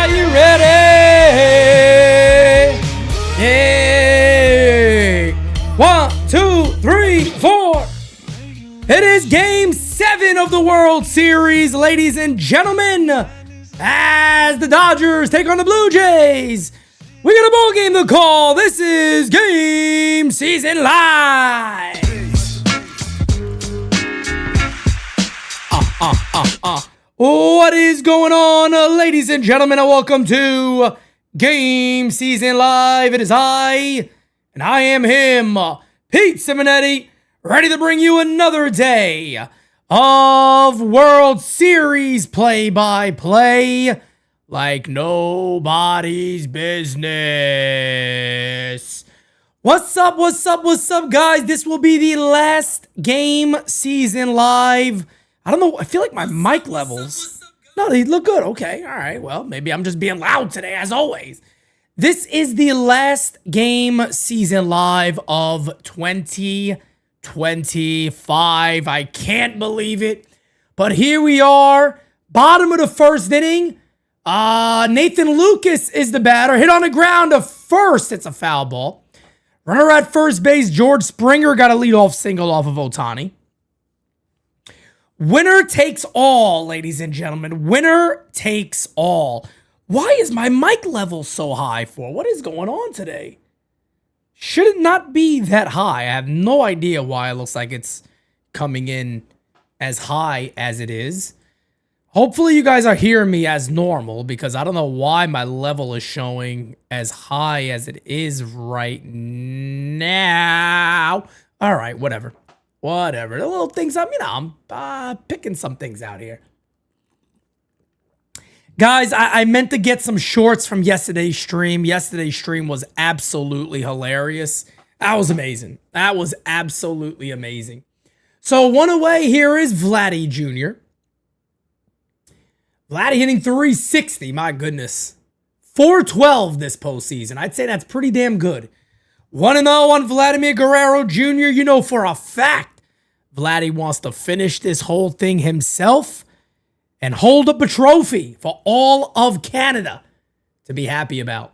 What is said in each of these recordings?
you ready? Yeah. 1, 2, 3, 4. It is Game 7 of the World Series, ladies and gentlemen. As the Dodgers take on the Blue Jays, we got a ball game to call. This is GameSZN Live. What is going on, ladies and gentlemen, and welcome to GameSZN Live. It is I, and I am him, Pete Simonetti, ready to bring you another day of World Series play-by-play like nobody's business. What's up, guys? This will be the last GameSZN Live. I don't know. I feel like my mic levels. No, they look good. Okay. All right. Well, maybe I'm just being loud today, as always. This is the last GameSZN Live of 2025. I can't believe it. But here we are. Bottom of the first inning. Nathan Lucas is the batter. Hit on the ground to first. It's a foul ball. Runner at first base. George Springer got a leadoff single off of Ohtani. Winner takes all, ladies and gentlemen. Winner takes all. Why is my mic level so high for? What is going on today? Should it not be that high? I have no idea why it looks like it's coming in as high as it is. Hopefully you guys are hearing me as normal, because I don't know why my level is showing as high as it is right now. All right, whatever. Whatever. The little things, I'm picking some things out here. Guys, I meant to get some shorts from yesterday's stream. Yesterday's stream was absolutely hilarious. That was amazing. That was absolutely amazing. So one away here is Vladdy Jr. Vladdy hitting 360. My goodness. 412 this postseason. I'd say that's pretty damn good. 1-0 on Vladimir Guerrero Jr. You know for a fact Vladdy wants to finish this whole thing himself and hold up a trophy for all of Canada to be happy about.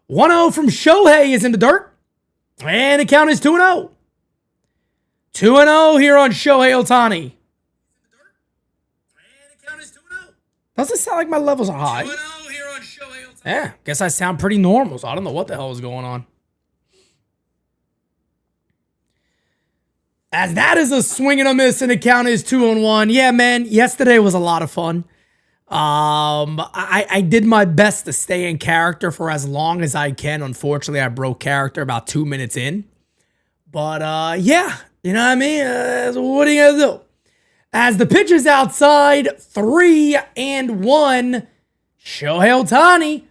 1-0 from Shohei is in the dirt, and the count is 2-0. 2-0 here on Shohei Ohtani. Doesn't sound like my levels are high. 2-0 here on Shohei Ohtani. Yeah, guess I sound pretty normal, so I don't know what the hell is going on. As that is a swing and a miss, and the count is 2-1. Yeah, man, yesterday was a lot of fun. I did my best to stay in character for as long as I can. Unfortunately, I broke character about 2 minutes in. But, yeah, you know what I mean? What are you going to do? As the pitch is outside, 3-1, Shohei Ohtani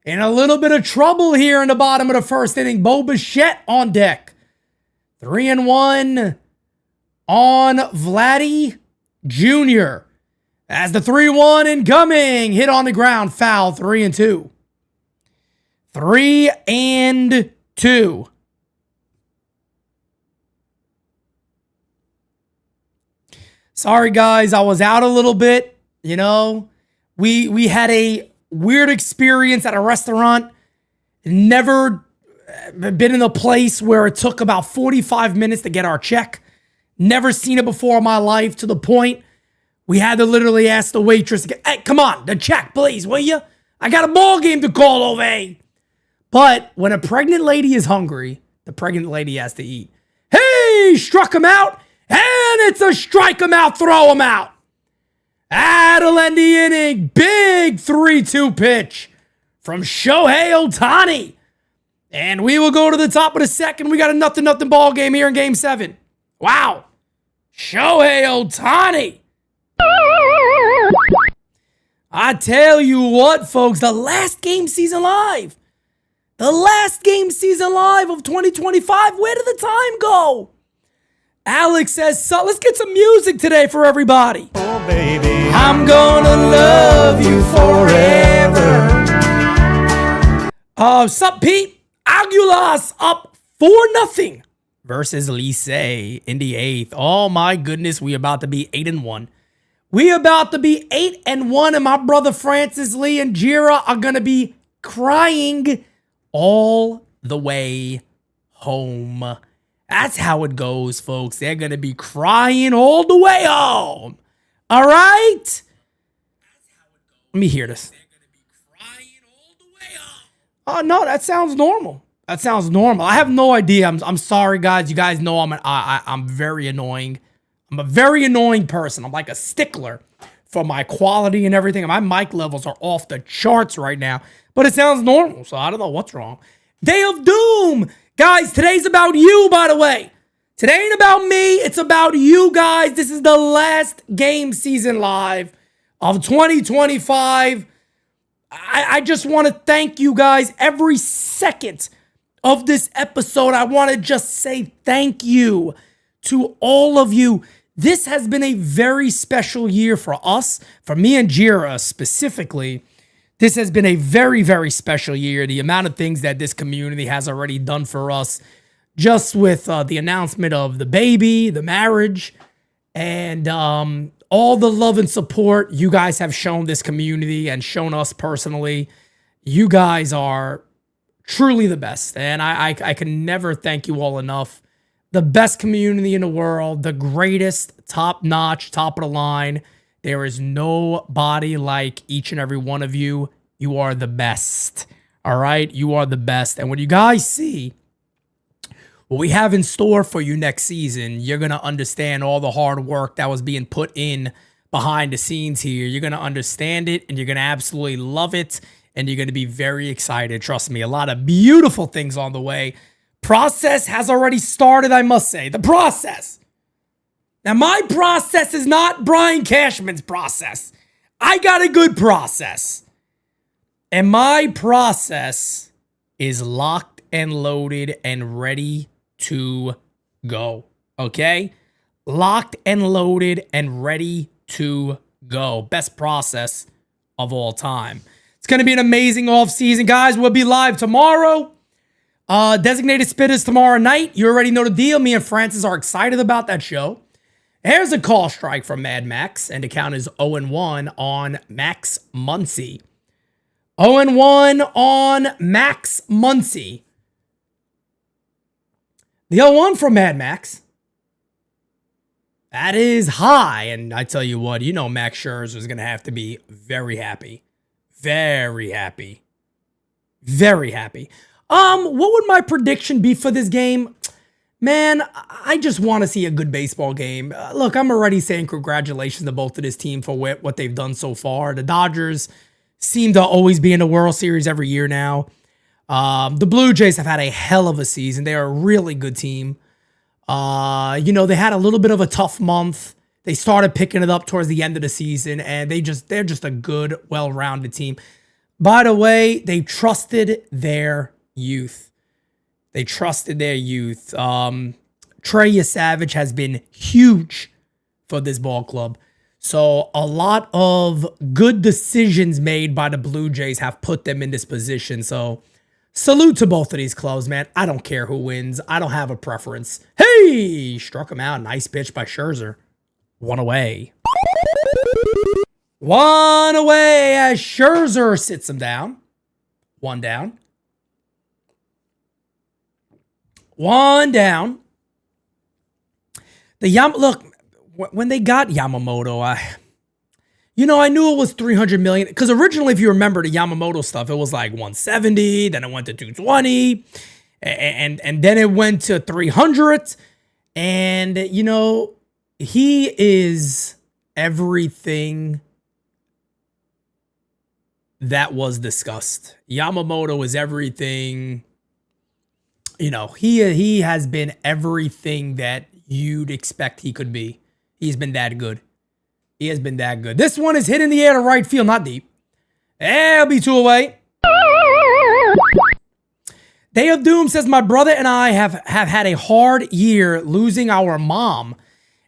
in a little bit of trouble here in the bottom of the first inning. Bo Bichette on deck. 3-1 on Vladdy Jr. As the 3-1 incoming, hit on the ground, foul, 3-2. 3-2. Sorry, guys, I was out a little bit. You know, we had a weird experience at a restaurant. Never been in a place where it took about 45 minutes to get our check. Never seen it before in my life, to the point we had to literally ask the waitress, hey, come on, the check, please, will you? I got a ball game to call over, eh? But when a pregnant lady is hungry, the pregnant lady has to eat. Hey, struck him out, and it's a strike him out, throw him out. That'll end the inning. Big 3-2 pitch from Shohei Ohtani. And we will go to the top of the second. We got a 0-0 ball game here in Game 7. Wow. Shohei Ohtani. I tell you what, folks, the last GameSZN Live. The last GameSZN Live of 2025. Where did the time go? Alex says, so let's get some music today for everybody. Oh, baby, I'm gonna love you forever. Sup, Pete? Aguilas up 4-0 versus Licey in the 8th. Oh my goodness, we about to be 8-1. We about to be 8-1, and my brother Francis Lee and Jira are going to be crying all the way home. That's how it goes, folks. They're going to be crying all the way home. All right? Let me hear this. Oh, no, that sounds normal. That sounds normal. I have no idea. I'm sorry, guys. You guys know I'm very annoying. I'm a very annoying person. I'm like a stickler for my quality and everything. My mic levels are off the charts right now. But it sounds normal, so I don't know what's wrong. Day of Doom. Guys, today's about you, by the way. Today ain't about me. It's about you guys. This is the last game season live of 2025. I just want to thank you guys every second of this episode. I want to just say thank you to all of you. This has been a very special year for us, for me and Jira specifically. This has been a very, very special year. The amount of things that this community has already done for us, just with the announcement of the baby, the marriage, and all the love and support you guys have shown this community and shown us personally. You guys are truly the best, and I can never thank you all enough. The best community in the world, the greatest, top-notch, top of the line. There is nobody like each and every one of you. You are the best. All right? You are the best. And when you guys see what we have in store for you next season, you're going to understand all the hard work that was being put in behind the scenes here. You're going to understand it, and you're going to absolutely love it, and you're going to be very excited. Trust me, a lot of beautiful things on the way. Process has already started, I must say. The process. Now, my process is not Brian Cashman's process. I got a good process. And my process is locked and loaded and ready to go. Okay? Locked and loaded and ready to go. Best process of all time. It's going to be an amazing offseason. Guys, we'll be live tomorrow. Designated Spitters tomorrow night. You already know the deal. Me and Francis are excited about that show. Here's a call strike from Mad Max, and the count is 0-1 on Max Muncy. 0-1 on Max Muncy. The 0-1 from Mad Max. That is high, and I tell you what, you know Max Scherzer is going to have to be very happy. Very happy. Very happy. What would my prediction be for this game? Man, I just want to see a good baseball game. Look, I'm already saying congratulations to both of this team for what they've done so far. The Dodgers seem to always be in the World Series every year now. The Blue Jays have had a hell of a season. They're a really good team. They had a little bit of a tough month. They started picking it up towards the end of the season, and they're just a good, well-rounded team. By the way, they trusted their youth. They trusted their youth. Trey Savage has been huge for this ball club. So a lot of good decisions made by the Blue Jays have put them in this position. So salute to both of these clubs, man. I don't care who wins. I don't have a preference. Hey, struck him out. Nice pitch by Scherzer. One away. One away as Scherzer sits him down. One down. One down. Look, when they got Yamamoto, I knew it was $300 million. Because originally, if you remember the Yamamoto stuff, it was like 170, then it went to 220, and then it went to 300. And, he is everything that was discussed. Yamamoto is everything. He has been everything that you'd expect he could be. He's been that good. He has been that good. This one is hit in the air to right field, not deep. It'll be two away. Day of Doom says, my brother and I have had a hard year losing our mom,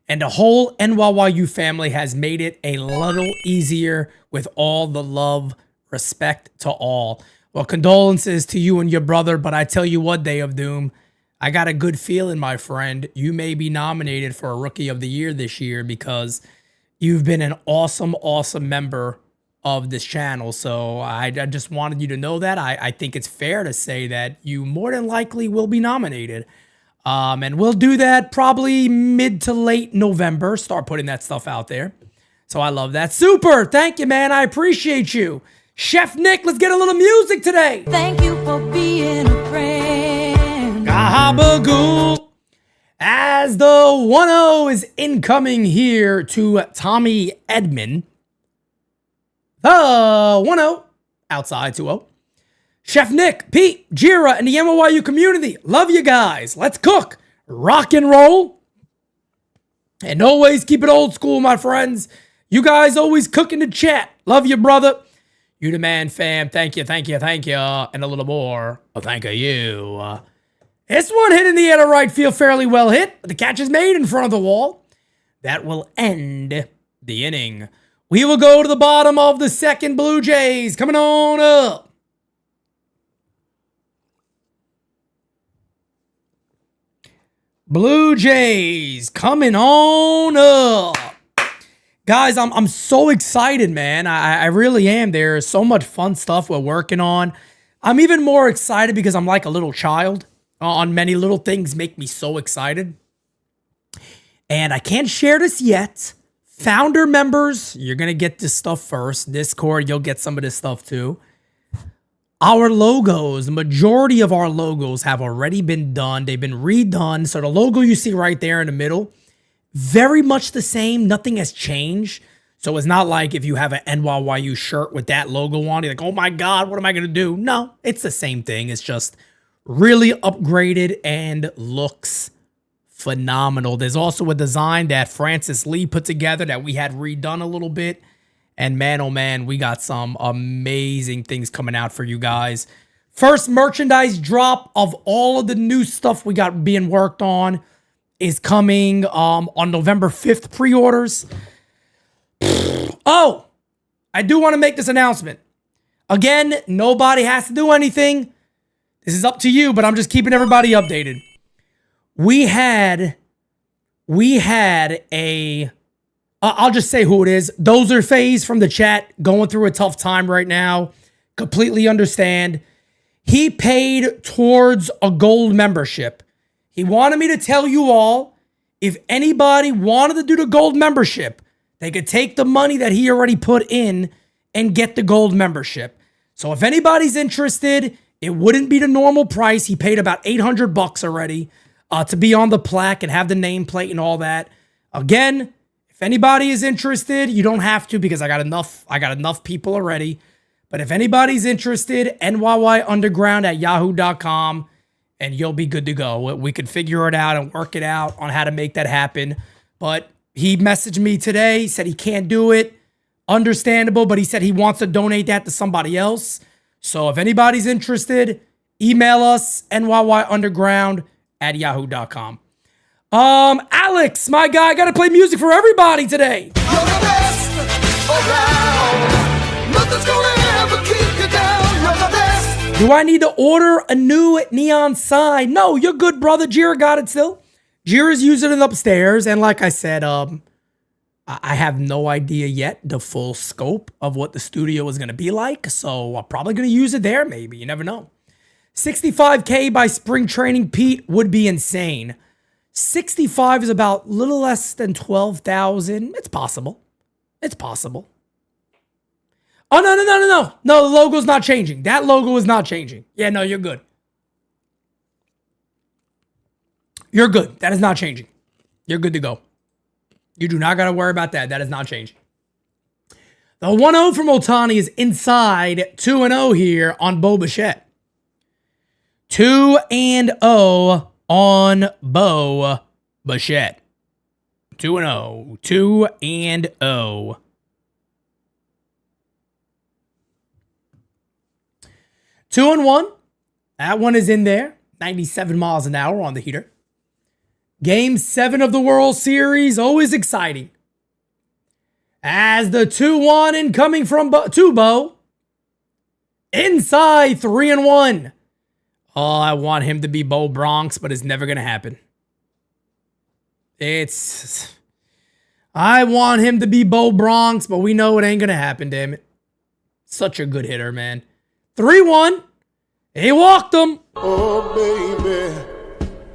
and the whole NYYU family has made it a little easier with all the love, respect to all. Well, condolences to you and your brother, but I tell you what, Day of Doom, I got a good feeling, my friend. You may be nominated for a Rookie of the Year this year because, You've been an awesome, awesome member of this channel. So I just wanted you to know that. I think it's fair to say that you more than likely will be nominated. And we'll do that probably mid to late November. Start putting that stuff out there. So I love that. Super. Thank you, man. I appreciate you. Chef Nick, let's get a little music today. Thank you for being a friend. Gahabagool. As the 1-0 is incoming here to Tommy Edmond. The 1-0 outside 2-0. Chef Nick, Pete, Jira, and the NYU community. Love you guys. Let's cook. Rock and roll. And always keep it old school, my friends. You guys always cook in the chat. Love you, brother. You the man, fam. Thank you, thank you, thank you. And a little more. Oh, thank you. This one hit in the air to right field, fairly well hit. But the catch is made in front of the wall. That will end the inning. We will go to the bottom of the second. Blue Jays coming on up. Blue Jays coming on up. Guys, I'm so excited, man. I really am. There's so much fun stuff we're working on. I'm even more excited because I'm like a little child. On many little things make me so excited. And I can't share this yet. Founder members, you're going to get this stuff first. Discord, you'll get some of this stuff too. Our logos, the majority of our logos have already been done. They've been redone. So the logo you see right there in the middle, very much the same. Nothing has changed. So it's not like if you have an NYYU shirt with that logo on, you're like, oh my God, what am I going to do? No, it's the same thing. It's just really upgraded and looks phenomenal. There's also a design that Francis Lee put together that we had redone a little bit. And man, oh man, we got some amazing things coming out for you guys. First merchandise drop of all of the new stuff we got being worked on is coming on November 5th, pre-orders. Oh, I do want to make this announcement. Again, nobody has to do anything. This is up to you, but I'm just keeping everybody updated. We had a, I'll just say who it is. Dozer Phase from the chat, going through a tough time right now. Completely understand. He paid towards a gold membership. He wanted me to tell you all, if anybody wanted to do the gold membership, they could take the money that he already put in and get the gold membership. So if anybody's interested, it wouldn't be the normal price. He paid about $800 already to be on the plaque and have the nameplate and all that. Again, if anybody is interested, you don't have to because I got enough people already. But if anybody's interested, NYYUnderground@yahoo.com, and you'll be good to go. We could figure it out and work it out on how to make that happen. But he messaged me today, said he can't do it. Understandable, but he said he wants to donate that to somebody else. So if anybody's interested, email us, NYYUnderground@yahoo.com. Alex, my guy, I got to play music for everybody today. You're the best around. Nothing's gonna ever keep you down. You're the best. Do I need to order a new neon sign? No, you're good, brother. Jira got it still. Jira's using it upstairs. And like I said, I have no idea yet the full scope of what the studio is going to be like. So I'm probably going to use it there maybe. You never know. 65K by spring training, Pete, would be insane. 65 is about a little less than 12,000. It's possible. It's possible. Oh, no. No, the logo's not changing. That logo is not changing. Yeah, no, you're good. You're good. That is not changing. You're good to go. You do not got to worry about that. That is not changing. The 1-0 from Ohtani is inside 2-0 here on Bo Bichette. 2-0 on Bo Bichette. 2-0. 2-0. 2-1. That one is in there. 97 miles an hour on the heater. Game 7 of the World Series. Always exciting. As the 2-1 incoming from Bo. Inside 3-1. Oh, I want him to be Bo Bronx, but it's never going to happen. I want him to be Bo Bronx, but we know it ain't going to happen, damn it. Such a good hitter, man. 3-1. He walked him. Oh, baby,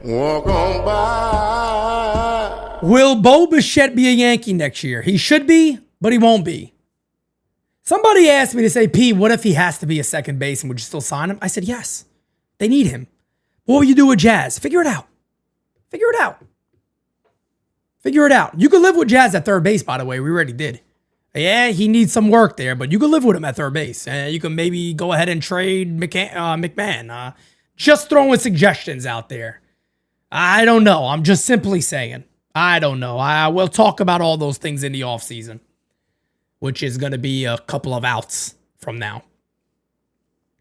walk on by. Will Bo Bichette be a Yankee next year? He should be, but he won't be. Somebody asked me to say, P, what if he has to be a second baseman? Would you still sign him? I said, yes. They need him. What will you do with Jazz? Figure it out. Figure it out. Figure it out. You could live with Jazz at third base, by the way. We already did. Yeah, he needs some work there, but you could live with him at third base. You can maybe go ahead and trade McMahon. Just throwing suggestions out there. I don't know. I'm just simply saying. I don't know. I will talk about all those things in the offseason, which is going to be a couple of outs from now.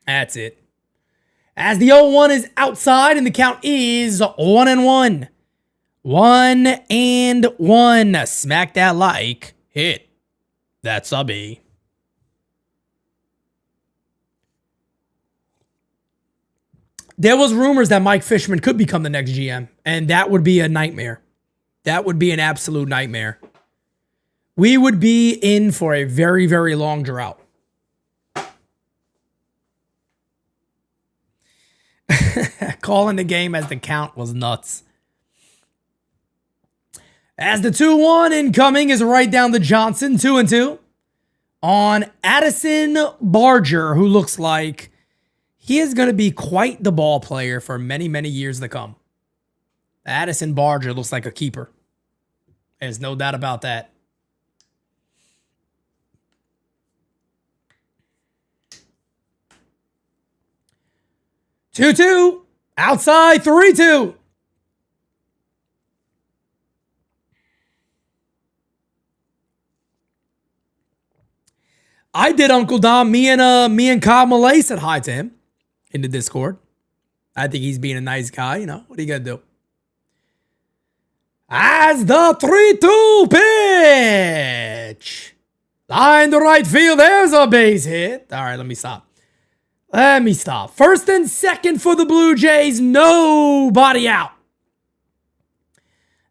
That's it. As the 0-1 is outside and the count is 1-1. 1-1. Smack that like. Hit that subby. There was rumors that Mike Fishman could become the next GM, and that would be a nightmare. That would be an absolute nightmare. We would be in for a very, very long drought. Calling the game as the count was nuts. As the 2-1 incoming is right down to Johnson, 2-2. On Addison Barger, who looks like he is going to be quite the ball player for many, many years to come. Addison Barger looks like a keeper. There's no doubt about that. Two-two. Outside 3-2. I did, Uncle Dom. Me and Kyle Malay said hi to him in the Discord. I think he's being a nice guy. You know, what are you going to do? As the 3-2 pitch. Line to right field. There's a base hit. All right, let me stop. First and second for the Blue Jays. Nobody out.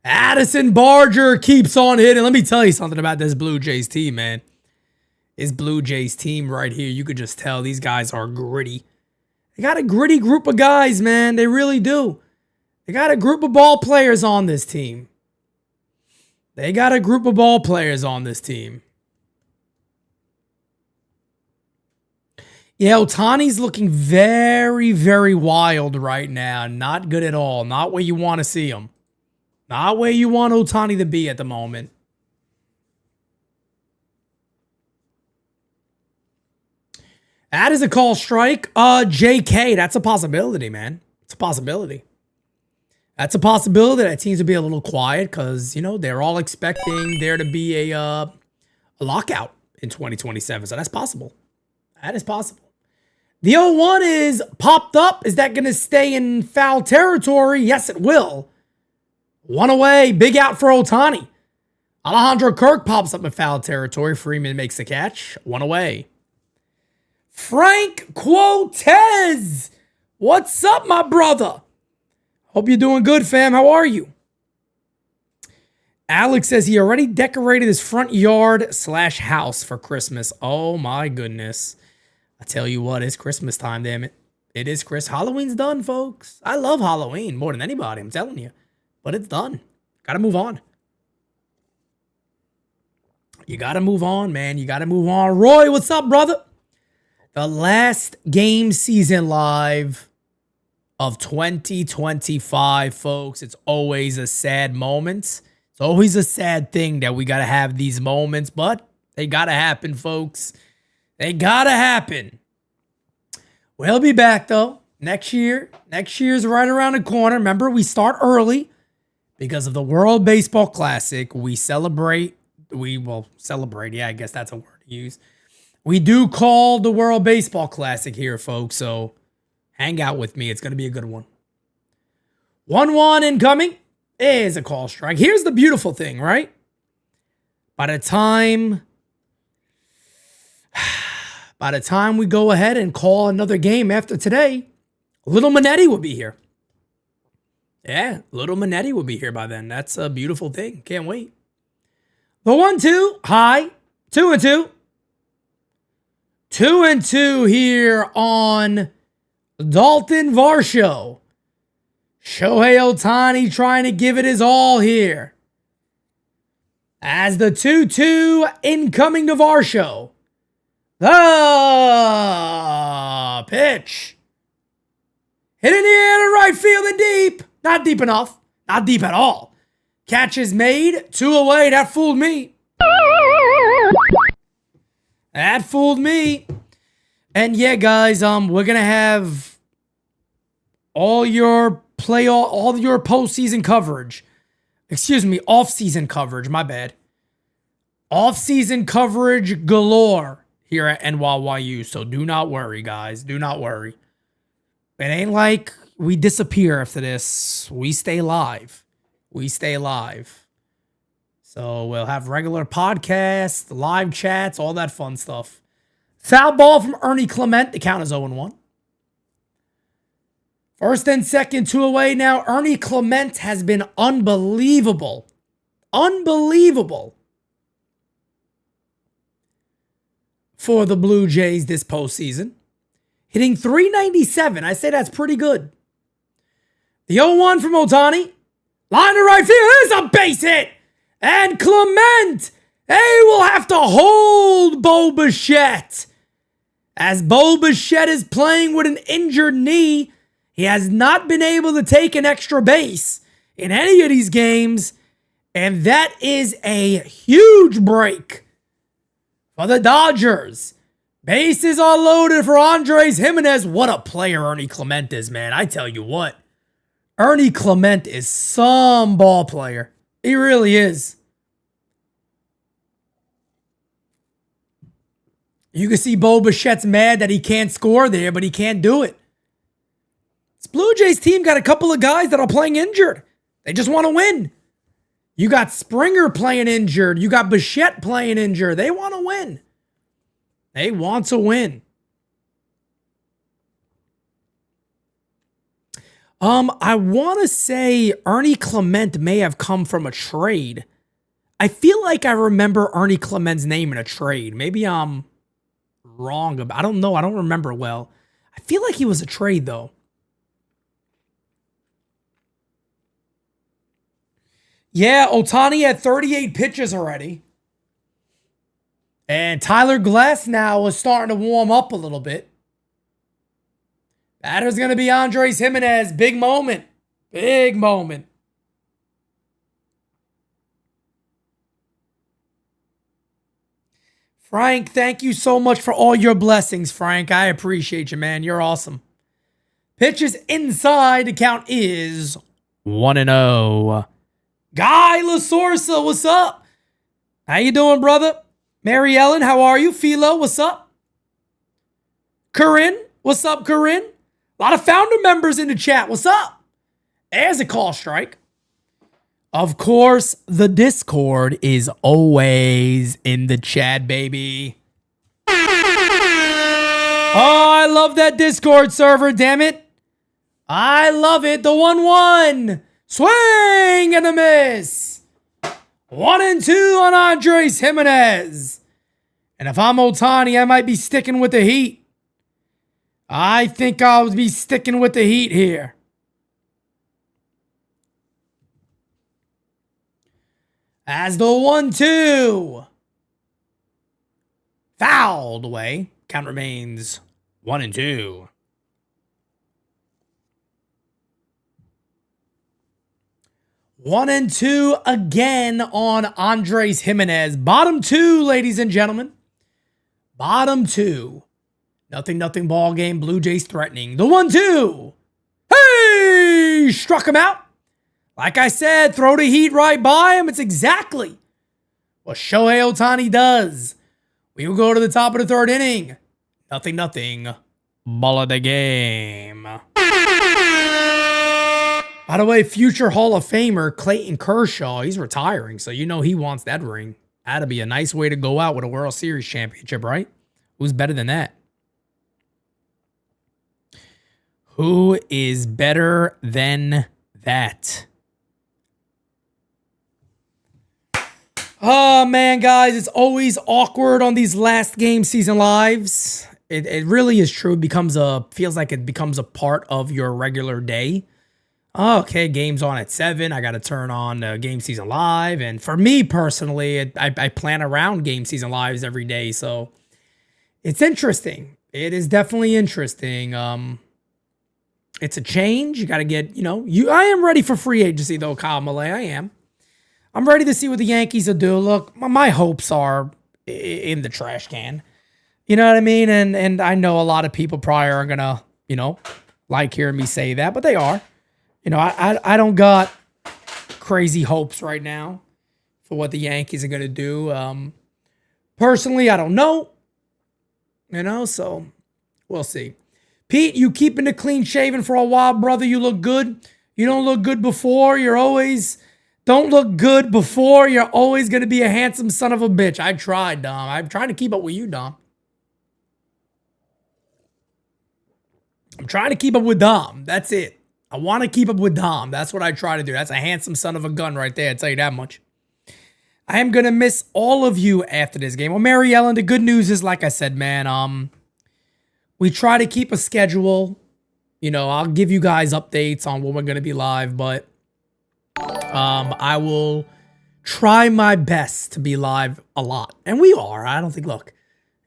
Addison Barger keeps on hitting. Let me tell you something about this Blue Jays team, man. This Blue Jays team right here, you could just tell these guys are gritty. They got a gritty group of guys, man. They really do. They got a group of ball players on this team. Yeah, Ohtani's looking very, very wild right now. Not good at all. Not where you want to see him. Not where you want Ohtani to be at the moment. That is a call strike. JK, that's a possibility, man. It's a possibility. That's a possibility that teams will be a little quiet because, you know, they're all expecting there to be a lockout in 2027. So that's possible. That is possible. The 0-1 is popped up. Is that going to stay in foul territory? Yes, it will. One away. Big out for Ohtani. Alejandro Kirk pops up in foul territory. Freeman makes the catch. One away. Frank Quotez. What's up, my brother? Hope you're doing good, fam. How are you? Alex says he already decorated his front yard / house for Christmas. Oh, my goodness. I tell you what, it's Christmas time, damn it. It is Chris. Halloween's done, folks. I love Halloween more than anybody, I'm telling you. But it's done. Gotta move on. You gotta move on, man. You gotta move on. Roy, what's up, brother? The last GameSZN live of 2025, folks. It's always a sad moment. It's always a sad thing that we gotta have these moments, but they gotta happen, folks. They gotta happen. We'll be back, though, next year. Next year's right around the corner. Remember, we start early because of the World Baseball Classic. We celebrate. We will celebrate. Yeah, I guess that's a word to use. We do call the World Baseball Classic here, folks, so hang out with me. It's going to be a good one. 1-1 incoming is a call strike. Here's the beautiful thing, right? By the time we go ahead and call another game after today, Little Manetti will be here. Yeah, Little Manetti will be here by then. That's a beautiful thing. Can't wait. The 1-2, high, 2-2. 2-2 here on Dalton Varsho. Shohei Ohtani trying to give it his all here. As the 2-2 incoming to Varsho. The pitch. Hit in the air to right field and deep. Not deep enough. Not deep at all. Catch is made. 2 away. That fooled me. That fooled me. And yeah, guys, we're gonna have all your postseason coverage. Excuse me, off-season coverage. My bad. Off-season coverage galore here at NYYU. So do not worry, guys. Do not worry. It ain't like we disappear after this. We stay live. We stay live. So we'll have regular podcasts, live chats, all that fun stuff. Foul ball from Ernie Clement. The count is 0-1. First and second, 2 away now. Ernie Clement has been unbelievable. Unbelievable for the Blue Jays this postseason. Hitting .397. I say that's pretty good. The 0-1 from Ohtani. Line to right field. There's a base hit. And Clement, they will have to hold Bo Bichette. As Bo Bichette is playing with an injured knee, he has not been able to take an extra base in any of these games. And that is a huge break for the Dodgers. Bases are loaded for Andrés Giménez. What a player Ernie Clement is, man. I tell you what. Ernie Clement is some ball player. He really is. You can see Bo Bichette's mad that he can't score there, but he can't do it. This Blue Jays team got a couple of guys that are playing injured. They just want to win. You got Springer playing injured. You got Bichette playing injured. They want to win. They want to win. I want to say Ernie Clement may have come from a trade. I feel like I remember Ernie Clement's name in a trade. Maybe I'm wrong. I don't know. I don't remember well. I feel like he was a trade, though. Yeah, Ohtani had 38 pitches already. And Tyler Glass now is starting to warm up a little bit. Batter's going to be Andrés Giménez. Big moment. Big moment. Frank, thank you so much for all your blessings, Frank. I appreciate you, man. You're awesome. Pitches inside. The count is 1-0. Guy Lasorsa, what's up? How you doing, brother? Mary Ellen, how are you? Philo, what's up? Corinne, what's up, Corinne? A lot of founder members in the chat. What's up? There's a call strike. Of course, the Discord is always in the chat, baby. Oh, I love that Discord server, damn it. I love it. The 1-1. Swing and a miss. 1-2 on Andrés Giménez. And if I'm Ohtani, I might be sticking with the heat. I think I'll be sticking with the heat here. As the 1-2. Fouled away. Count remains 1-2. One and two again on Andrés Giménez. Bottom two, ladies and gentlemen. Bottom two. Nothing ball game. Blue Jays threatening. The 1-2. Hey! Struck him out. Like I said, throw the heat right by him. It's exactly what Shohei Ohtani does. We will go to the top of the third inning. Nothing. Ball of the game. By the way, future Hall of Famer Clayton Kershaw, he's retiring, so you know he wants that ring. That'd be a nice way to go out with a World Series championship, right? Who's better than that? Who is better than that? Oh man, guys, it's always awkward on these last game season lives. It really is true. It feels like it becomes a part of your regular day. Oh, okay, game's on at 7. I got to turn on game season live. And for me personally, I plan around game season lives every day. So it's interesting. It is definitely interesting. It's a change. You got to get, I am ready for free agency though, Kyle Malay. I am. I'm ready to see what the Yankees will do. Look, my hopes are in the trash can. You know what I mean? And I know a lot of people probably are going to, like hearing me say that, but they are. I don't got crazy hopes right now for what the Yankees are going to do. Personally, I don't know. So we'll see. Pete, you keeping it clean shaven for a while, brother. You look good. You don't look good before. Don't look good before. You're always going to be a handsome son of a bitch. I tried, Dom. I'm trying to keep up with you, Dom. I'm trying to keep up with Dom. That's it. I want to keep up with Dom. That's what I try to do. That's a handsome son of a gun right there. I'll tell you that much. I am going to miss all of you after this game. Well, Mary Ellen, the good news is, like I said, man, we try to keep a schedule. I'll give you guys updates on when we're going to be live, but I will try my best to be live a lot. And we are. I don't think, look,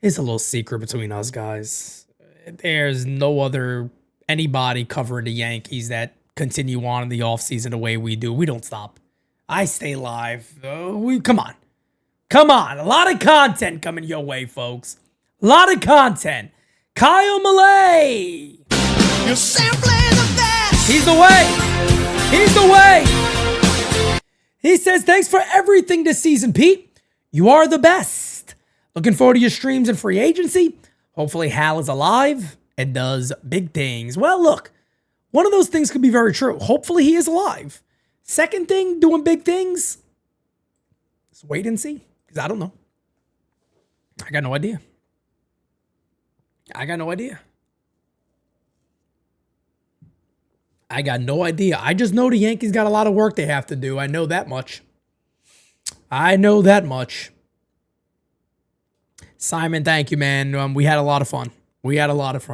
it's a little secret between us guys. There's no other anybody covering the Yankees that continue on in the offseason the way we do. We don't stop. I stay live. Come on. A lot of content coming your way, folks. A lot of content. Kyle Malay. You're simply the best. He's the way. He says, thanks for everything this season, Pete. You are the best. Looking forward to your streams and free agency. Hopefully Hal is alive and does big things. Well, look, one of those things could be very true. Hopefully he is alive. Second thing, doing big things. Let's wait and see, because I don't know. I got no idea. I got no idea. I just know the Yankees got a lot of work they have to do. I know that much. Simon, thank you, man. We had a lot of fun.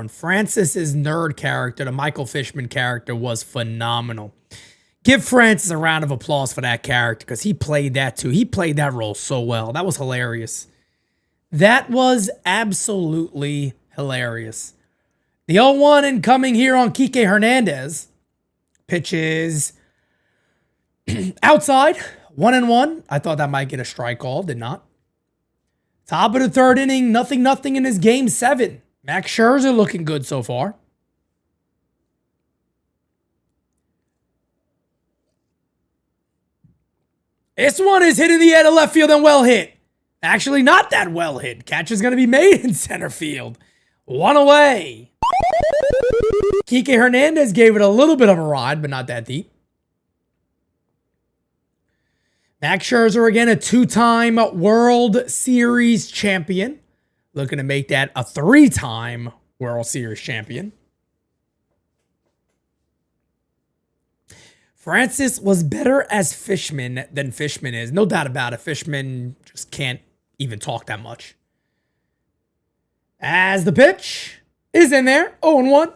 Francis's nerd character, the Michael Fishman character, was phenomenal. Give Francis a round of applause for that character because he played that too. He played that role so well. That was hilarious. That was absolutely hilarious. The 0-1 incoming here on Kike Hernandez. Pitches outside, 1-1. I thought that might get a strike call. Did not. Top of the third inning, nothing in his game 7. Max Scherzer looking good so far. This one is hit in the air to left field and well hit. Actually, not that well hit. Catch is going to be made in center field. 1 away. Kike Hernandez gave it a little bit of a ride, but not that deep. Max Scherzer, again, a 2-time World Series champion. Looking to make that a 3-time World Series champion. Francis was better as Fishman than Fishman is. No doubt about it. Fishman just can't even talk that much. As the pitch is in there. 0-1.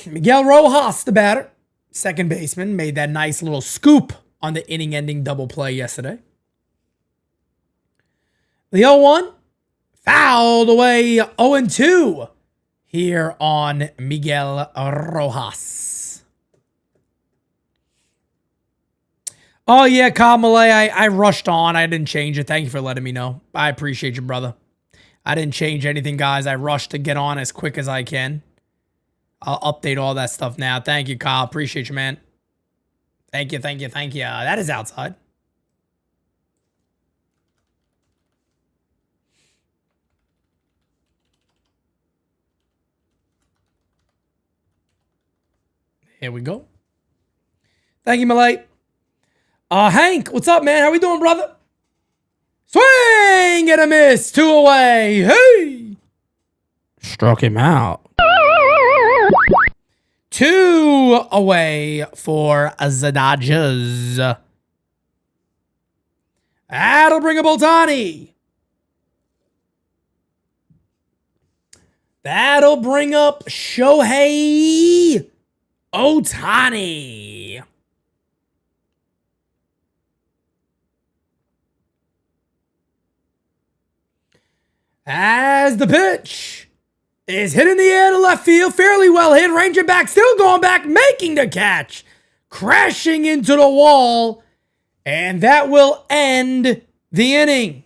Miguel Rojas, the batter. Second baseman, made that nice little scoop on the inning-ending double play yesterday. The 0-1. Fouled away. 0-2. Here on Miguel Rojas. Oh, yeah, Kyle Malay, I rushed on. I didn't change it. Thank you for letting me know. I appreciate you, brother. I didn't change anything, guys. I rushed to get on as quick as I can. I'll update all that stuff now. Thank you, Kyle. Appreciate you, man. Thank you. That is outside. Here we go. Thank you, Malay. Hank, what's up, man? How we doing, brother? Swing and a miss. 2 away. Hey. Struck him out. 2 away for the Dodgers. That'll bring up Ohtani. That'll bring up Shohei Ohtani. As the pitch is hit in the air to left field, fairly well hit. Ranger back, still going back, making the catch. Crashing into the wall. And that will end the inning.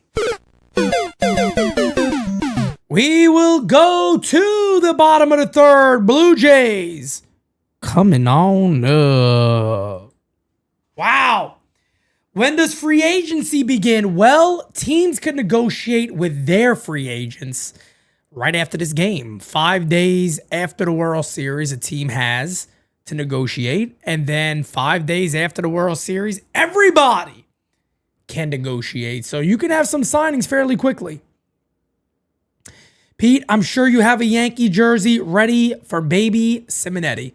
We will go to the bottom of the third. Blue Jays coming on up. Wow. When does free agency begin? Well, teams can negotiate with their free agents right after this game. 5 days after the World Series, a team has to negotiate. And then 5 days after the World Series, everybody can negotiate. So you can have some signings fairly quickly. Pete, I'm sure you have a Yankee jersey ready for baby Simonetti.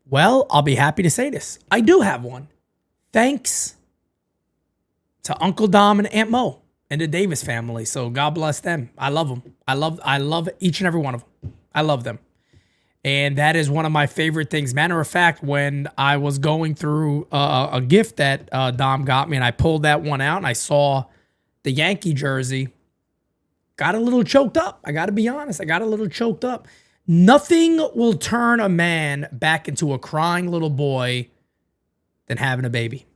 Well, I'll be happy to say this. I do have one. Thanks to Uncle Dom and Aunt Mo and the Davis family. So God bless them. I love them. I love each and every one of them. I love them. And that is one of my favorite things. Matter of fact, when I was going through a gift that Dom got me and I pulled that one out and I saw the Yankee jersey, got a little choked up. I got to be honest. I got a little choked up. Nothing will turn a man back into a crying little boy than having a baby.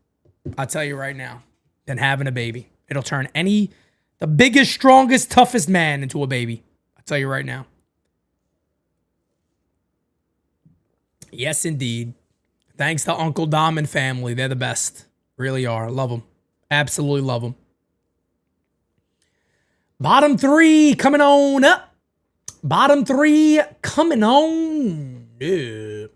I'll tell you right now. Than having a baby. It'll turn the biggest, strongest, toughest man into a baby. I'll tell you right now. Yes, indeed. Thanks to Uncle Dom and family. They're the best. Really are. Love them. Absolutely love them. Bottom three coming on up. Bottom three coming on up.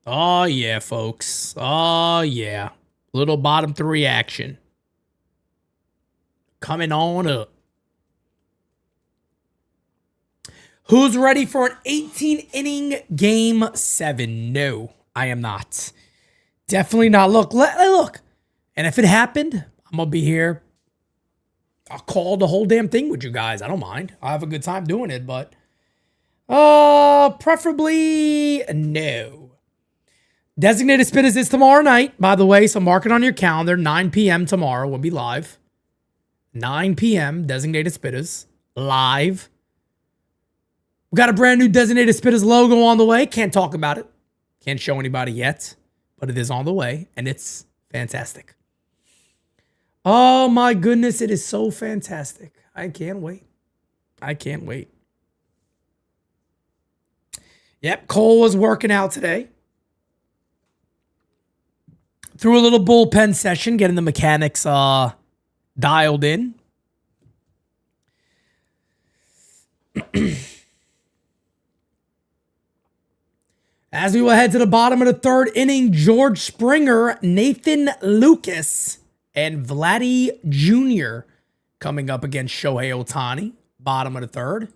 Oh, yeah, folks. Oh, yeah. Little bottom three action. Coming on up. Who's ready for an 18-inning Game 7? No, I am not. Definitely not. Look. And if it happened, I'm going to be here. I'll call the whole damn thing with you guys. I don't mind. I'll have a good time doing it, but preferably no. Designated Spitters is tomorrow night, by the way, so mark it on your calendar. 9 p.m. tomorrow. We'll be live. 9 p.m. Designated Spitters. Live. We got a brand new Designated Spitters logo on the way. Can't talk about it. Can't show anybody yet, but it is on the way, and it's fantastic. Oh, my goodness. It is so fantastic. I can't wait. I can't wait. Yep, Cole was working out today. Through a little bullpen session, getting the mechanics dialed in. As we will head to the bottom of the third inning, George Springer, Nathan Lucas, and Vladdy Jr. coming up against Shohei Ohtani. Bottom of the third.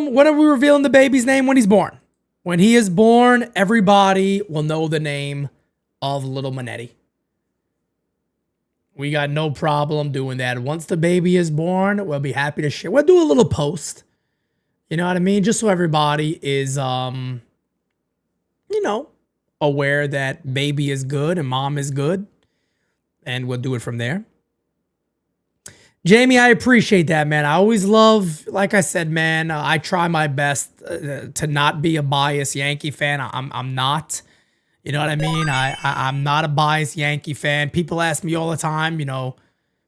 When are we revealing the baby's name? When he's born. When he is born, everybody will know the name of little Manetti. We got no problem doing that. Once the baby is born, we'll be happy to share. We'll do a little post. You know what I mean? Just so everybody is, aware that baby is good and mom is good. And we'll do it from there. Jamie, I appreciate that, man. I always love, like I said, man, I try my best to not be a biased Yankee fan. I'm not. You know what I mean? I'm not a biased Yankee fan. People ask me all the time,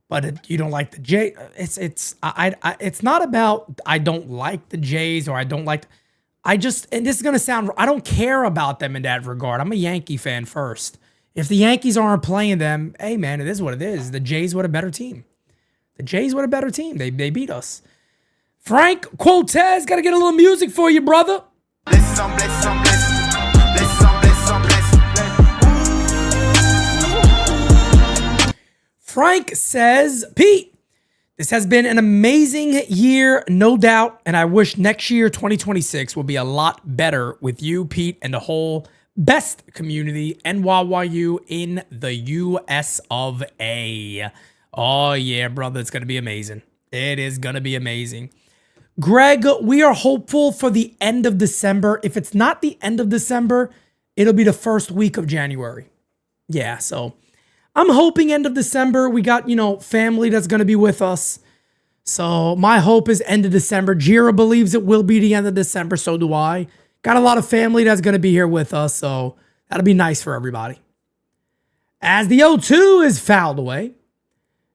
but you don't like the Jays. It's not about I don't like the Jays or I don't like. And this is gonna sound. I don't care about them in that regard. I'm a Yankee fan first. If the Yankees aren't playing them, hey man, it is what it is. The Jays were a better team. The Jays were a better team. They beat us. Frank Quotez, gotta get a little music for you, brother. Frank says, Pete, This has been an amazing year, no doubt, and I wish next year, 2026, will be a lot better with you, Pete, and the whole best community, NYYU, in the US of A. Oh, yeah, brother, it's going to be amazing. It is going to be amazing. Greg, we are hopeful for the end of December. If it's not the end of December, it'll be the first week of January. Yeah, so I'm hoping end of December. We got, family that's going to be with us. So my hope is end of December. Jira believes it will be the end of December. So do I. Got a lot of family that's going to be here with us. So that'll be nice for everybody. As the 0-2 is fouled away.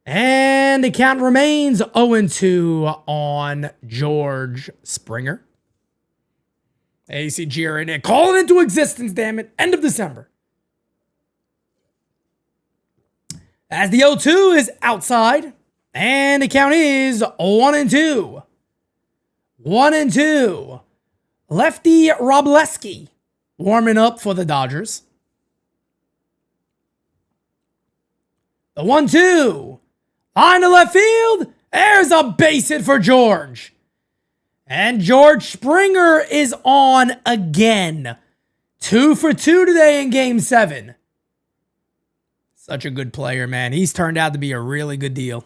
And the count remains 0-2 on George Springer. Hey, you see Jira in there. Call it into existence, damn it. End of December. As the 0-2 is outside, and the count is 1-2. 1-2. Lefty Robleski warming up for the Dodgers. The 1-2. Line to left field. There's a base hit for George. And George Springer is on again. 2 for 2 today in Game 7. Such a good player, man. He's turned out to be a really good deal.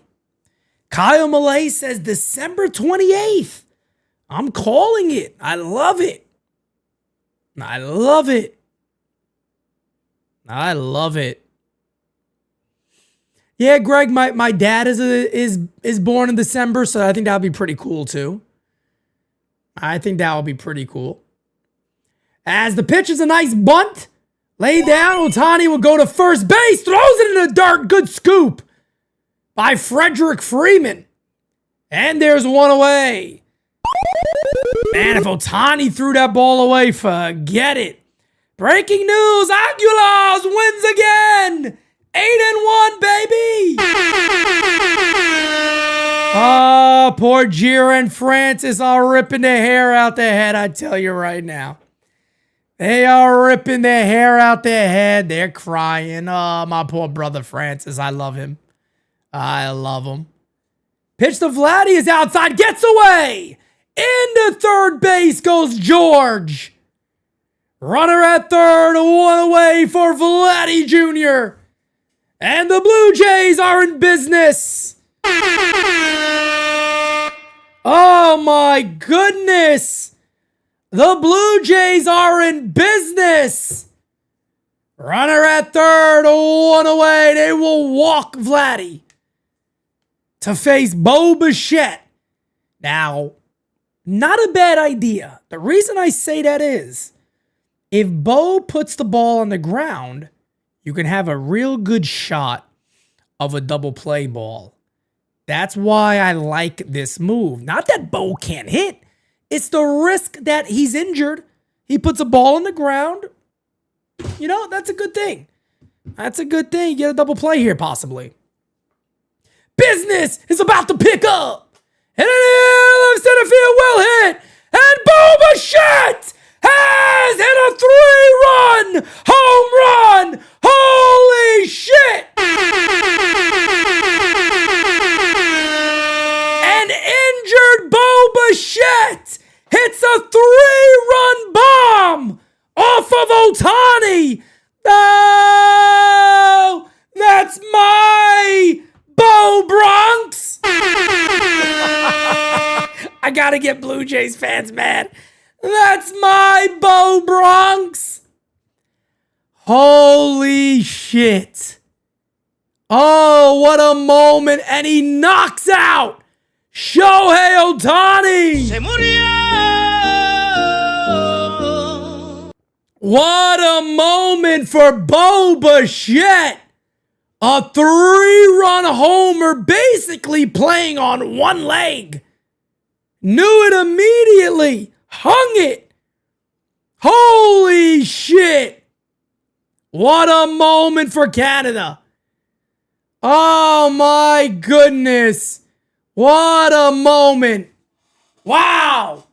Kyle Malay says December 28th. I'm calling it. I love it. I love it. I love it. Yeah, Greg, my dad is born in December, so I think that would be pretty cool too. I think that would be pretty cool. As the pitch is a nice bunt. Laid down, Ohtani will go to first base, throws it in the dirt. Good scoop by Frederick Freeman. And there's one away. Man, if Ohtani threw that ball away, forget it. Breaking news, Aguilas wins again. 8-1, baby. Oh, poor Jira and Francis are ripping their hair out their head, I tell you right now. They are ripping their hair out their head. They're crying. Oh, my poor brother Francis. I love him. I love him. Pitch to Vladdy is outside. Gets away. Into third base goes George. Runner at third. One away for Vladdy Jr. And the Blue Jays are in business. Oh, my goodness. The Blue Jays are in business. Runner at third, one away. They will walk Vladdy to face Bo Bichette. Now, not a bad idea. The reason I say that is, if Bo puts the ball on the ground, you can have a real good shot of a double play ball. That's why I like this move. Not that Bo can't hit. It's the risk that he's injured. He puts a ball on the ground. That's a good thing. That's a good thing. You get a double play here, possibly. Business is about to pick up. And left center field will hit. And Bo Bichette has hit a 3-run home run. Holy shit. An injured Bo Bichette hits a 3-run bomb off of Ohtani. Oh, that's my Bo Bronx. I gotta get Blue Jays fans mad. That's my Bo Bronx. Holy shit. Oh, what a moment. And he knocks out Shohei Ohtani. Se murió. What a moment for Bo Bichette. A 3-run homer, basically playing on one leg. Knew it immediately. Hung it. Holy shit. What a moment for Canada. Oh my goodness. What a moment. Wow.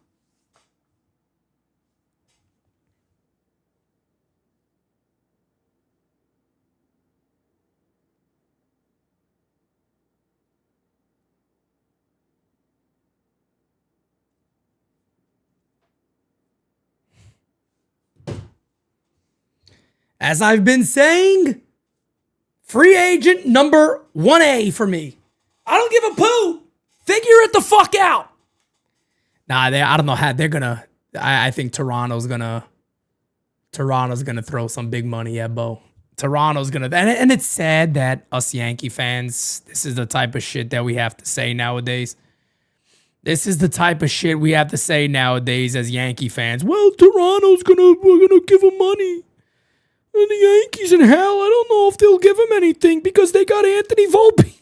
As I've been saying, free agent number 1A for me. I don't give a poo. Figure it the fuck out. Nah, I don't know how they're gonna. I think Toronto's gonna throw some big money at Bo. Toronto's gonna, and it's sad that us Yankee fans, this is the type of shit that we have to say nowadays. This is the type of shit we have to say nowadays as Yankee fans. Well, we're gonna give him money. And the Yankees in hell, I don't know if they'll give him anything because they got Anthony Volpe.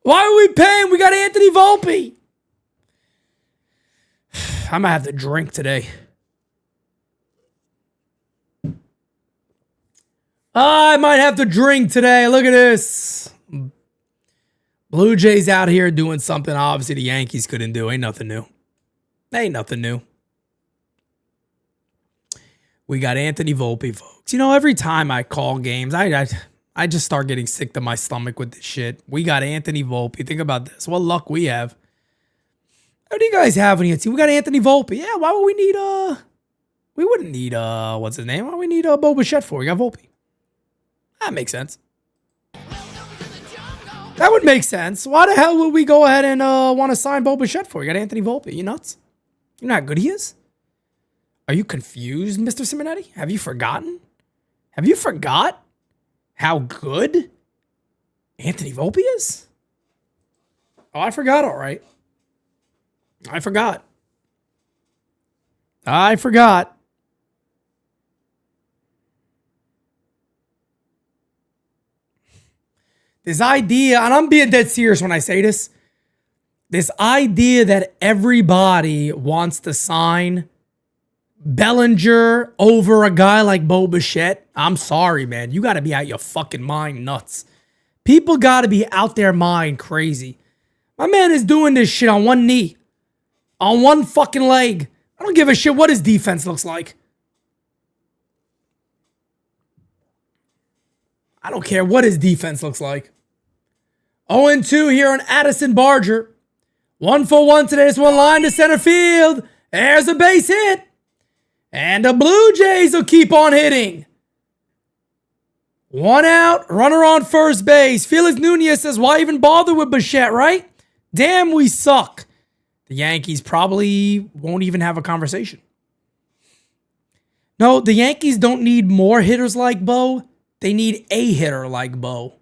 Why are we paying? We got Anthony Volpe. I might have to drink today. I might have to drink today. Look at this. Blue Jays out here doing something obviously the Yankees couldn't do. Ain't nothing new. Ain't nothing new. We got Anthony Volpe, folks. You know, every time I call games, I just start getting sick to my stomach with this shit. We got Anthony Volpe. Think about this. What luck we have. What do you guys have on your team? We got Anthony Volpe. Yeah, why would we need, we wouldn't need, what's his name? Why would we need, Bo Bichette for? We got Volpe. That makes sense. That would make sense. Why the hell would we go ahead and want to sign Bo Bichette for? You got Anthony Volpe. You nuts? You know how good he is? Are you confused, Mr. Simonetti? Have you forgotten? Have you forgot how good Anthony Volpe is? Oh, I forgot, all right. I forgot. This idea, and I'm being dead serious when I say this, this idea that everybody wants to sign Bellinger over a guy like Bo Bichette, I'm sorry, man. You got to be out your fucking mind nuts. People got to be out their mind crazy. My man is doing this shit on one knee, on one fucking leg. I don't give a shit what his defense looks like. I don't care what his defense looks like. 0-2 here on Addison Barger. 1-for-1 today. This one line to center field. There's a base hit. And the Blue Jays will keep on hitting. One out, runner on first base. Felix Nunez says, why even bother with Bichette, right? Damn, we suck. The Yankees probably won't even have a conversation. No, the Yankees don't need more hitters like Bo. They need a hitter like Bo.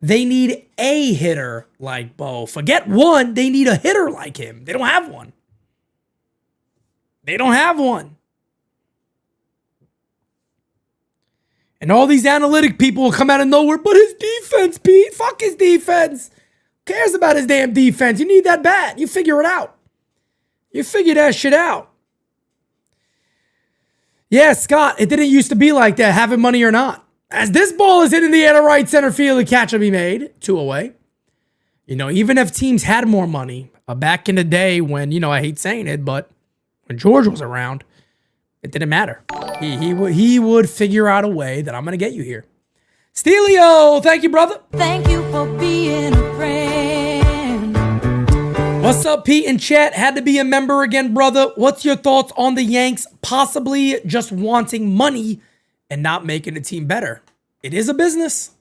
They need a hitter like Bo. Forget one, they need a hitter like him. They don't have one. They don't have one. And all these analytic people will come out of nowhere, but his defense, Pete, fuck his defense. Who cares about his damn defense? You need that bat. You figure it out. You figure that shit out. Yeah, Scott, it didn't used to be like that, having money or not. As this ball is hitting the air to right center field, the catch will be made. 2 away. You know, even if teams had more money, back in the day when, you know, I hate saying it, but when George was around, it didn't matter. He would figure out a way that I'm going to get you here. Steelio, thank you, brother. Thank you for being a friend. What's up, Pete and chat? Had to be a member again, brother. What's your thoughts on the Yanks possibly just wanting money and not making the team better? It is a business.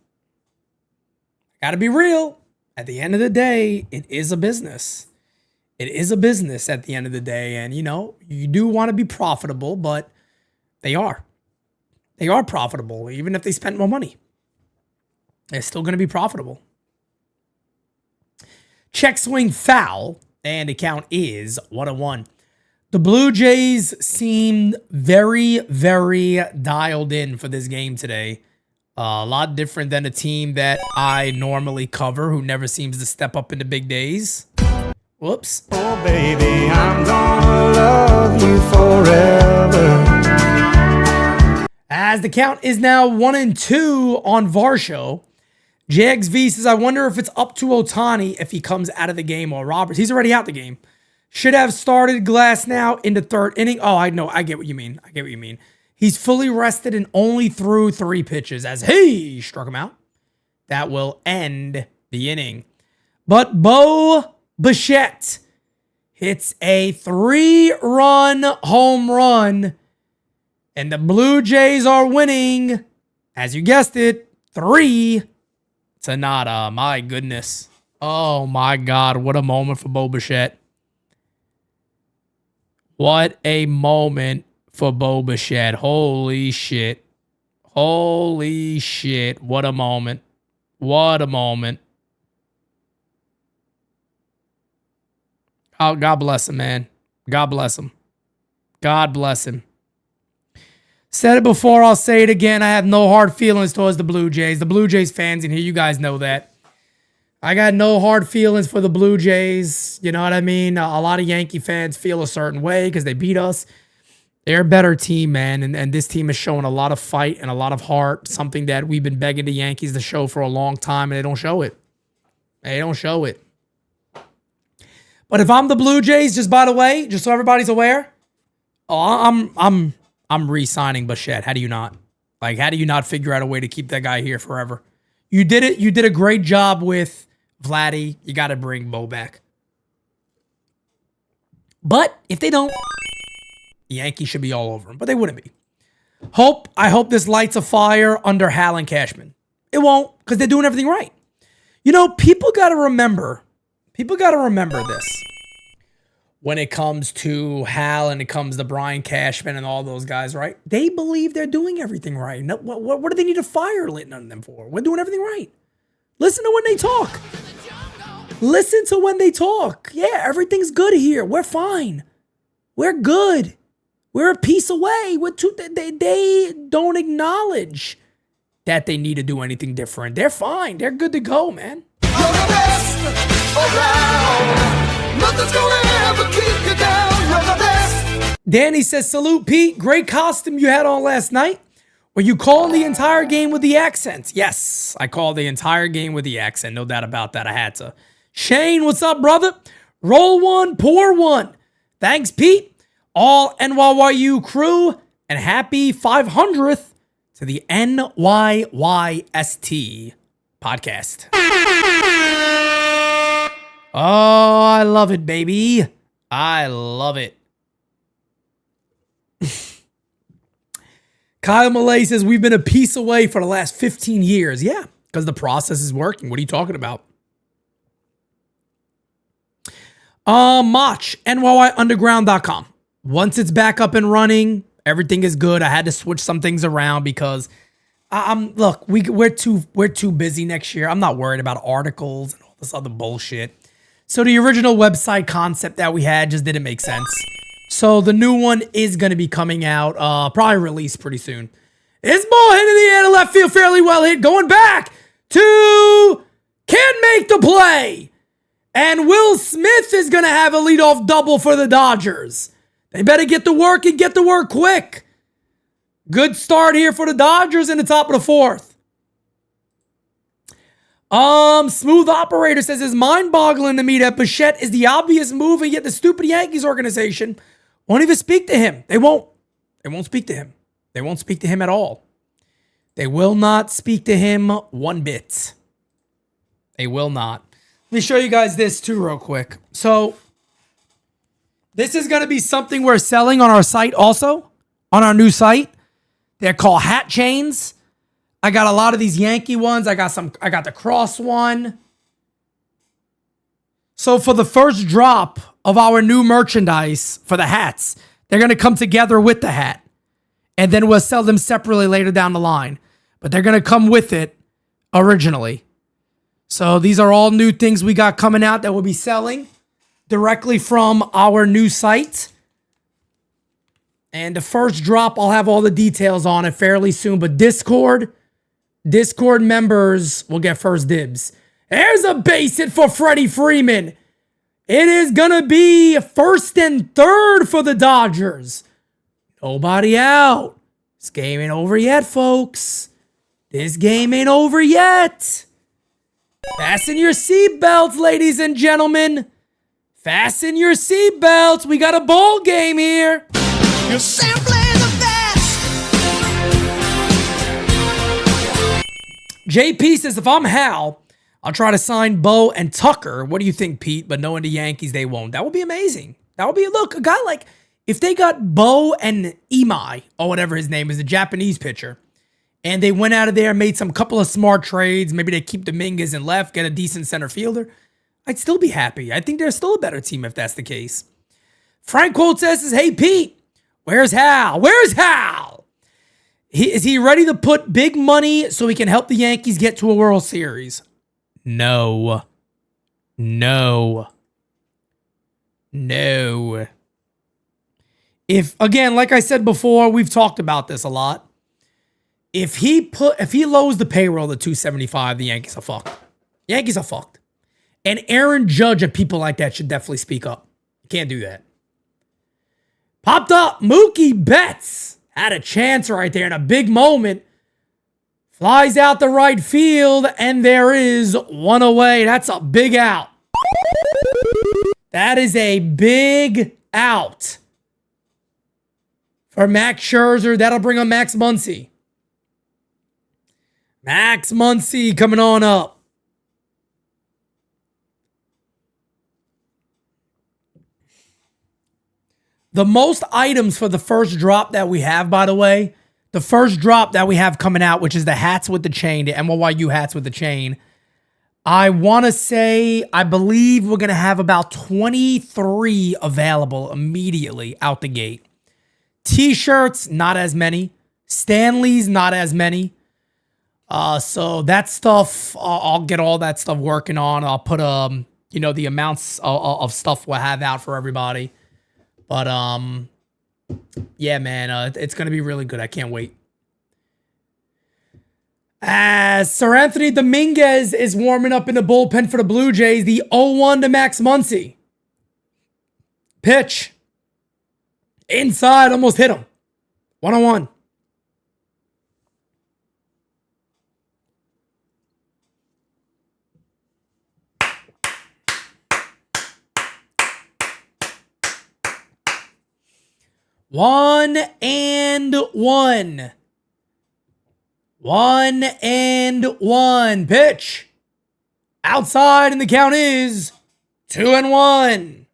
Got to be real. At the end of the day, it is a business. It is a business at the end of the day. And, you know, you do want to be profitable, but they are. They are profitable, even if they spent more money. They're still going to be profitable. Check swing foul, and the count is 1-1. The Blue Jays seemed very, very dialed in for this game today. A lot different than a team that I normally cover, who never seems to step up into big days. Whoops. Oh, baby, I'm gonna love you forever. As the count is now 1-2 on Varsho. JXV says, I wonder if it's up to Ohtani if he comes out of the game or Roberts. He's already out the game. Should have started Glass now in the third inning. Oh, I know. I get what you mean. He's fully rested and only threw 3 pitches as he struck him out. That will end the inning. But Bo Bichette, hits a 3-run home run, and the Blue Jays are winning, as you guessed it, 3-0. My goodness. Oh my God, what a moment for Bo Bichette. What a moment for Bo Bichette. Holy shit. Holy shit. What a moment. What a moment. Oh, God bless him, man. God bless him. God bless him. Said it before, I'll say it again. I have no hard feelings towards the Blue Jays. The Blue Jays fans in here, you guys know that. I got no hard feelings for the Blue Jays. You know what I mean? A lot of Yankee fans feel a certain way because they beat us. They're a better team, man. And this team is showing a lot of fight and a lot of heart, something that we've been begging the Yankees to show for a long time, and they don't show it. They don't show it. But if I'm the Blue Jays, just by the way, just so everybody's aware, I'm re-signing Bichette. How do you not? Like, how do you not figure out a way to keep that guy here forever? You did it. You did a great job with Vladdy. You got to bring Bo back. But if they don't, the Yankees should be all over him. But they wouldn't be. I hope this lights a fire under Hal and Cashman. It won't, because they're doing everything right. You know, people got to remember this. When it comes to Hal and it comes to Brian Cashman and all those guys, right? They believe they're doing everything right. No, what do they need to fire Litton on them for? We're doing everything right. Listen to when they talk. Listen to when they talk. Yeah, everything's good here. We're fine. We're good. We're a piece away. They don't acknowledge that they need to do anything different. They're fine. They're good to go, man. You're the best around. Nothing's gonna ever keep you down. You're the best. Danny says, salute, Pete. Great costume you had on last night. Were you calling the entire game with the accents? Yes, I called the entire game with the accent. No doubt about that. I had to. Shane, what's up, brother? Roll one, pour one. Thanks, Pete. All NYYU crew, and happy 500th to the NYYST podcast. Oh, I love it, baby. I love it. Kyle Malay says, we've been a piece away for the last 15 years. Yeah, because the process is working. What are you talking about? Mach, NYYUnderground.com. Once it's back up and running, everything is good. I had to switch some things around because look, we're too busy next year. I'm not worried about articles and all this other bullshit. So the original website concept that we had just didn't make sense. So the new one is going to be coming out, probably released pretty soon. This ball hit in the air to left field, fairly well hit, going back to can't make the play. And Will Smith is going to have a leadoff double for the Dodgers. They better get to work and get to work quick. Good start here for the Dodgers in the top of the fourth. Smooth Operator says it's mind-boggling to me that Bichette is the obvious move, and yet the stupid Yankees organization won't even speak to him. They won't speak to him. They won't speak to him at all. They will not speak to him one bit. They will not. Let me show you guys this too real quick. So this is going to be something we're selling on our site also, on our new site. They're called hat chains. I got a lot of these Yankee ones. I got the cross one. So for the first drop of our new merchandise for the hats, they're going to come together with the hat. And then we'll sell them separately later down the line. But they're going to come with it originally. So these are all new things we got coming out that we'll be selling directly from our new site. And the first drop, I'll have all the details on it fairly soon. But Discord members will get first dibs. There's a base hit for Freddie Freeman. It is going to be first and third for the Dodgers. Nobody out. This game ain't over yet, folks. This game ain't over yet. Fasten your seatbelts, ladies and gentlemen. Fasten your seatbelts. We got a ball game here. You're simply the best. JP says, if I'm Hal, I'll try to sign Bo and Tucker. What do you think, Pete? But knowing the Yankees, they won't. That would be amazing. That would be, look, a guy like, if they got Bo and Imai, or whatever his name is, a Japanese pitcher, and they went out of there, made some couple of smart trades, maybe they keep Dominguez in left, get a decent center fielder, I'd still be happy. I think they're still a better team if that's the case. Frank Quote says, hey, Pete, where's Hal? Where's Hal? Is he ready to put big money so he can help the Yankees get to a World Series? No. No. No. If, again, like I said before, we've talked about this a lot. If he lowers the payroll to 275, the Yankees are fucked. Yankees are fucked. And Aaron Judge and people like that should definitely speak up. You can't do that. Popped up. Mookie Betts had a chance right there in a big moment. Flies out the right field, and there is one away. That's a big out. That is a big out for Max Scherzer. That'll bring on Max Muncy. Max Muncy coming on up. The most items for the first drop that we have, by the way, the first drop that we have coming out, which is the hats with the chain, the NYYU hats with the chain, I want to say, I believe we're going to have about 23 available immediately out the gate. T-shirts, not as many. Stanley's, not as many. So that stuff, I'll get all that stuff working on. I'll put, the amounts of stuff we'll have out for everybody. But, yeah, man, it's going to be really good. I can't wait. As Sir Anthony Dominguez is warming up in the bullpen for the Blue Jays, the 0-1 to Max Muncy. Pitch. Inside, almost hit him. 1-1. One and one. 1-1. Pitch. Outside, and the count is 2-1.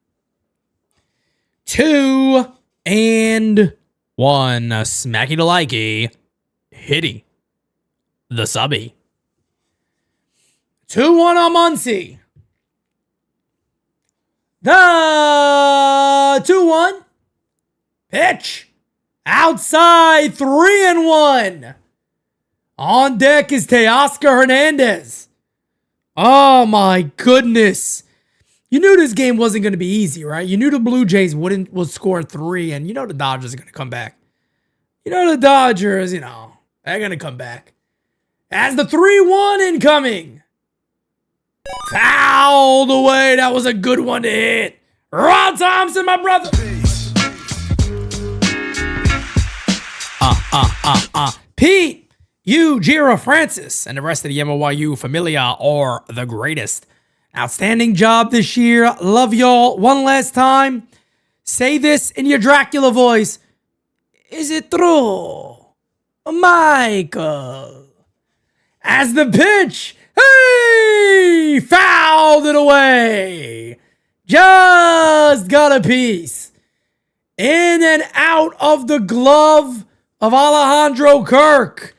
2-1. Smacky to likey. Hitty. The subby. 2-1 on Muncy. The 2-1. Pitch. Outside. 3-1. On deck is Teoscar Hernandez. Oh my goodness. You knew this game wasn't going to be easy, right? You knew the Blue Jays would score 3, and you know the Dodgers are going to come back. You know the Dodgers, they're going to come back. As the 3-1 incoming. Fouled away. That was a good one to hit. Rod Thompson, my brother. Pete. You, Jira Francis, and the rest of the NYYU Familia are the greatest. Outstanding job this year. Love y'all. One last time. Say this in your Dracula voice. Is it true? Michael. As the pitch. Hey! Fouled it away. Just got a piece. In and out of the glove of Alejandro Kirk.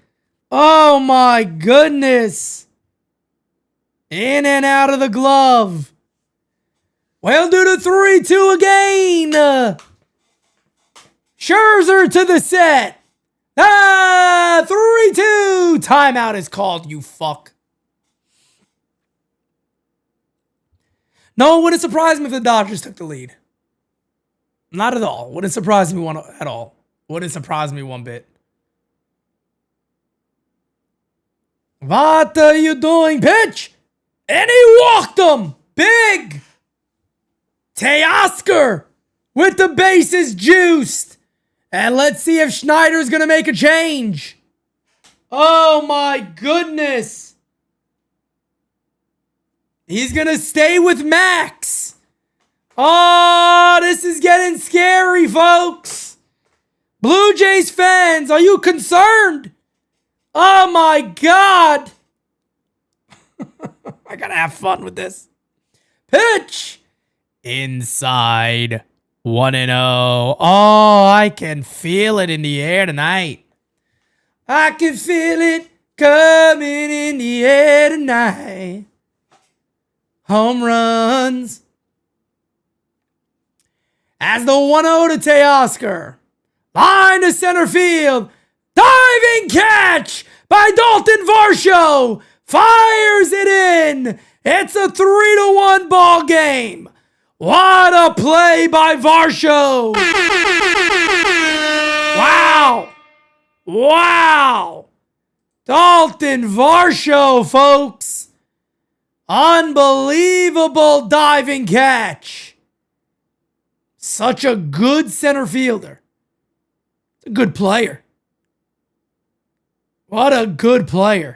Oh my goodness. In and out of the glove. We'll do the 3-2 again. Scherzer to the set. 3-2. Timeout is called, you fuck. No, it wouldn't surprise me if the Dodgers took the lead. Not at all. Wouldn't surprise me at all. Wouldn't surprise me one bit. What are you doing? Pitch! And he walked him! Big! Teoscar with the bases juiced. And let's see if Schneider's going to make a change. Oh my goodness. He's going to stay with Max. Oh, this is getting scary, folks. Blue Jays fans, are you concerned? Oh my God. I gotta have fun with this. Pitch! Inside. 1-0. Oh, I can feel it in the air tonight. I can feel it coming in the air tonight. Home runs. As the 1-0 to Teoscar. Line to center field. Diving catch by Dalton Varsho. Fires it in. It's a 3-1 ball game. What a play by Varsho. Wow. Wow. Dalton Varsho, folks. Unbelievable diving catch. Such a good center fielder. A good player. What a good player.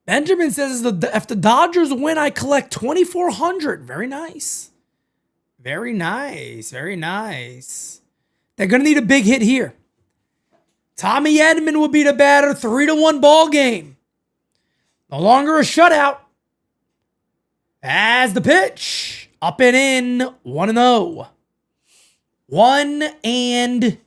Benjamin says, if the Dodgers win, I collect 2,400. Very nice. Very nice. Very nice. They're going to need a big hit here. Tommy Edman will be the batter. 3-1 ball game. No longer a shutout. As the pitch. Up and in. 1-0. 1-0.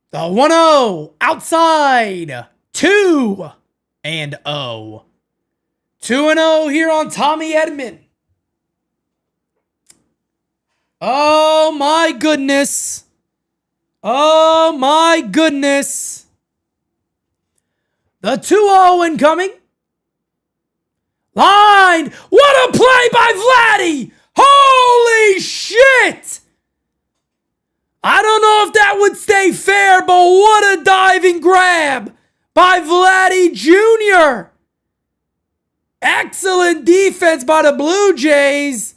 The 1-0 outside. 2-0. 2-0 here on Tommy Edman. Oh my goodness. Oh my goodness. The 2-0 incoming. Line. What a play by Vladdy. Holy shit. I don't know if that would stay fair, but what a diving grab by Vladdy Jr. Excellent defense by the Blue Jays.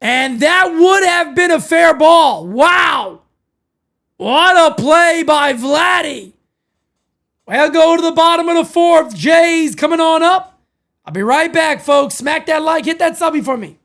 And that would have been a fair ball. Wow. What a play by Vladdy. We'll go to the bottom of the fourth. Jays coming on up. I'll be right back, folks. Smack that like, hit that subby for me.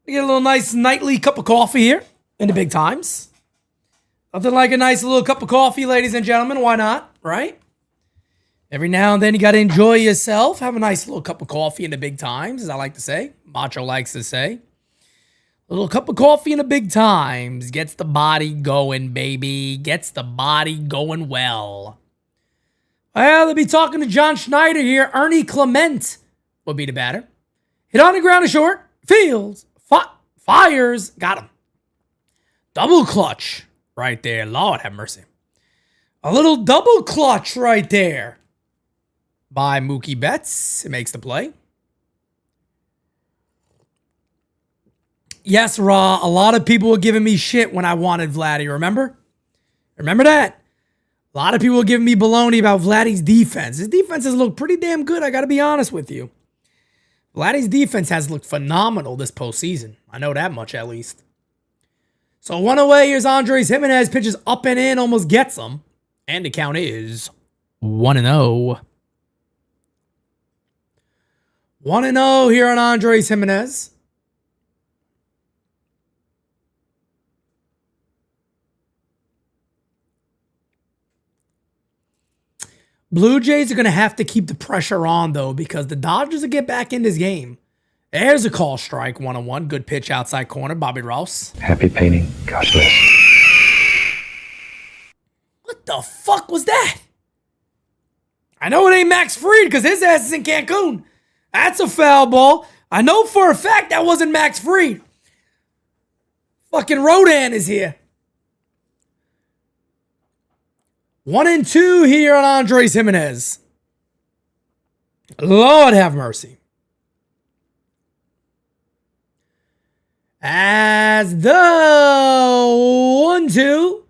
We get a little nice nightly cup of coffee here in the big times. Nothing like a nice little cup of coffee, ladies and gentlemen. Why not, right? Every now and then you got to enjoy yourself. Have a nice little cup of coffee in the big times, as I like to say. Macho likes to say. A little cup of coffee in the big times gets the body going, baby. Gets the body going well. Well, they'll be talking to John Schneider here. Ernie Clement will be the batter. Hit on the ground to short. Fields. Fires. Got him. Double clutch right there. Lord have mercy. A little double clutch right there by Mookie Betts. It makes the play. Yes, Raw. A lot of people were giving me shit when I wanted Vladdy. Remember? Remember that? A lot of people were giving me baloney about Vladdy's defense. His defense has looked pretty damn good, I got to be honest with you. Vladdy's defense has looked phenomenal this postseason. I know that much at least. So one away, here's Andres Jimenez. Pitches up and in, almost gets him. And the count is 1-0. 1-0 here on Andres Jimenez. Blue Jays are going to have to keep the pressure on, though, because the Dodgers will get back in this game. There's a call strike, 1-1. Good pitch outside corner, Bobby Rouse. Happy painting. God bless. What the fuck was that? I know it ain't Max Fried because his ass is in Cancun. That's a foul ball. I know for a fact that wasn't Max Fried. Fucking Rodan is here. 1-2 here on Andres Jimenez. Lord have mercy. As the 1-2.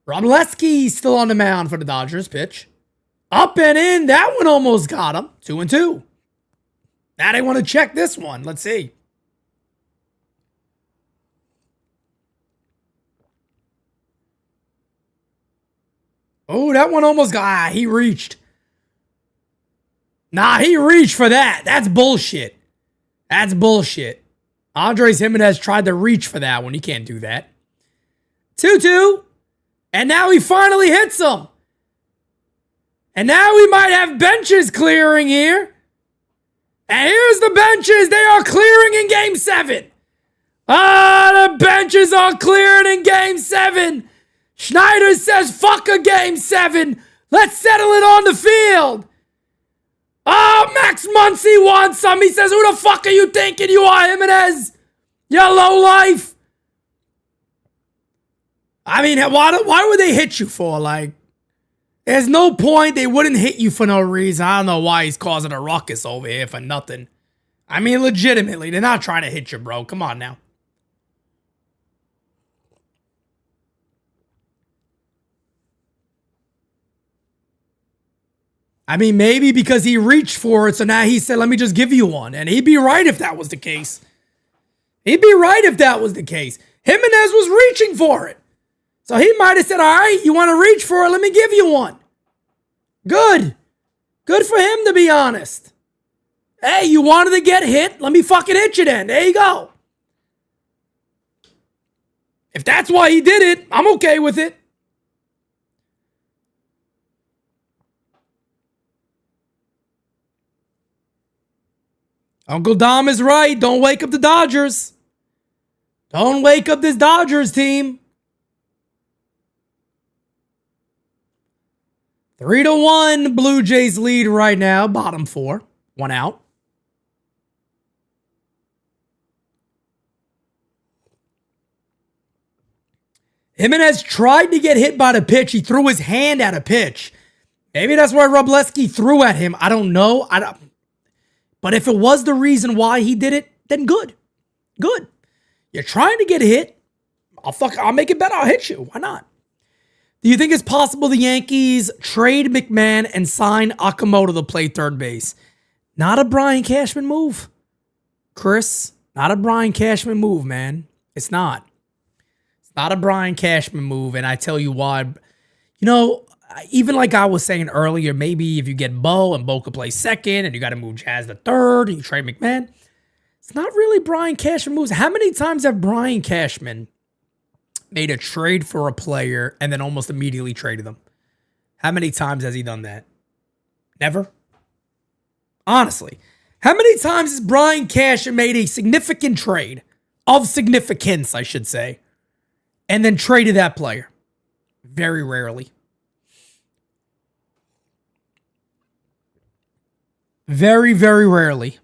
Robleski still on the mound for the Dodgers. Pitch. Up and in. That one almost got him. 2-2. Now they want to check this one. Let's see. Oh, that one almost got... he reached. Nah, he reached for that. That's bullshit. That's bullshit. Andres Jimenez tried to reach for that one. He can't do that. 2-2. And now he finally hits him. And now we might have benches clearing here. And here's the benches. They are clearing in Game 7. The benches are clearing in Game 7. Schneider says, fuck a Game 7. Let's settle it on the field. Oh, Max Muncy wants some. He says, who the fuck are you thinking you are, Jimenez? You low life. I mean, why would they hit you for? Like, there's no point. They wouldn't hit you for no reason. I don't know why he's causing a ruckus over here for nothing. I mean, legitimately, they're not trying to hit you, bro. Come on now. I mean, maybe because he reached for it, so now he said, let me just give you one. And he'd be right if that was the case. He'd be right if that was the case. Jimenez was reaching for it. So he might have said, all right, you want to reach for it? Let me give you one. Good. Good for him, to be honest. Hey, you wanted to get hit? Let me fucking hit you then. There you go. If that's why he did it, I'm okay with it. Uncle Dom is right. Don't wake up the Dodgers. Don't wake up this Dodgers team. 3-1 Blue Jays lead right now. Bottom 4. 1 out. Jimenez tried to get hit by the pitch. He threw his hand at a pitch. Maybe that's why Robleski threw at him. I don't know. But if it was the reason why he did it, then good. Good. You're trying to get hit. I'll make it better. I'll hit you. Why not? Do you think it's possible the Yankees trade McMahon and sign Okamoto to play third base? Not a Brian Cashman move. Chris, not a Brian Cashman move, man. It's not. It's not a Brian Cashman move, and I tell you why. You know, even like I was saying earlier, maybe if you get Bo and Bo could play second and you got to move Jazz to third and you trade McMahon, it's not really Brian Cashman moves. How many times have Brian Cashman made a trade for a player and then almost immediately traded them? How many times has he done that? Never? Honestly. How many times has Brian Cashman made a significant trade, of significance, I should say, and then traded that player? Very rarely. Very, very rarely.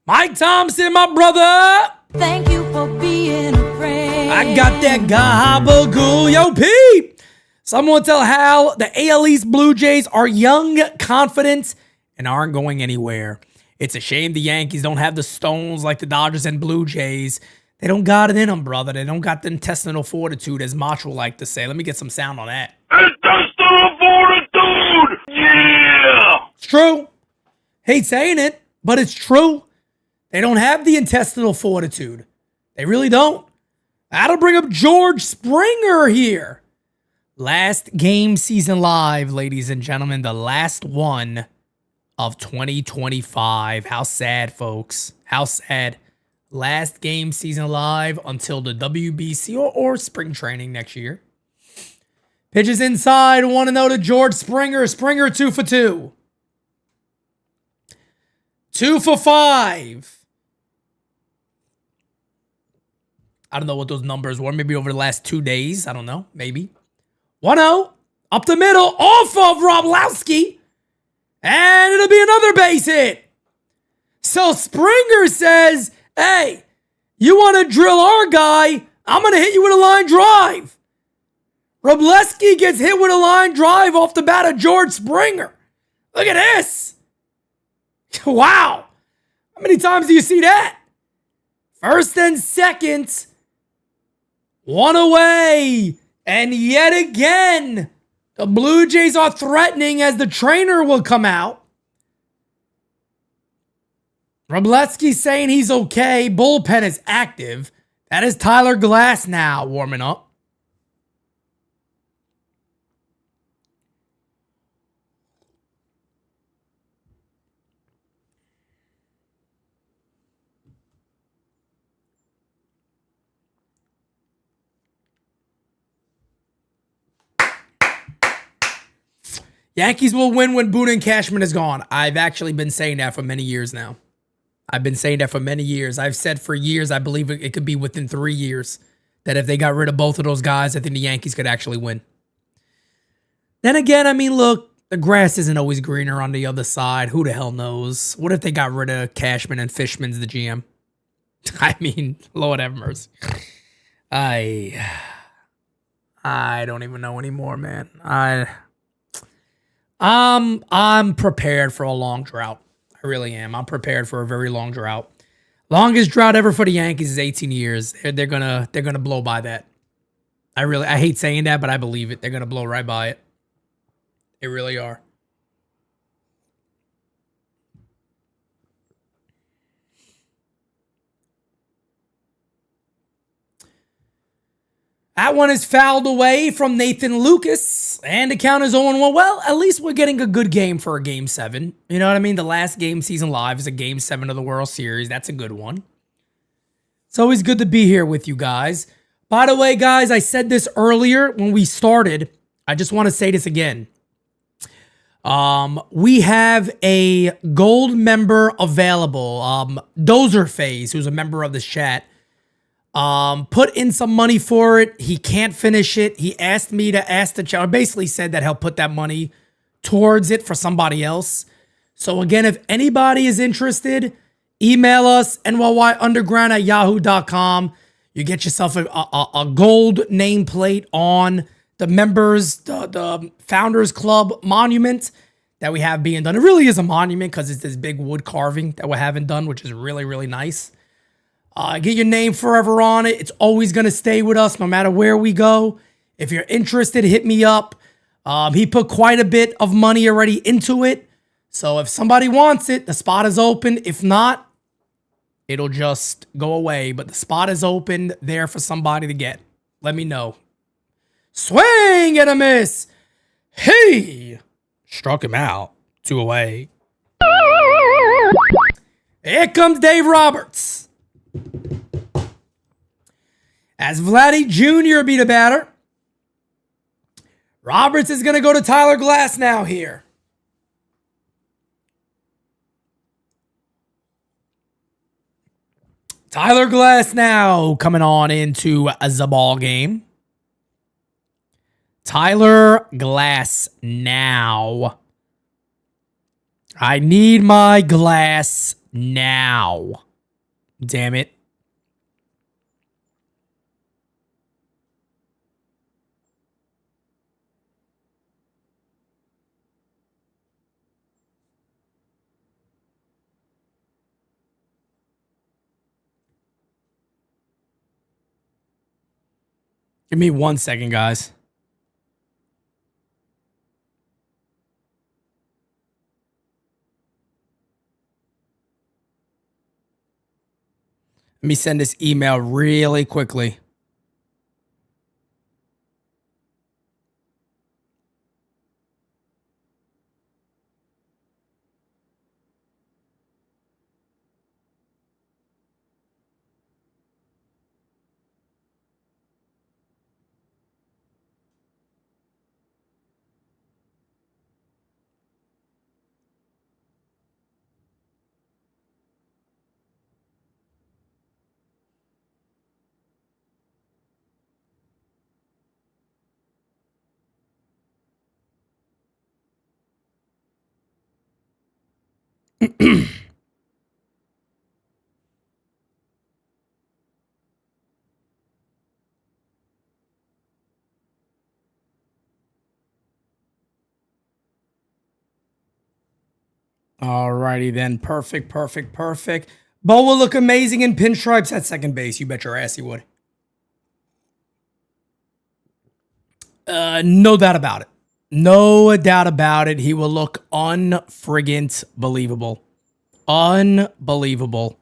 Mike Thompson, my brother. Thank you for being a friend. I got that gabagool. Yo, Pete. Someone tell Hal the AL East Blue Jays are young, confident, and aren't going anywhere. It's a shame the Yankees don't have the stones like the Dodgers and Blue Jays. They don't got it in them, brother. They don't got the intestinal fortitude, as Mach will like to say. Let me get some sound on that. Intestinal fortitude! Yeah! It's true. Hate saying it, but it's true. They don't have the intestinal fortitude. They really don't. That'll bring up George Springer here. Last game season live, ladies and gentlemen. The last one of 2025. How sad, folks. How sad. Last game season live until the WBC or spring training next year. Pitches inside. 1-0 to George Springer. Springer 2 for 2. 2 for 5. I don't know what those numbers were. Maybe over the last 2 days. I don't know. Maybe. 1-0. Up the middle. Off of Roblowski. And it'll be another base hit. So Springer says, hey, you want to drill our guy? I'm going to hit you with a line drive. Roblowski gets hit with a line drive off the bat of George Springer. Look at this. Wow. How many times do you see that? First and second. One away. And yet again, the Blue Jays are threatening as the trainer will come out. Roblowski saying he's okay. Bullpen is active. That is Tyler Glass now warming up. Yankees will win when Boone and Cashman is gone. I've actually been saying that for many years now. I've been saying that for many years. I've said for years, I believe it could be within 3 years, that if they got rid of both of those guys, I think the Yankees could actually win. Then again, I mean, look, the grass isn't always greener on the other side. Who the hell knows? What if they got rid of Cashman and Fishman's the GM? I mean, Lord have mercy. I don't even know anymore, man. I'm prepared for a long drought. I really am. I'm prepared for a very long drought. Longest drought ever for the Yankees is 18 years. They're gonna blow by that. I hate saying that, but I believe it. They're gonna blow right by it. They really are. That one is fouled away from Nathan Lucas, and the count is 0-1. Well, at least we're getting a good game for a Game 7. You know what I mean? The last game season live is a Game 7 of the World Series. That's a good one. It's always good to be here with you guys. By the way, guys, I said this earlier when we started. I just want to say this again. We have a gold member available. Dozer Phase, who's a member of this chat. Put in some money for it. He can't finish it. He asked me to ask the chat. Basically said that he'll put that money towards it for somebody else. So again, if anybody is interested, email us, NYYUnderground@yahoo.com. You get yourself a gold nameplate on the members, the Founders Club monument that we have being done. It really is a monument because it's this big wood carving that we're having done, which is really, really nice. Get your name forever on it. It's always going to stay with us no matter where we go. If you're interested, hit me up. He put quite a bit of money already into it. So if somebody wants it, the spot is open. If not, it'll just go away. But the spot is open there for somebody to get. Let me know. Swing and a miss. Hey! Struck him out. 2 away. Here comes Dave Roberts. As Vladdy Jr. be the batter, Roberts is going to go to Tyler Glass now here. Tyler Glass now coming on into the ball game. Tyler Glass now. I need my glass now. Damn it. Give me 1 second, guys. Let me send this email really quickly. Alrighty then. Perfect. Bo will look amazing in pinstripes at second base. You bet your ass he would. No doubt about it. No doubt about it. He will look unfriggin' believable. Unbelievable.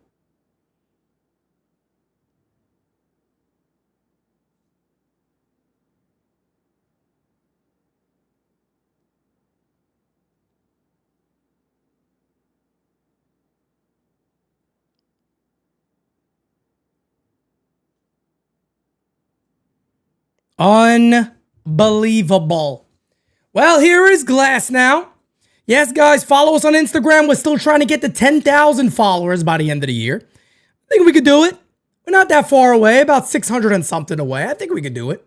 Unbelievable. Well, here is Glass now. Yes, guys, follow us on Instagram. We're still trying to get to 10,000 followers by the end of the year. I think we could do it. We're not that far away, about 600 and something away. I think we could do it.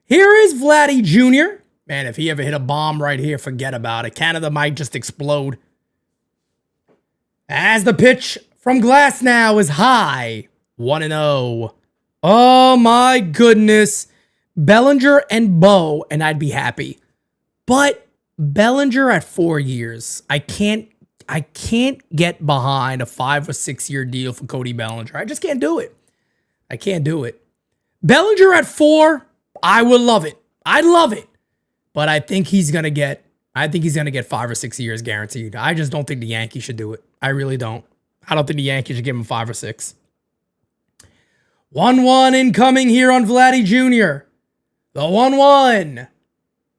Here is Vladdy Jr. Man, if he ever hit a bomb right here, forget about it. Canada might just explode. As the pitch from Glass now is high. 1-0. Oh, my goodness. Bellinger and Bo, and I'd be happy. But Bellinger at 4 years. I can't get behind a 5 or 6 year deal for Cody Bellinger. I just can't do it. I can't do it. Bellinger at 4, I would love it. I'd love it. But I think he's gonna get 5 or 6 years guaranteed. I just don't think the Yankees should do it. I really don't. I don't think the Yankees should give him 5 or 6. 1-1 incoming here on Vladdy Jr. The 1-1.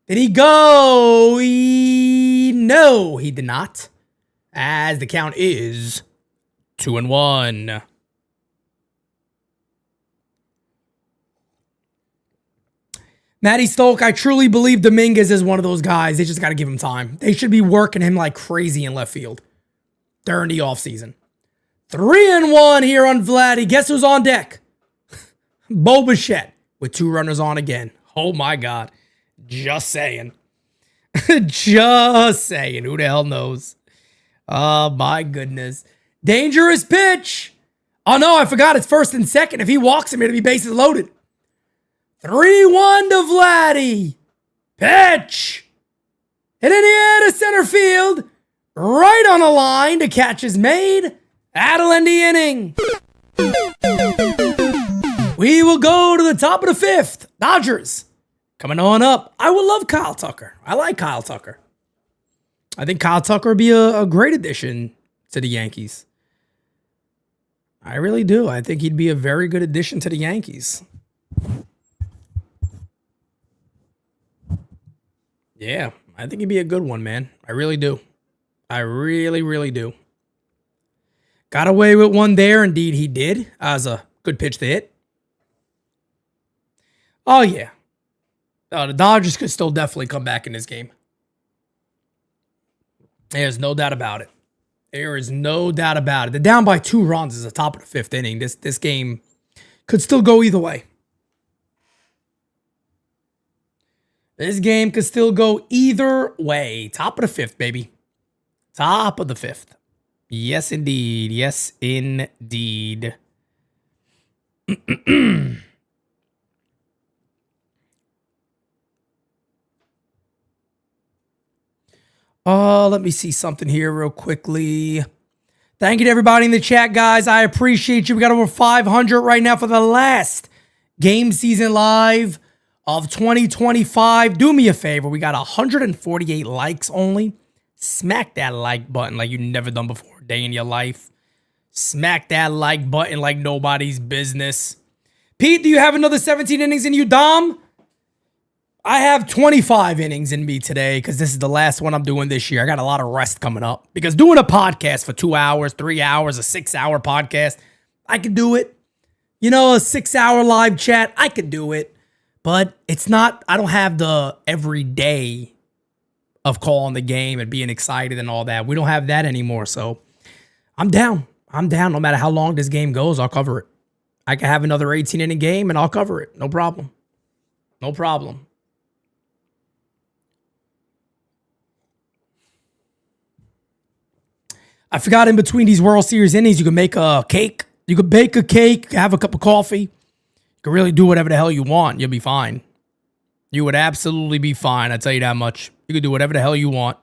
Did he go? No, he did not. As the count is 2-1. Matty Stoke, I truly believe Dominguez is one of those guys. They just got to give him time. They should be working him like crazy in left field during the offseason. 3-1 here on Vladdy. Guess who's on deck? Bo Bichette with 2 runners on again. Oh my God. Just saying. Just saying. Who the hell knows? Oh my goodness. Dangerous pitch. Oh no, I forgot. It's first and second. If he walks him, it'll be bases loaded. 3-1 to Vladdy. Pitch. Hit in the air to center field. Right on the line. The catch is made. That'll end the inning. We will go to the top of the 5th. Dodgers coming on up. I would love Kyle Tucker. I like Kyle Tucker. I think Kyle Tucker would be a great addition to the Yankees. I really do. I think he'd be a very good addition to the Yankees. Yeah, I think he'd be a good one, man. I really do. I really, really do. Got away with one there. Indeed, he did. That was a good pitch to hit. Oh, yeah. The Dodgers could still definitely come back in this game. There's no doubt about it. There is no doubt about it. They're down by 2 runs at the top of the 5th inning. This game could still go either way. This game could still go either way. Top of the 5th, baby. Top of the 5th. Yes, indeed. Yes, indeed. Let me see something here real quickly. Thank you to everybody in the chat, guys. I appreciate you. We got over 500 right now for the last game season live of 2025. Do me a favor. We got 148 likes only. Smack that like button like you've never done before a day in your life. Smack that like button like nobody's business. Pete, do you have another 17 innings in you, Dom? I have 25 innings in me today because this is the last one I'm doing this year. I got a lot of rest coming up because doing a podcast for 2 hours, 3 hours, a 6-hour podcast, I could do it. You know, a 6-hour live chat, I could do it. But it's not, I don't have the every day of calling the game and being excited and all that. We don't have that anymore. So I'm down. I'm down. No matter how long this game goes, I'll cover it. I can have another 18 inning game and I'll cover it. No problem. No problem. I forgot in between these World Series innings, you can make a cake. You could bake a cake, have a cup of coffee. You can really do whatever the hell you want. You'll be fine. You would absolutely be fine. I tell you that much. You could do whatever the hell you want.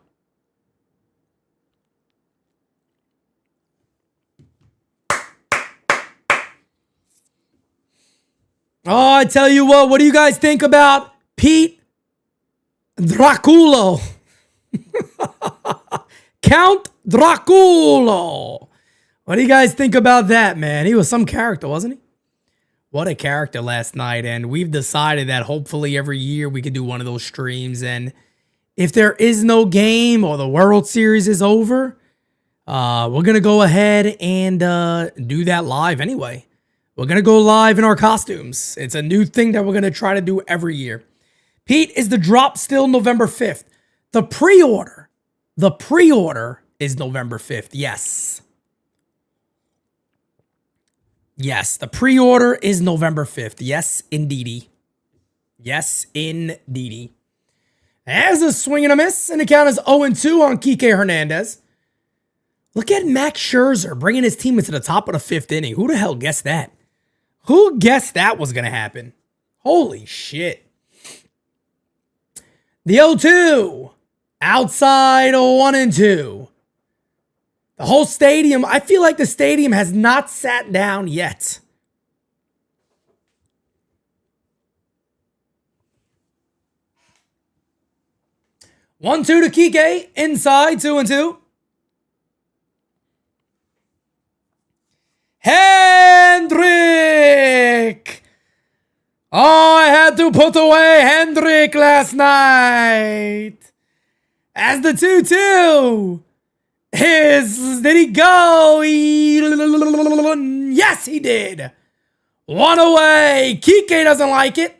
Oh, I tell you what do you guys think about Pete Draculo? Count Draculo. What do you guys think about that, man? He was some character, wasn't he? What a character last night. And we've decided that hopefully every year we could do one of those streams. And if there is no game or the World Series is over, we're going to go ahead and do that live anyway. We're going to go live in our costumes. It's a new thing that we're going to try to do every year. Pete, is the drop still November 5th? The pre-order is November 5th. Yes. Yes, the pre-order is November 5th. Yes, indeedy. Yes, indeedy. As a swing and a miss, and the count is 0-2 on Kike Hernandez. Look at Max Scherzer bringing his team into the top of the 5th inning. Who the hell guessed that? Who guessed that was going to happen? Holy shit. The 0-2. Outside 1-2. The whole stadium, I feel like the stadium has not sat down yet. One, 2 to Kike. Inside, 2-2. Hendrick. Oh, I had to put away Hendrick last night. As the 2-2. Did he go? Yes, he did. One away. Kike doesn't like it.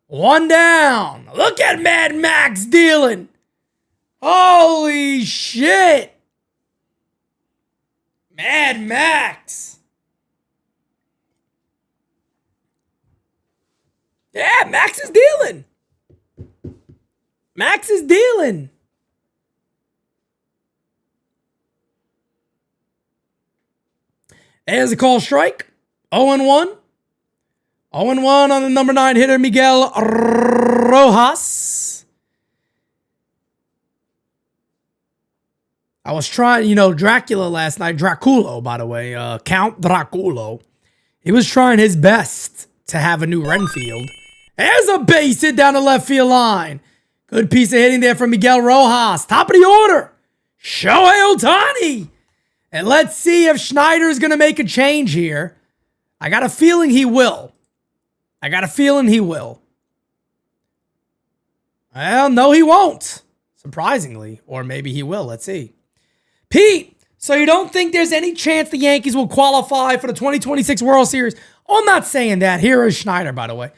One down. Look at Mad Max dealing. Holy shit. Mad Max. Yeah, Max is dealing. Max is dealing. There's a call strike. 0-1. 0-1 on the number 9 hitter, Miguel Rojas. I was trying, Dracula last night. Draculo, by the way. Count Draculo. He was trying his best to have a new Renfield. There's a base hit down the left field line. Good piece of hitting there from Miguel Rojas. Top of the order. Shohei Ohtani. And let's see if Schneider is going to make a change here. I got a feeling he will. Well, no, he won't. Surprisingly. Or maybe he will. Let's see. Pete, So you don't think there's any chance the Yankees will qualify for the 2026 World Series? Oh, I'm not saying that. Here is Schneider, by the way.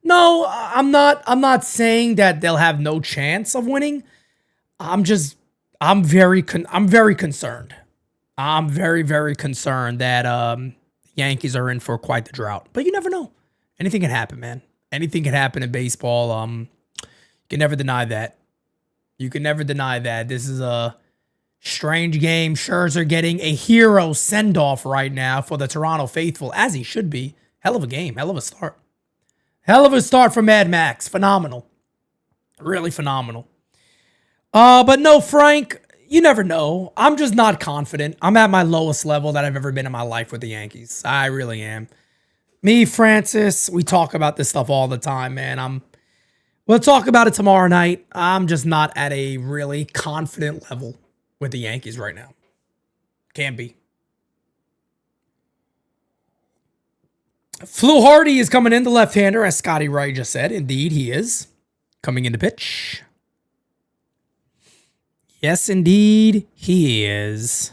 No, I'm not saying that they'll have no chance of winning. I'm very concerned. I'm very, very concerned that Yankees are in for quite the drought. But you never know. Anything can happen, man. Anything can happen in baseball. You can never deny that. You can never deny that. This is a strange game. Scherzer getting a hero send-off right now for the Toronto faithful, as he should be. Hell of a game. Hell of a start. Hell of a start for Mad Max. Phenomenal. Really phenomenal. But no, Frank, you never know. I'm just not confident. I'm at my lowest level that I've ever been in my life with the Yankees. I really am. Me, Francis, we talk about this stuff all the time, man. We'll talk about it tomorrow night. I'm just not at a really confident level with the Yankees right now. Can't be. Fluharty is coming in, the left-hander, as Scotty Wright just said. Indeed, he is. Coming in to pitch. Yes, indeed, he is.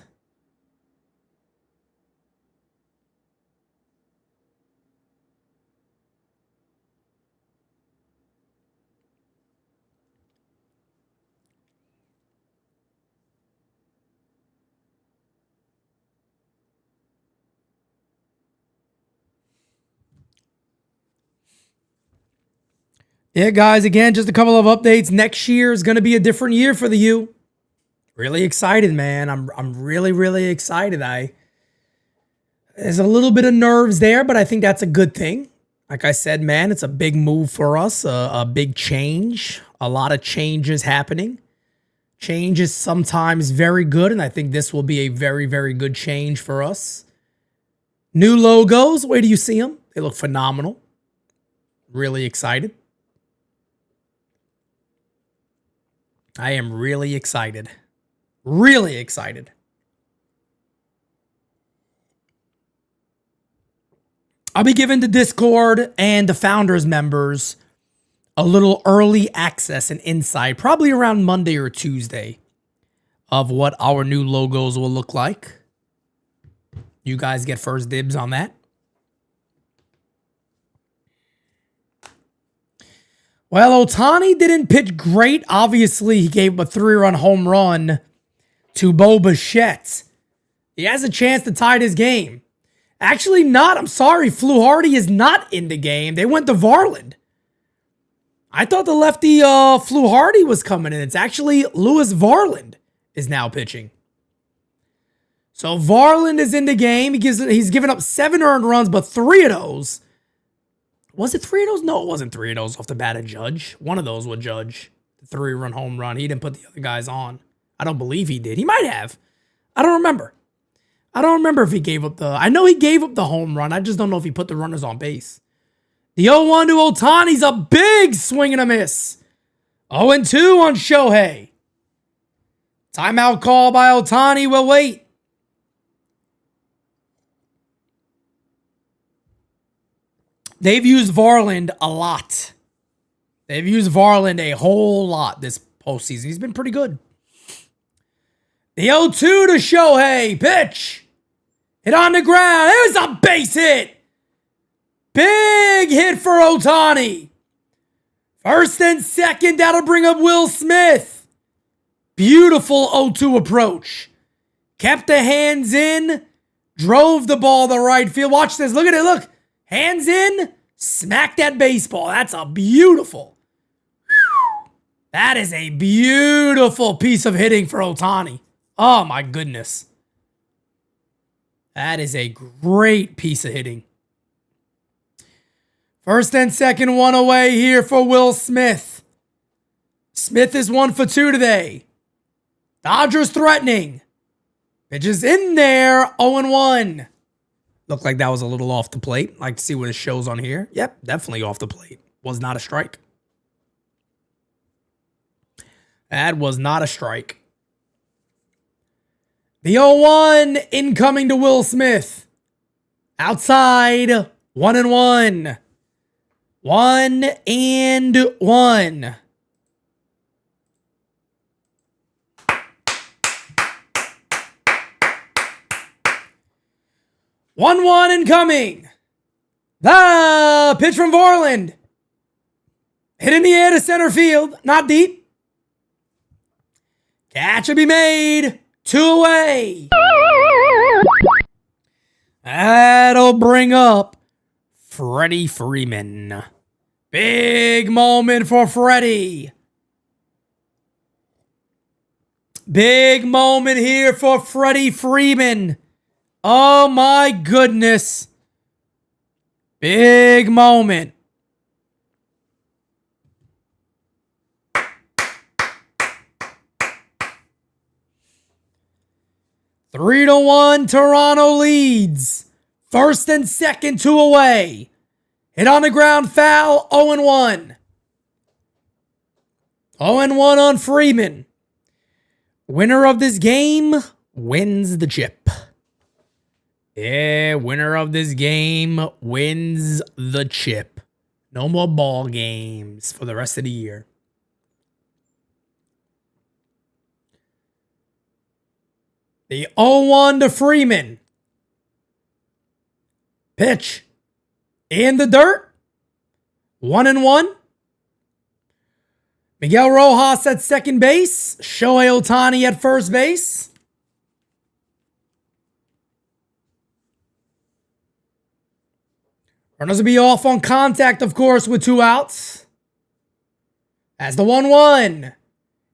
Yeah, guys, again, just a couple of updates. Next year is going to be a different year for the U. Really excited, man. I'm really, really excited. There's a little bit of nerves there, but I think that's a good thing. Like I said, man, it's a big move for us, a big change. A lot of changes happening. Change is sometimes very good, and I think this will be a very, very good change for us. New logos. Where do you see them? They look phenomenal. Really excited. I am really excited. Really excited. I'll be giving the Discord and the Founders members a little early access and insight, probably around Monday or Tuesday, of what our new logos will look like. You guys get first dibs on that. Well, Ohtani didn't pitch great. Obviously, he gave a 3-run home run to Bo Bichette. He has a chance to tie this game. Actually not. I'm sorry. Fluharty is not in the game. They went to Varland. I thought the lefty Fluharty was coming in. It's actually Lewis Varland is now pitching. So Varland is in the game. He's given up 7 earned runs, but 3 of those. Was it 3 of those? No, it wasn't 3 of those off the bat of Judge. One of those would Judge. The 3-run home run. He didn't put the other guys on. I don't believe he did. He might have. I don't remember. I don't remember if he gave up the... I know he gave up the home run. I just don't know if he put the runners on base. The 0-1 to Ohtani's a big swing and a miss. 0-2 on Shohei. Timeout call by Ohtani. We'll wait. They've used Varland a lot. They've used Varland a whole lot this postseason. He's been pretty good. The 0-2 to Shohei. Pitch. Hit on the ground. There's a base hit. Big hit for Ohtani. First and second. That'll bring up Will Smith. Beautiful 0-2 approach. Kept the hands in. Drove the ball to right field. Watch this. Look at it. Look. Hands in, smack that baseball. That's a beautiful. That is a beautiful piece of hitting for Ohtani. Oh, my goodness. That is a great piece of hitting. First and second, one away here for Will Smith. Smith is 1 for 2 today. Dodgers threatening. Pitch is in there, 0-1. Looked like that was a little off the plate. Like to see what it shows on here. Yep, definitely off the plate. Was not a strike. That was not a strike. The 0-1 incoming to Will Smith. Outside, 1-1. 1-1. 1-1 incoming. The pitch from Vorland. Hit in the air to center field. Not deep. Catch will be made. 2 away. That'll bring up Freddie Freeman. Big moment for Freddie. Big moment here for Freddie Freeman. Oh my goodness. Big moment. Three to 1, Toronto leads. First and second, 2 away. Hit on the ground, foul, 0-1. 0-1 on Freeman. Winner of this game wins the chip. Yeah, winner of this game wins the chip. No more ball games for the rest of the year. The 0-1 to Freeman. Pitch. In the dirt. 1-1. Miguel Rojas at second base. Shohei Ohtani at first base. Runners will be off on contact, of course, with 2 outs. As the 1-1.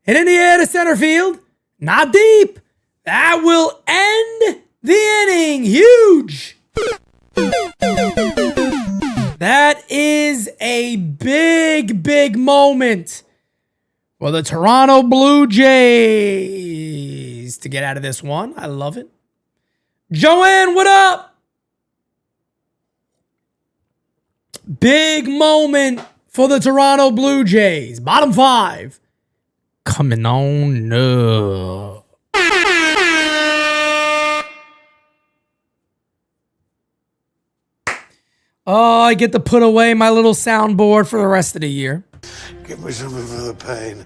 Hit in the air to center field. Not deep. That will end the inning. Huge. That is a big, big moment for the Toronto Blue Jays to get out of this one. I love it. Joanne, what up? Big moment for the Toronto Blue Jays. Bottom 5. Coming on up. Oh, I get to put away my little soundboard for the rest of the year. Give me something for the pain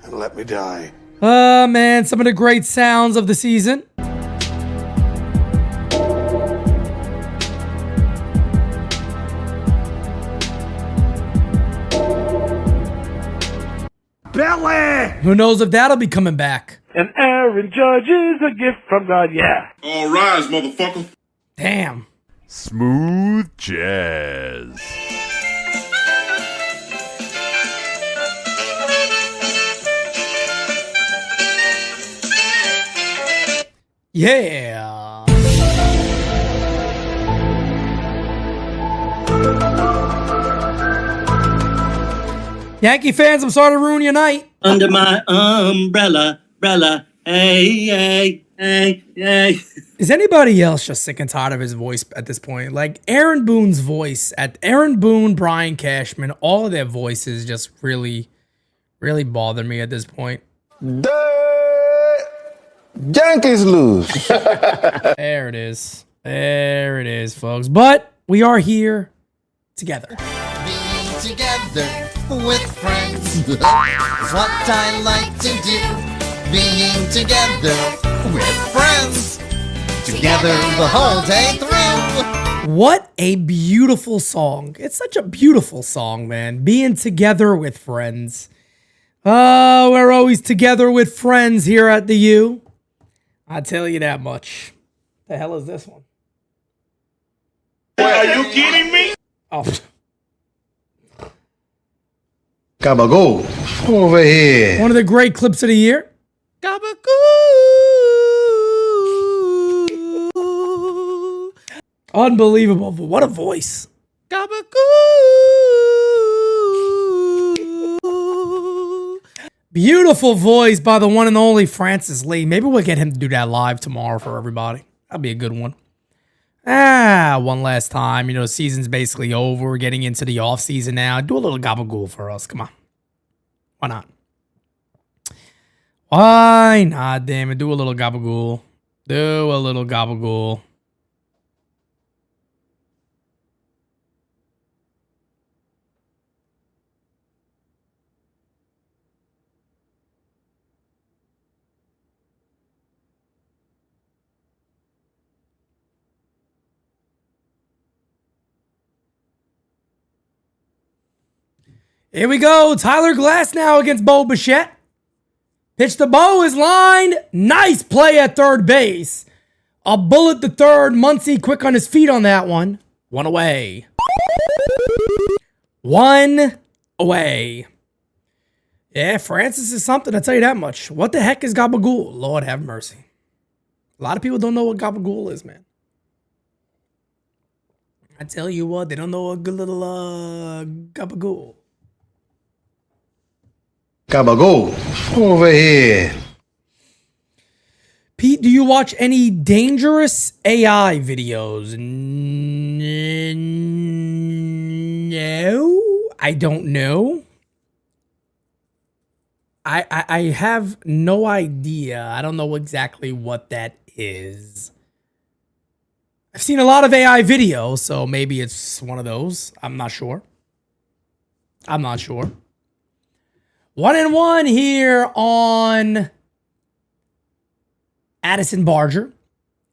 and let me die. Man, some of the great sounds of the season. Belly! Who knows if that'll be coming back? And Aaron Judge is a gift from God, yeah. All rise, motherfucker. Damn. Smooth jazz. Yeah. Yankee fans, I'm sorry to ruin your night. Under my umbrella, hey. Is anybody else just sick and tired of his voice at this point? Like Aaron Boone's voice, Aaron Boone, Brian Cashman, all of their voices just really, really bother me at this point. The Yankees lose. There it is. There it is, folks. But we are here together. Being together with friends is what I like to do. Being together with friends, together the whole day through. What a beautiful song. It's such a beautiful song, man. Being together with friends. Oh, we're always together with friends here at the U. I tell you that much. The hell is this one? Are you kidding me? Oh, Gabagool. Over here. one of the great clips of the year. Unbelievable. But what a voice. Beautiful voice by the one and only Francis Lee. Maybe we'll get him to do that live tomorrow for everybody. That'll be a good one. One last time. You know, the season's basically over. We're getting into the off season now. Do a little gabagool for us. Come on. Why not? Why not, damn it? Do a little gabagool. Do a little gabagool. Here we go. Tyler Glass now against Bo Bichette. Pitch to Bo is lined. Nice play at third base. A bullet to third. Muncy quick on his feet on that one. One away. One away. Yeah, Francis is something, I'll tell you that much. What the heck is Gabagool? Lord have mercy. A lot of people don't know what Gabagool is, man. I tell you what, they don't know a good little Gabagool. Gabagool, over here. Pete, do you watch any dangerous AI videos? No, I don't know. I have no idea. I don't know exactly what that is. I've seen a lot of AI videos, so maybe it's one of those. I'm not sure. 1-1 here on Addison Barger.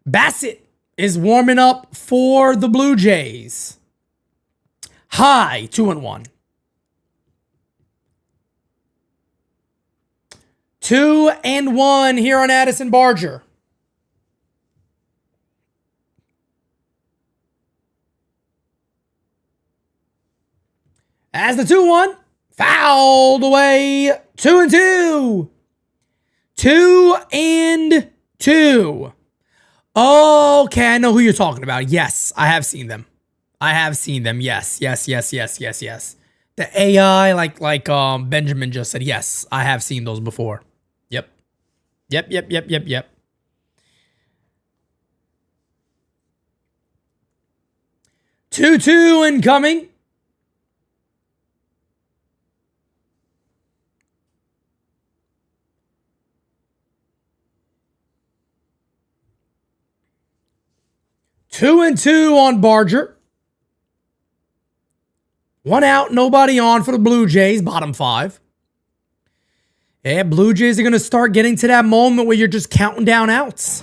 Bassett is warming up for the Blue Jays. High, 2-1. 2-1 here on Addison Barger. As the 2-1, fouled away. 2-2. 2-2. Okay, I know who you're talking about. Yes, I have seen them. Yes. The AI, like Benjamin just said. Yes, I have seen those before. Yep. 2-2 incoming. Two and two on Barger. One out, nobody on for the Blue Jays, bottom five. Yeah, Blue Jays are going to start getting to that moment where you're just counting down outs.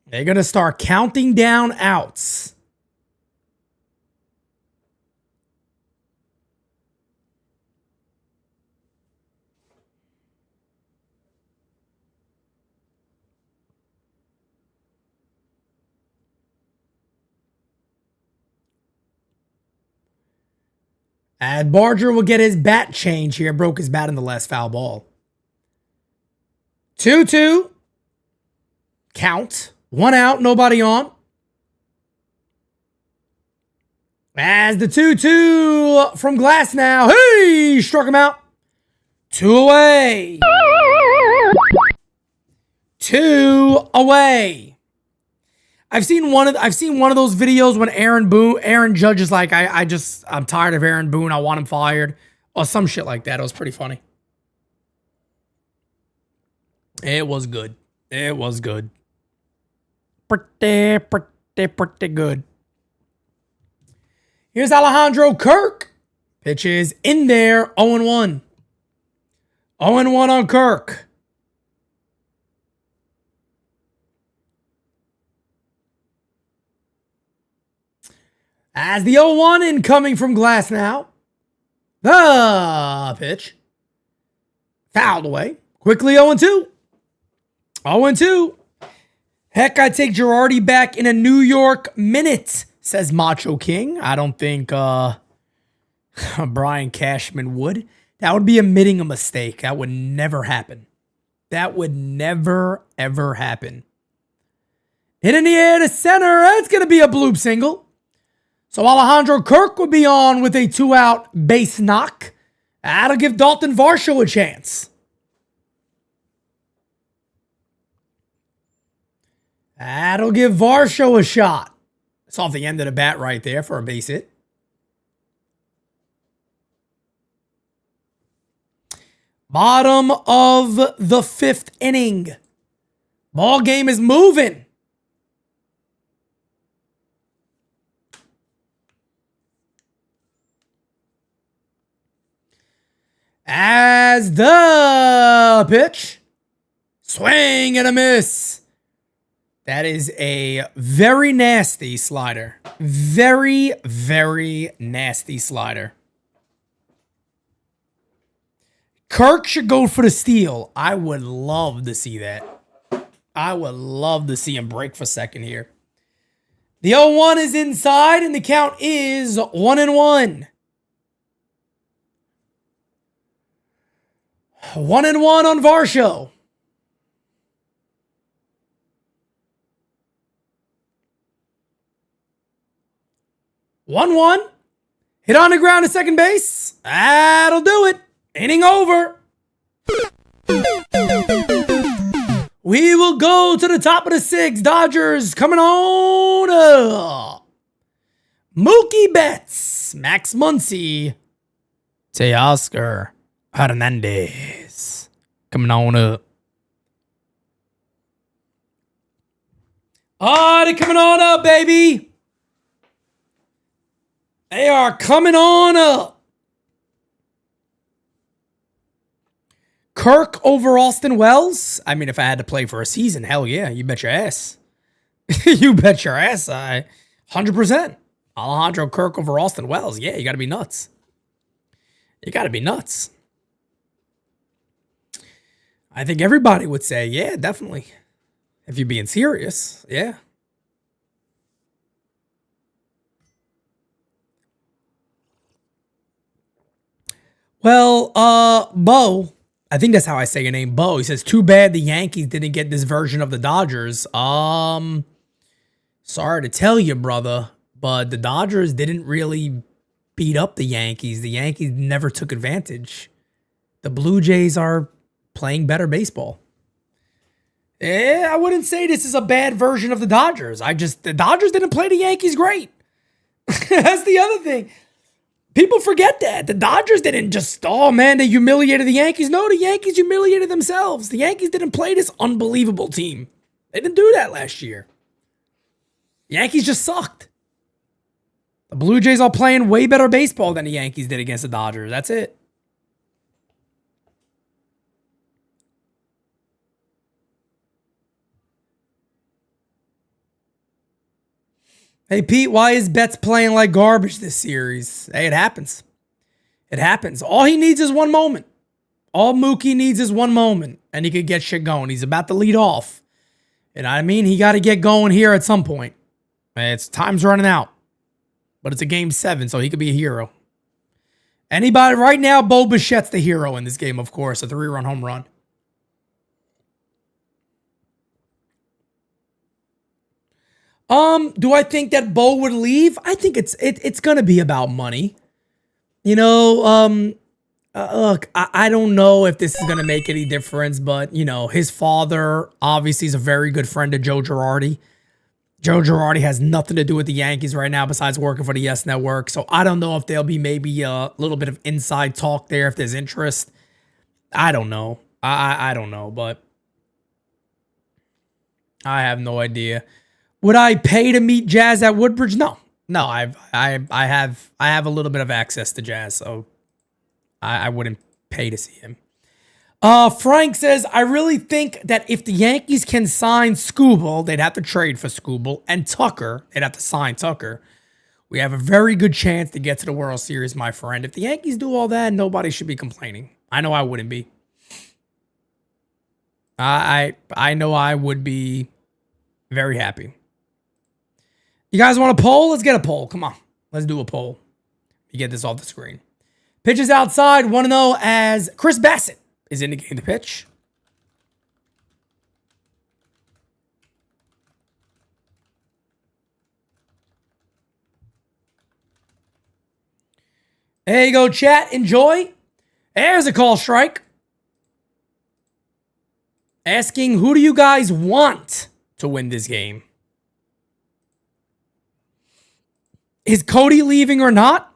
They're going to start counting down outs. And Barger will get his bat change here. Broke his bat in the last foul ball. 2-2. Count. One out, nobody on. As the 2-2 from Glass now. Hey, struck him out. Two away. Two away. I've seen one of those videos when Aaron Judge is like, I'm tired of Aaron Boone. I want him fired. Or some shit like that. It was pretty funny. It was good. Pretty good. Here's Alejandro Kirk. Pitch is in there. 0-1. 0-1 on Kirk. As the 0-1 incoming from Glass now. The pitch. Fouled away. Quickly 0-2. 0-2. Heck, I'd take Girardi back in a New York minute, says Macho King. I don't think Brian Cashman would. That would be admitting a mistake. That would never happen. That would never, ever happen. Hit in the air to center. That's going to be a bloop single. So Alejandro Kirk will be on with a 2-out base knock. That'll give Dalton Varsho a chance. That'll give Varsho a shot. It's off the end of the bat right there for a base hit. Bottom of the fifth inning. Ball game is moving. As the pitch. Swing and a miss. That is a very nasty slider. Very, very nasty slider. Kirk should go for the steal. I would love to see that. I would love to see him break for second here. The 0-1 is inside, and the count is 1-1. 1-1 on Varsho. One. Hit on the ground to second base. That'll do it. Inning over. We will go to the top of the 6. Dodgers coming on up. Mookie Betts, Max Muncy, Teoscar Hernandez coming on up. Oh, they're coming on up, baby. They are coming on up. Kirk over Austin Wells? I mean, if I had to play for a season, hell yeah, you bet your ass. You bet your ass, 100%. Alejandro Kirk over Austin Wells. Yeah, you got to be nuts. You got to be nuts. I think everybody would say, yeah, definitely. If you're being serious, yeah. Well, Bo, I think that's how I say your name, Bo. He says, too bad the Yankees didn't get this version of the Dodgers. Sorry to tell you, brother, but the Dodgers didn't really beat up the Yankees. The Yankees never took advantage. The Blue Jays are playing better baseball. Yeah, I wouldn't say this is a bad version of the Dodgers. The Dodgers didn't play the Yankees great. That's the other thing. People forget that. The Dodgers didn't just, oh man, they humiliated the Yankees. No, the Yankees humiliated themselves. The Yankees didn't play this unbelievable team. They didn't do that last year. The Yankees just sucked. The Blue Jays are playing way better baseball than the Yankees did against the Dodgers. That's it. Hey, Pete, why is Betts playing like garbage this series? Hey, it happens. It happens. All he needs is one moment. All Mookie needs is one moment, and he could get shit going. He's about to lead off. You know what I mean? He got to get going here at some point. Time's running out. But it's a game 7, so he could be a hero. Anybody right now, Bo Bichette's the hero in this game, of course. A 3-run home run. Do I think that Bo would leave? I think it's gonna be about money. You know, look, I don't know if this is gonna make any difference, but you know, his father obviously is a very good friend of Joe Girardi. Joe Girardi has nothing to do with the Yankees right now besides working for the Yes Network. So I don't know if there'll be maybe a little bit of inside talk there if there's interest. I don't know. I don't know, but I have no idea. Would I pay to meet Jazz at Woodbridge? No. I have a little bit of access to Jazz, so I wouldn't pay to see him. Frank says, I really think that if the Yankees can sign Skubal, they'd have to trade for Skubal, and Tucker, they'd have to sign Tucker. We have a very good chance to get to the World Series, my friend. If the Yankees do all that, nobody should be complaining. I know I wouldn't be. I know I would be very happy. You guys want a poll? Let's get a poll. Come on. Let's do a poll. Let me get this off the screen. Pitches outside, 1-0 as Chris Bassett is indicating the pitch. There you go, chat. Enjoy. There's a call strike. Asking, who do you guys want to win this game? Is Cody leaving or not?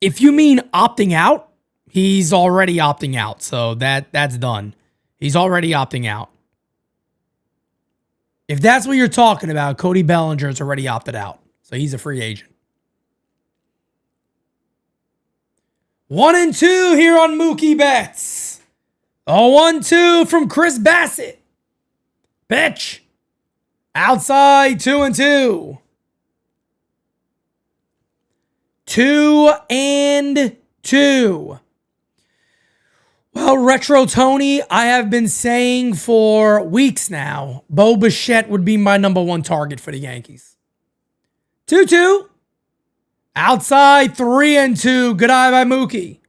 If you mean opting out, he's already opting out. So that's done. He's already opting out. If that's what you're talking about, Cody Bellinger's already opted out. So he's a free agent. 1-2 here on Mookie Betts. A 1-2 from Chris Bassett. Pitch. Outside, 2-2. 2-2. Well, Retro Tony, I have been saying for weeks now, Bo Bichette would be my number one target for the Yankees. 2-2. Outside 3-2. Good eye by Mookie.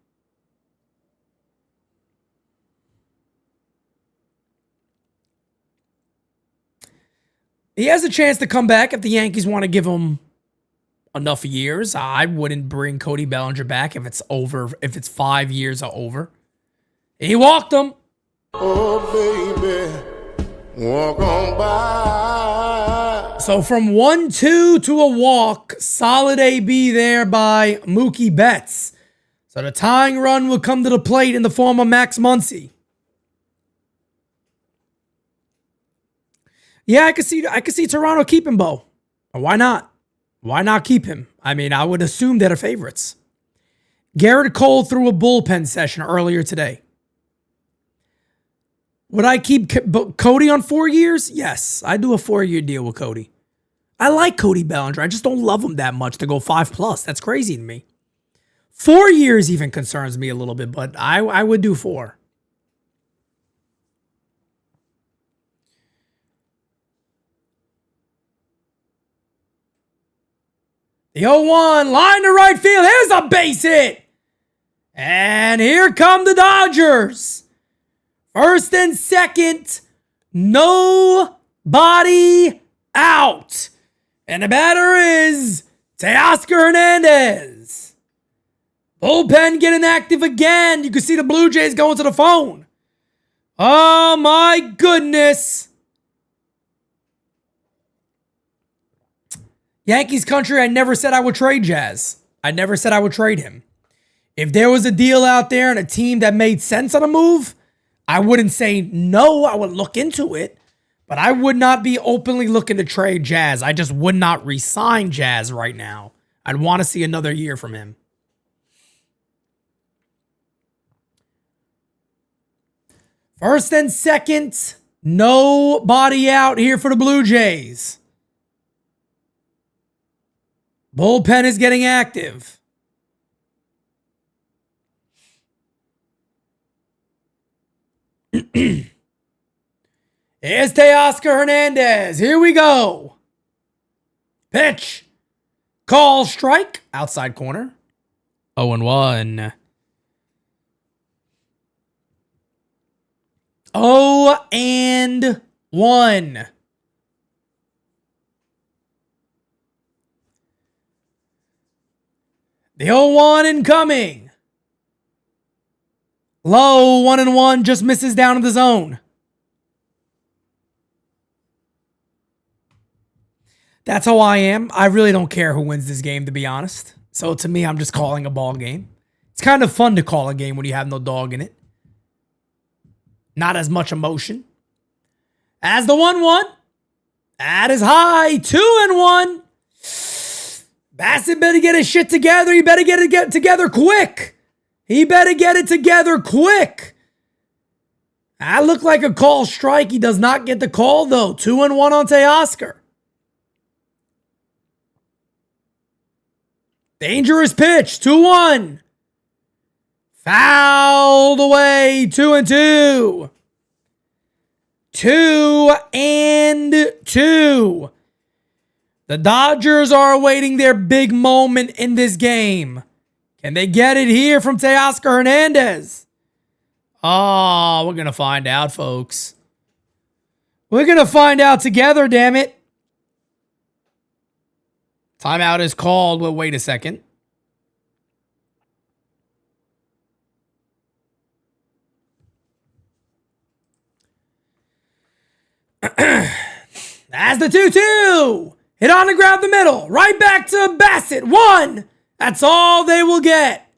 He has a chance to come back if the Yankees want to give him enough years. I wouldn't bring Cody Bellinger back if it's over, if it's 5 years or over. He walked him. Oh, baby, walk on by. So from 1-2 to a walk, solid AB there by Mookie Betts. So the tying run will come to the plate in the form of Max Muncy. Yeah, I could see Toronto keeping Bo. Why not? Why not keep him? I mean, I would assume they're the favorites. Garrett Cole threw a bullpen session earlier today. Would I keep Cody on 4 years? Yes, I do a 4-year deal with Cody. I like Cody Bellinger. I just don't love him that much to go 5+. That's crazy to me. 4 years even concerns me a little bit, but I would do 4. The 0-1, line to right field. Here's a base hit. And here come the Dodgers. First and second, nobody out. And the batter is Teoscar Hernandez. Bullpen getting active again. You can see the Blue Jays going to the phone. Oh my goodness. Yankees country, I never said I would trade Jazz. I never said I would trade him. If there was a deal out there and a team that made sense on a move, I wouldn't say no, I would look into it, but I would not be openly looking to trade Jazz. I just would not re-sign Jazz right now. I'd want to see another year from him. First and second, nobody out here for the Blue Jays. Bullpen is getting active. Here's Teoscar Hernandez. Here we go. Pitch. Call strike. Outside corner. 0-1. 0-1. The 0-1 incoming. Low 1-1 just misses down in the zone. That's how I am. I really don't care who wins this game, to be honest. So to me, I'm just calling a ball game. It's kind of fun to call a game when you have no dog in it. Not as much emotion. As the 1-1. That is high. 2-1. Bassett better get his shit together. He better get it together quick. He better get it together quick. That looked like a call strike. He does not get the call, though. 2-1 on Teoscar. Dangerous pitch. 2-1. Fouled away. 2-2. 2-2. The Dodgers are awaiting their big moment in this game. Can they get it here from Teoscar Hernandez? Oh, we're going to find out, folks. We're going to find out together, damn it. Timeout is called. Well, wait a second. That's the 2-2. Hit on the ground the middle. Right back to Bassett. 1. That's all they will get.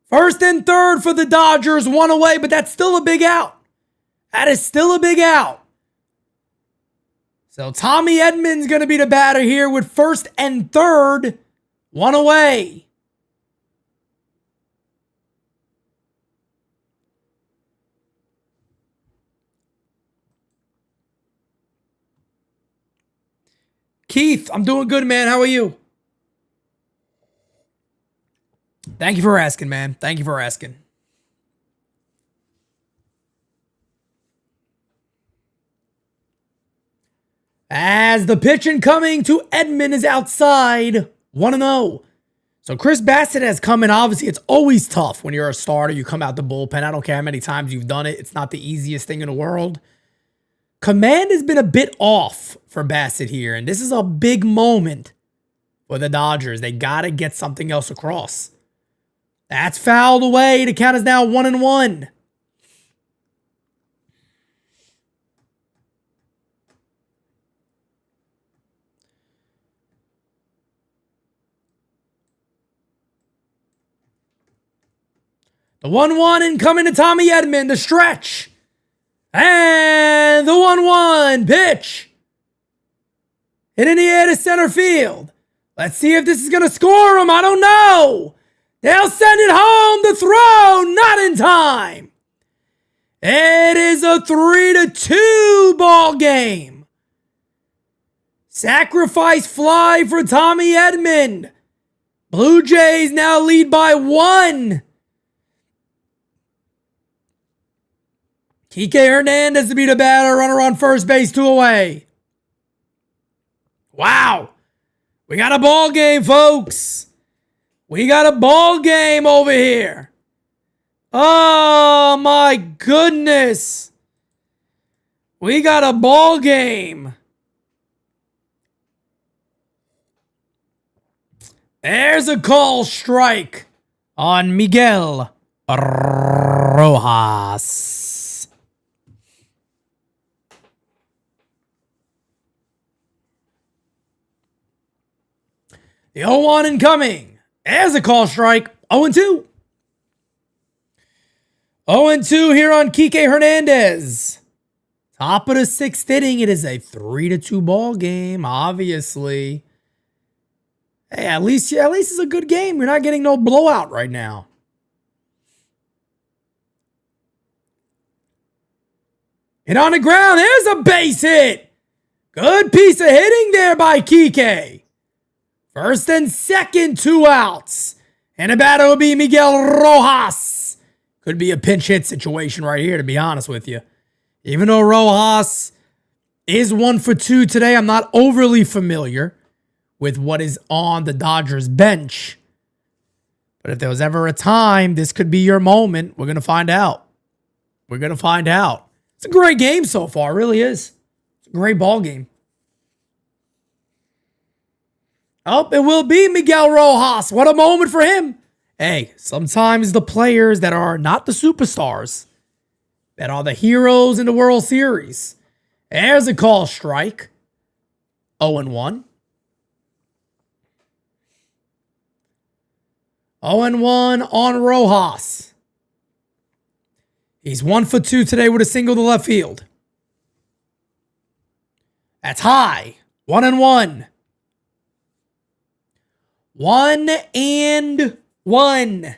First and third for the Dodgers. 1 away, but that's still a big out. That is still a big out. So Tommy Edman's going to be the batter here with first and third. 1 away. Keith, I'm doing good, man. How are you? Thank you for asking, man. Thank you for asking. As the pitch incoming to Edman is outside, 1-0. So Chris Bassett has come in. Obviously, it's always tough when you're a starter. You come out the bullpen. I don't care how many times you've done it. It's not the easiest thing in the world. Command has been a bit off for Bassett here, and this is a big moment for the Dodgers. They got to get something else across. That's fouled away. The count is now 1-1. The 1-1 incoming to Tommy Edman. The stretch. And the 1-1 pitch. Hit in the air to center field. Let's see if this is going to score him. I don't know. They'll send it home. The throw, not in time. It is a 3-2 ball game. Sacrifice fly for Tommy Edman. Blue Jays now lead by 1. Kike Hernandez to be the batter. Runner on first base, 2 away. Wow. We got a ball game, folks. We got a ball game over here. Oh, my goodness. We got a ball game. There's a call strike on Miguel Rojas. The 0-1 incoming. There's a call strike. 0-2. 0-2 here on Kike Hernandez. Top of the 6th inning. It is a 3-2 ball game, obviously. Hey, at least it's a good game. You're not getting no blowout right now. Hit on the ground. There's a base hit. Good piece of hitting there by Kike. First and second, 2 outs. And the batter will be Miguel Rojas. Could be a pinch hit situation right here, to be honest with you. Even though Rojas is 1 for 2 today, I'm not overly familiar with what is on the Dodgers bench. But if there was ever a time, this could be your moment. We're going to find out. We're going to find out. It's a great game so far. It really is. It's a great ball game. Oh, it will be Miguel Rojas. What a moment for him. Hey, sometimes the players that are not the superstars, that are the heroes in the World Series. There's a call strike. 0-1. 0-1 on Rojas. He's 1 for 2 today with a single to left field. That's high. 1-1. 1-1.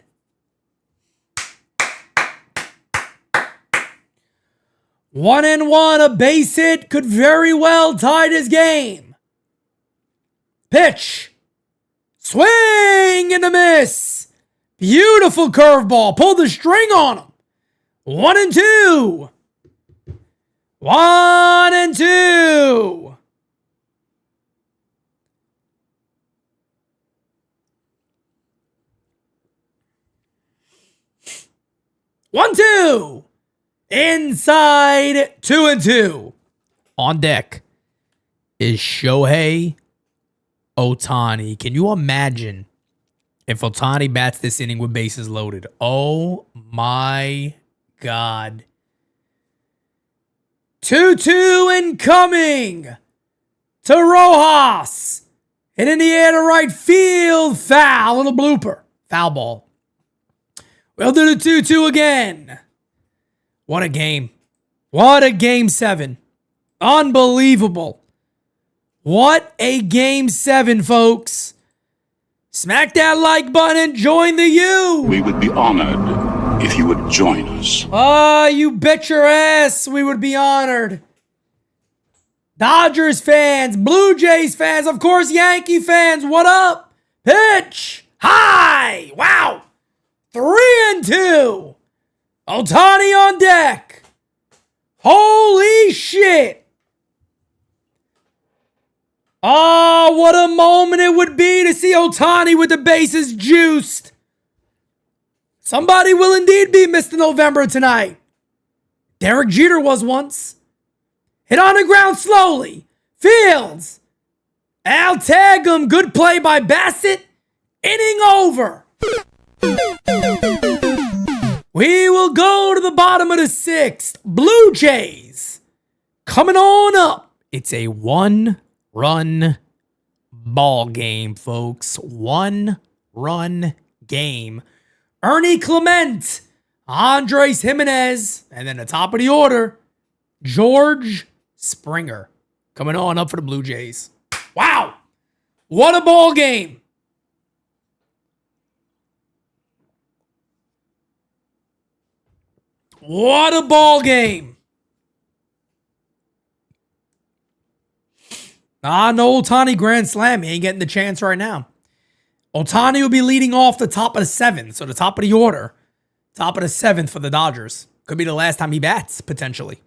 1-1. A base hit could very well tie this game. Pitch. Swing and a miss. Beautiful curveball. Pulled the string on him. 1-2. 1-2. One, two. Inside 2-2. On deck is Shohei Ohtani. Can you imagine if Ohtani bats this inning with bases loaded? Oh my God. 2-2 incoming to Rojas. Hit in the air to right field. Foul. Little blooper. Foul ball. We'll do the 2-2 again. What a game. What a game 7. Unbelievable. What a game 7, folks. Smack that like button and join the U. We would be honored if you would join us. You bet your ass we would be honored. Dodgers fans, Blue Jays fans, of course, Yankee fans, what up? Pitch. High. Wow. 3-2. Ohtani on deck. Holy shit. Oh, what a moment it would be to see Ohtani with the bases juiced. Somebody will indeed be Mr. November tonight. Derek Jeter was once. Hit on the ground slowly. Fields. Al tag him. Good play by Bassett. Inning over. We will go to the bottom of the 6th. Blue Jays coming on up. It's a 1-run ball game, folks. 1-run game. Ernie Clement, Andres Jimenez, and then the top of the order, George Springer coming on up for the Blue Jays. Wow. What a ball game. What a ball game. No Ohtani grand slam. He ain't getting the chance right now. Ohtani will be leading off the top of the 7th, so the top of the order. Top of the 7th for the Dodgers. Could be the last time he bats, potentially.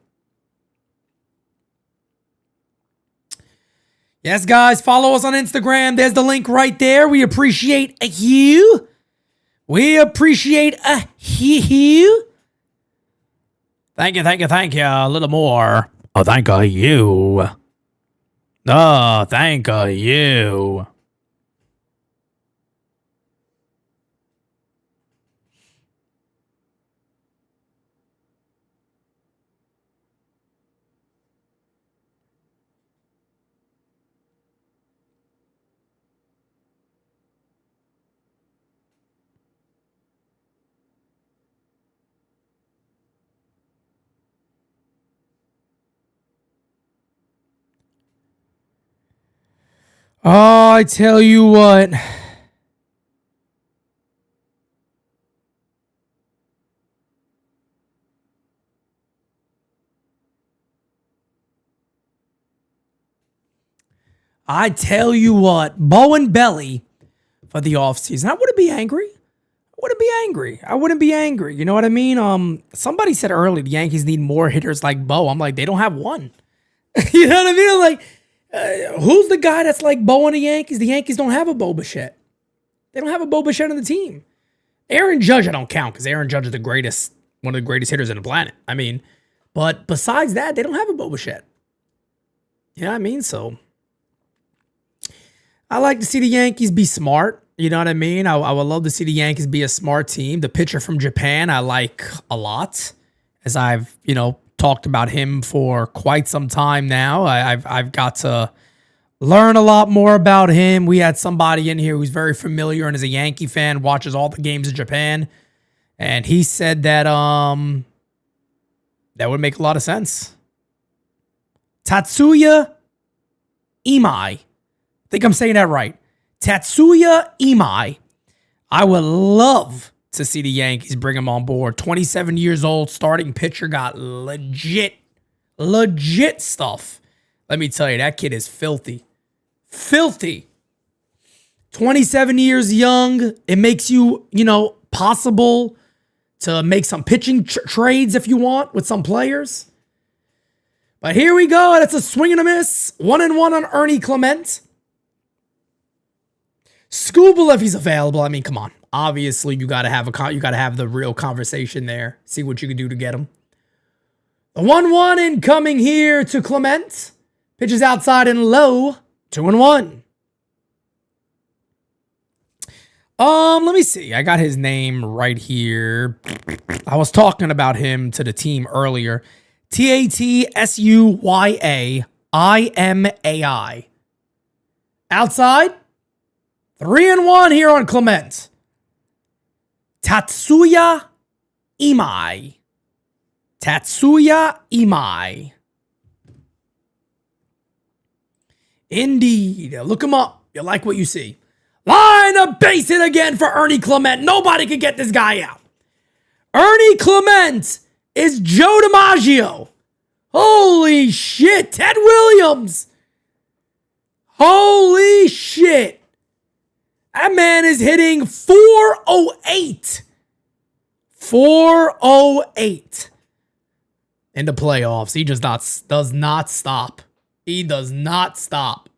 Yes, guys, follow us on Instagram. There's the link right there. We appreciate you. We appreciate you. Thank you. A little more. Oh, thank you. Oh, thank you. Oh, I tell you what. I tell you what. Bowen Belly for the offseason. I wouldn't be angry. I wouldn't be angry. You know what I mean? Somebody said earlier the Yankees need more hitters like Bo. I'm like, they don't have one. You know what I mean? I'm like, who's the guy that's like Bo on the Yankees? The Yankees don't have a Bo Bichette. They don't have a Bo Bichette on the team. Aaron Judge, I don't count because Aaron Judge is one of the greatest hitters on the planet. I mean, but besides that, they don't have a Bo Bichette. You know what I mean? So I like to see the Yankees be smart. You know what I mean? I would love to see the Yankees be a smart team. The pitcher from Japan, I like a lot, as I've, talked about him for quite some time now. I've got to learn a lot more about him. We had somebody in here who's very familiar and is a Yankee fan, watches all the games in Japan, and he said that that would make a lot of sense. Tatsuya Imai. I think I'm saying that right. Tatsuya Imai. I would love to see the Yankees bring him on board. 27 years old, starting pitcher, got legit stuff. Let me tell you, that kid is filthy. 27 years young. It makes you, possible to make some pitching trades if you want with some players. But here we go. That's a swing and a miss. 1-1 on Ernie Clement. Scooble if he's available. I mean, come on. Obviously, you gotta have the real conversation there. See what you can do to get him. The 1-1 incoming here to Clement. Pitches outside and low. 2-1. Let me see. I got his name right here. I was talking about him to the team earlier. Tatsuya Outside. 3-1 here on Clement. Tatsuya Imai. Indeed. Look him up. You like what you see. Line of base hit again for Ernie Clement. Nobody can get this guy out. Ernie Clement is Joe DiMaggio. Holy shit. Ted Williams. Holy shit. That man is hitting 408. 408 in the playoffs. He just does not stop. He does not stop.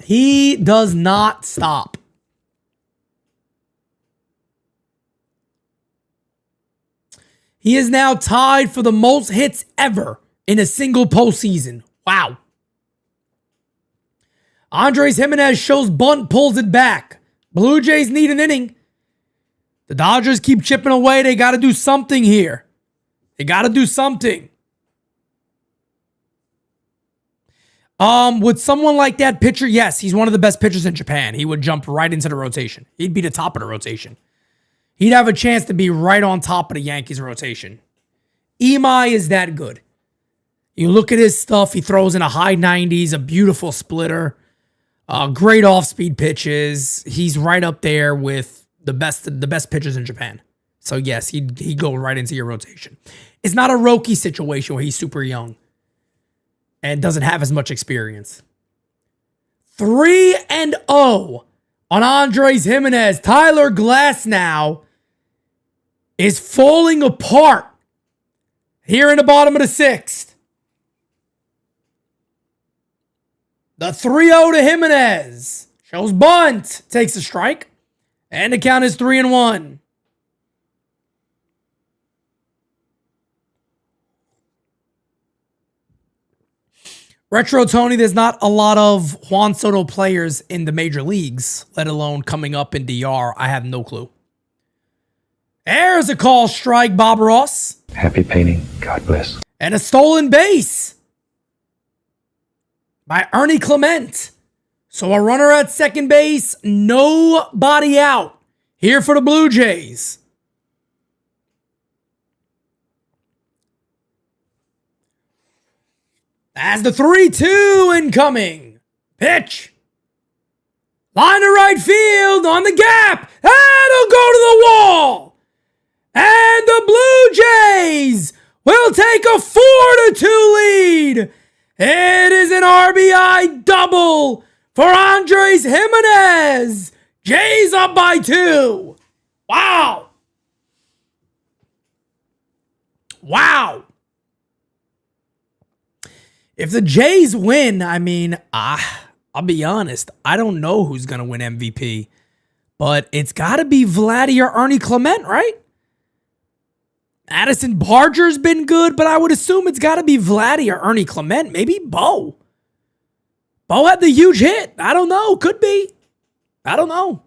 He does not stop. He is now tied for the most hits ever in a single postseason. Wow. Andres Jimenez shows bunt, pulls it back. Blue Jays need an inning. The Dodgers keep chipping away. They got to do something here. They got to do something. With someone like that pitcher, yes, he's one of the best pitchers in Japan. He would jump right into the rotation. He'd be the top of the rotation. He'd have a chance to be right on top of the Yankees rotation. Imai is that good. You look at his stuff, he throws in a high 90s, a beautiful splitter, great off-speed pitches. He's right up there with the best pitchers in Japan. So yes, he'd go right into your rotation. It's not a Roki situation where he's super young and doesn't have as much experience. 3-0 on Andres Jimenez. Tyler Glasnow is falling apart here in the bottom of the sixth. The 3-0 to Jimenez. Shows bunt. Takes a strike. And the count is 3-1. Retro Tony, there's not a lot of Juan Soto players in the major leagues, let alone coming up in DR. I have no clue. There's a call strike, Bob Ross. Happy painting. God bless. And a stolen base by Ernie Clement. So a runner at second base, nobody out here for the Blue Jays. As the 3-2 incoming. Pitch. Line to right field on the gap. That'll go to the wall. And the Blue Jays will take a 4-2 lead. It is an RBI double for Andres Jimenez. Jays up by 2. Wow. Wow. If the Jays win, I mean, I'll be honest, I don't know who's going to win MVP. But it's got to be Vladdy or Ernie Clement, right? Addison Barger's been good, but I would assume it's got to be Vladdy or Ernie Clement. Maybe Bo. Bo had the huge hit. I don't know. Could be. I don't know.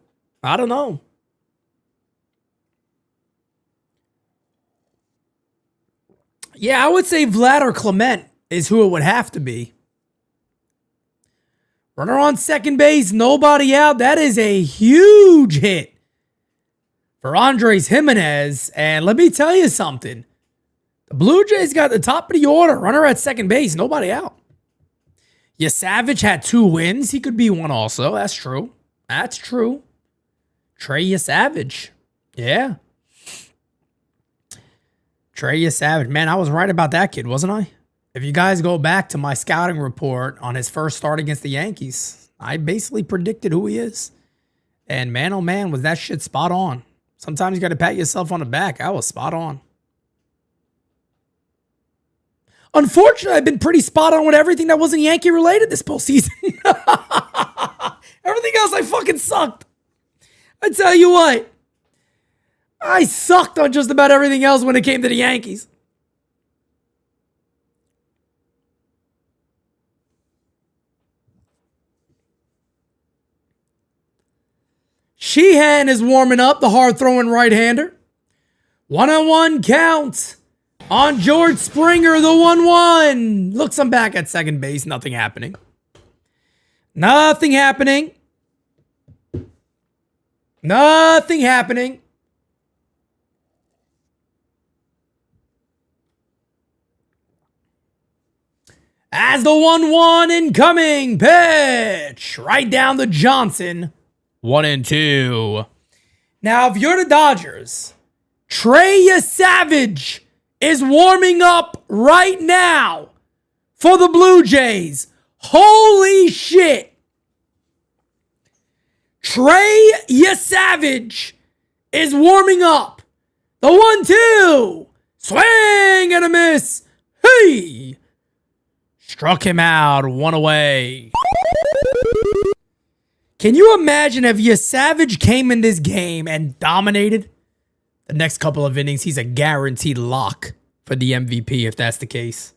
Yeah, I would say Vlad or Clement is who it would have to be. Runner on second base, nobody out. That is a huge hit for Andres Jimenez. And let me tell you something. The Blue Jays got the top of the order. Runner at second base, nobody out. Savage had 2 wins. He could be one also. That's true. Trey Savage. Yeah. Trey Savage. Man, I was right about that kid, wasn't I? If you guys go back to my scouting report on his first start against the Yankees, I basically predicted who he is. And man, oh man, was that shit spot on. Sometimes you got to pat yourself on the back. I was spot on. Unfortunately, I've been pretty spot on with everything that wasn't Yankee related this postseason. Everything else I fucking sucked. I tell you what, I sucked on just about everything else when it came to the Yankees. Sheehan is warming up, the hard-throwing right-hander. 1-1 count on George Springer, the 1-1. Looks, I'm back at second base. Nothing happening. Nothing happening. Nothing happening. As the 1-1 incoming pitch. Right down to Johnson. 1-2. Now, if you're the Dodgers, Trey Savage is warming up right now for the Blue Jays. Holy shit. Trey Savage is warming up. The 1-2. Swing and a miss. Hey. Struck him out. 1 away. Can you imagine if your Savage came in this game and dominated? The next couple of innings, he's a guaranteed lock for the MVP if that's the case.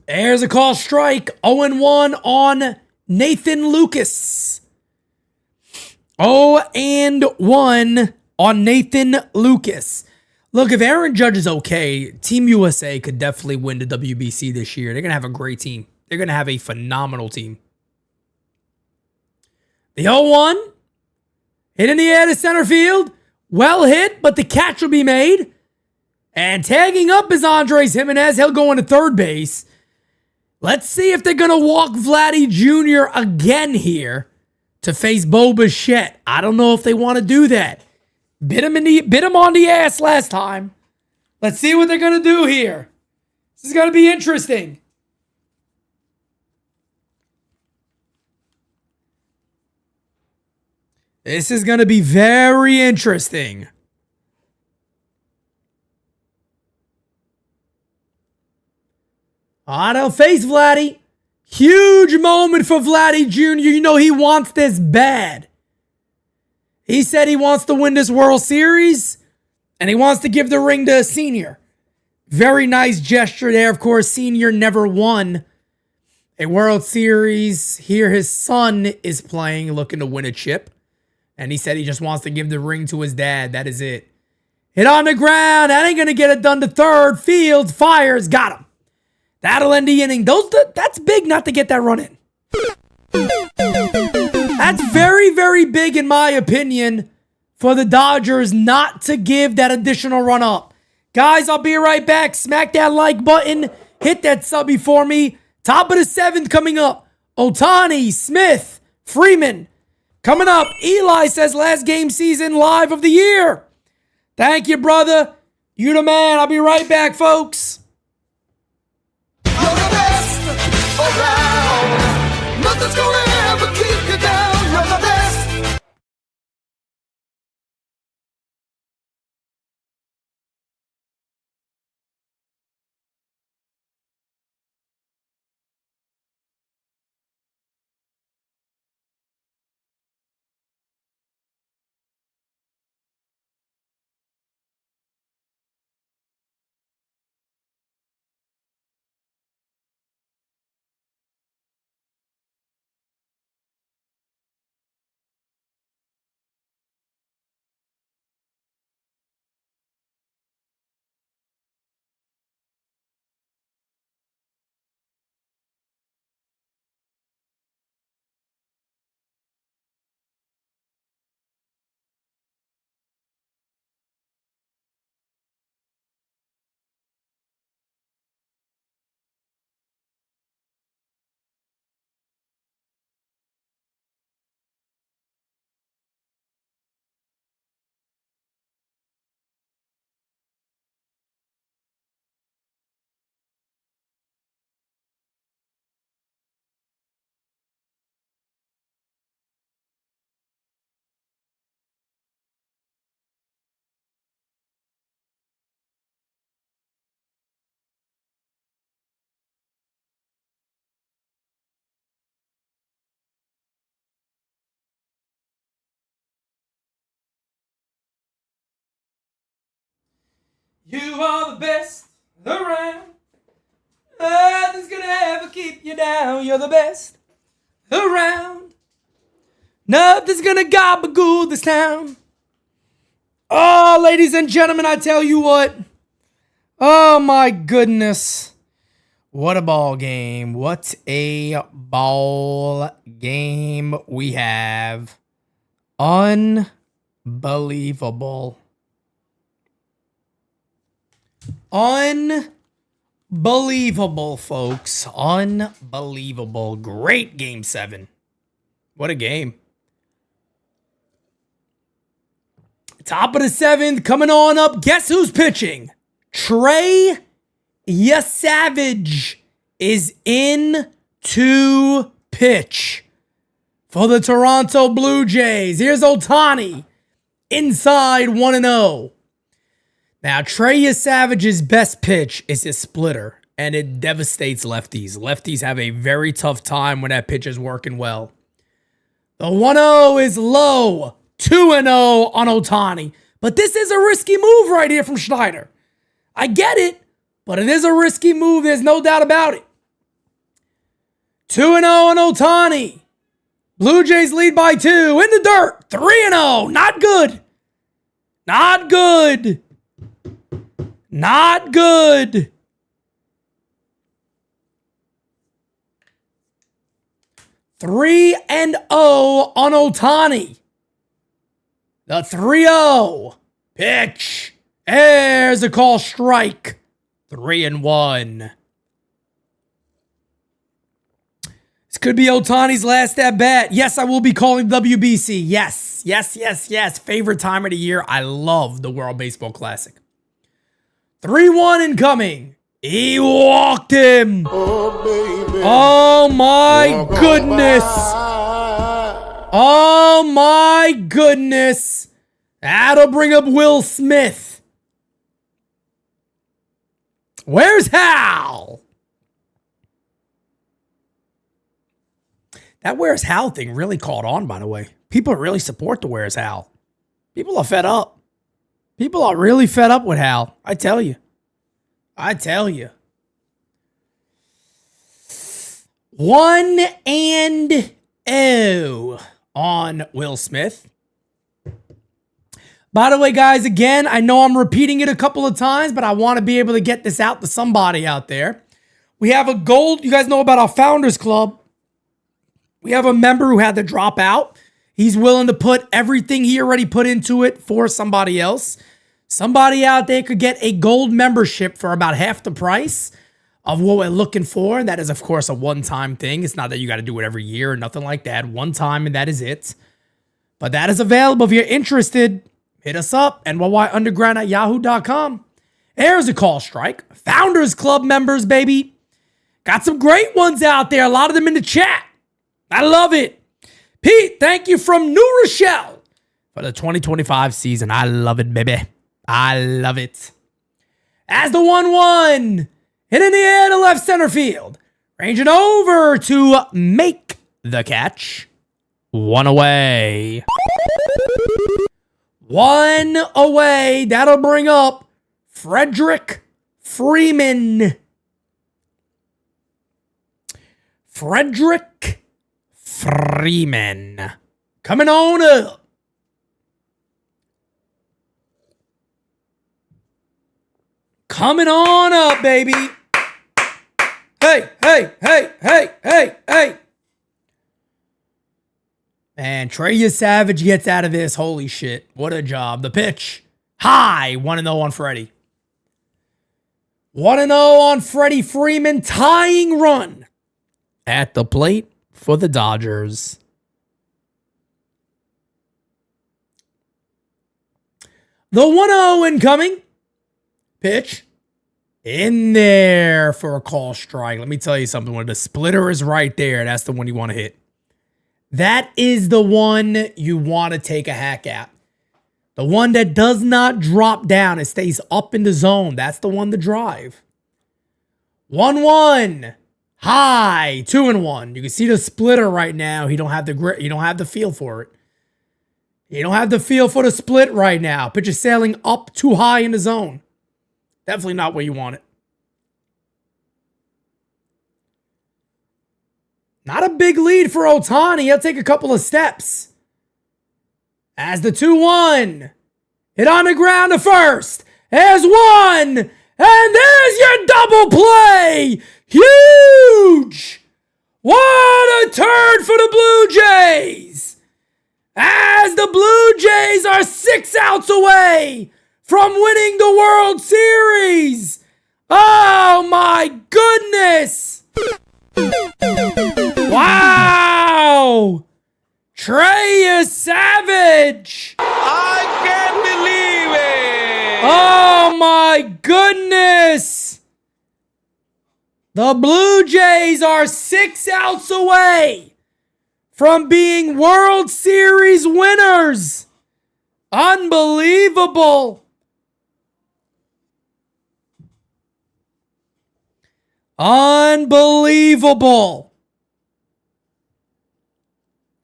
There's a call strike. 0-1 on Nathan Lucas. 0-1 on Nathan Lucas. Look, if Aaron Judge is okay, Team USA could definitely win the WBC this year. They're going to have a great team. They're going to have a phenomenal team. The 0-1. Hit in the air to center field. Well hit, but the catch will be made. And tagging up is Andres Jimenez. He'll go into third base. Let's see if they're going to walk Vladdy Jr. again here to face Bo Bichette. I don't know if they want to do that. Bit him on the ass last time. Let's see what they're going to do here. This is going to be interesting. This is going to be very interesting. I don't face Vladdy. Huge moment for Vladdy Jr. You know he wants this bad. He said he wants to win this World Series, and he wants to give the ring to a senior. Very nice gesture there. Of course, senior never won a World Series. Here his son is playing, looking to win a chip. And he said he just wants to give the ring to his dad. That is it. Hit on the ground. That ain't going to get it done to third. Fields, fires, got him. That'll end the inning. That's big not to get that run in. That's very, very big in my opinion for the Dodgers not to give that additional run up. Guys, I'll be right back. Smack that like button. Hit that subby for me. Top of the 7th coming up. Ohtani, Smith, Freeman. Coming up, Eli says last game season live of the year. Thank you, brother. You the man. I'll be right back, folks. Nothing's gonna ever keep you down. You're the best. You are the best around. Nothing's gonna ever keep you down. You're the best around. Nothing's gonna gabagool this town. Oh, ladies and gentlemen, I tell you what. Oh, my goodness. What a ball game. What a ball game we have. Unbelievable. Unbelievable, folks. Unbelievable. Great Game 7. What a game. Top of the 7th, coming on up. Guess who's pitching? Trey Savage is in to pitch for the Toronto Blue Jays. Here's Ohtani, inside 1-0. Now, Trey Savage's best pitch is his splitter, and it devastates lefties. Lefties have a very tough time when that pitch is working well. The 1-0 is low, 2-0 on Ohtani. But this is a risky move right here from Schneider. I get it, but it is a risky move. There's no doubt about it. 2-0 on Ohtani. Blue Jays lead by 2 in the dirt. 3-0. Not good. Not good. Not good. Three and 0 on Ohtani. The 3-0 pitch. There's a call strike. 3-1. This could be Ohtani's last at bat. Yes, I will be calling WBC. Yes, yes, yes, yes. Favorite time of the year. I love the World Baseball Classic. 3-1 incoming. He walked him. Oh my goodness. Oh my goodness. That'll bring up Will Smith. Where's Hal? That Where's Hal thing really caught on, by the way. People really support the Where's Hal. People are fed up. People are really fed up with Hal. I tell you. I tell you. 1-0 on Will Smith. By the way, guys, again, I know I'm repeating it a couple of times, but I want to be able to get this out to somebody out there. We have a gold. You guys know about our Founders Club. We have a member who had to drop out. He's willing to put everything he already put into it for somebody else. Somebody out there could get a gold membership for about half the price of what we're looking for. And that is, of course, a one-time thing. It's not that you got to do it every year or nothing like that. One time and that is it. But that is available. If you're interested, hit us up. NYYUnderground@yahoo.com. There's a call strike. Founders Club members, baby. Got some great ones out there. A lot of them in the chat. I love it. Pete, thank you from New Rochelle for the 2025 season. I love it, baby. I love it. As the 1-1 hit in the air to left center field, ranging over to make the catch. 1 away. 1 away. That'll bring up Frederick Freeman. Frederick Freeman. Coming on up. Coming on up, baby. Hey, hey, hey, hey, hey, hey. And Trey Savage gets out of this. Holy shit. What a job. The pitch. High. 1-0 on Freddie. 1-0 on Freddie Freeman. Tying run at the plate for the Dodgers. The 1-0 incoming. Pitch. In there for a call strike. Let me tell you something. When the splitter is right there, that's the one you want to hit. That is the one you want to take a hack at. The one that does not drop down. It stays up in the zone. That's the one to drive. 1-1. High. 2-1. You can see the splitter right now. He don't have the grip. You don't have the feel for it. You don't have the feel for the split right now. Pitch is sailing up too high in the zone. Definitely not where you want it. Not a big lead for Ohtani. He'll take a couple of steps. As the 2-1. Hit on the ground to first. There's one. And there's your double play. Huge. What a turn for the Blue Jays. As the Blue Jays are 6 outs away from winning the World Series. Oh my goodness. Wow. Trey Savage. I can't believe it. Oh my goodness. The Blue Jays are 6 outs away from being World Series winners. Unbelievable. Unbelievable.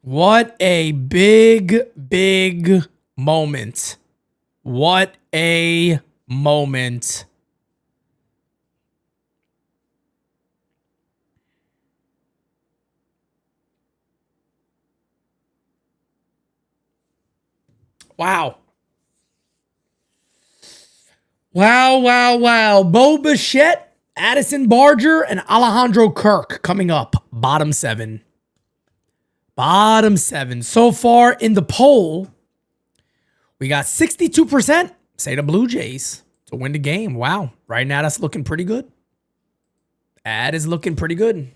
What a big, big moment. What a moment. Wow. Wow, wow, wow. Bo Bichette, Addison Barger, and Alejandro Kirk coming up. Bottom 7. Bottom 7. So far in the poll, we got 62% say the Blue Jays to win the game. Wow. Right now, that's looking pretty good. That is looking pretty good.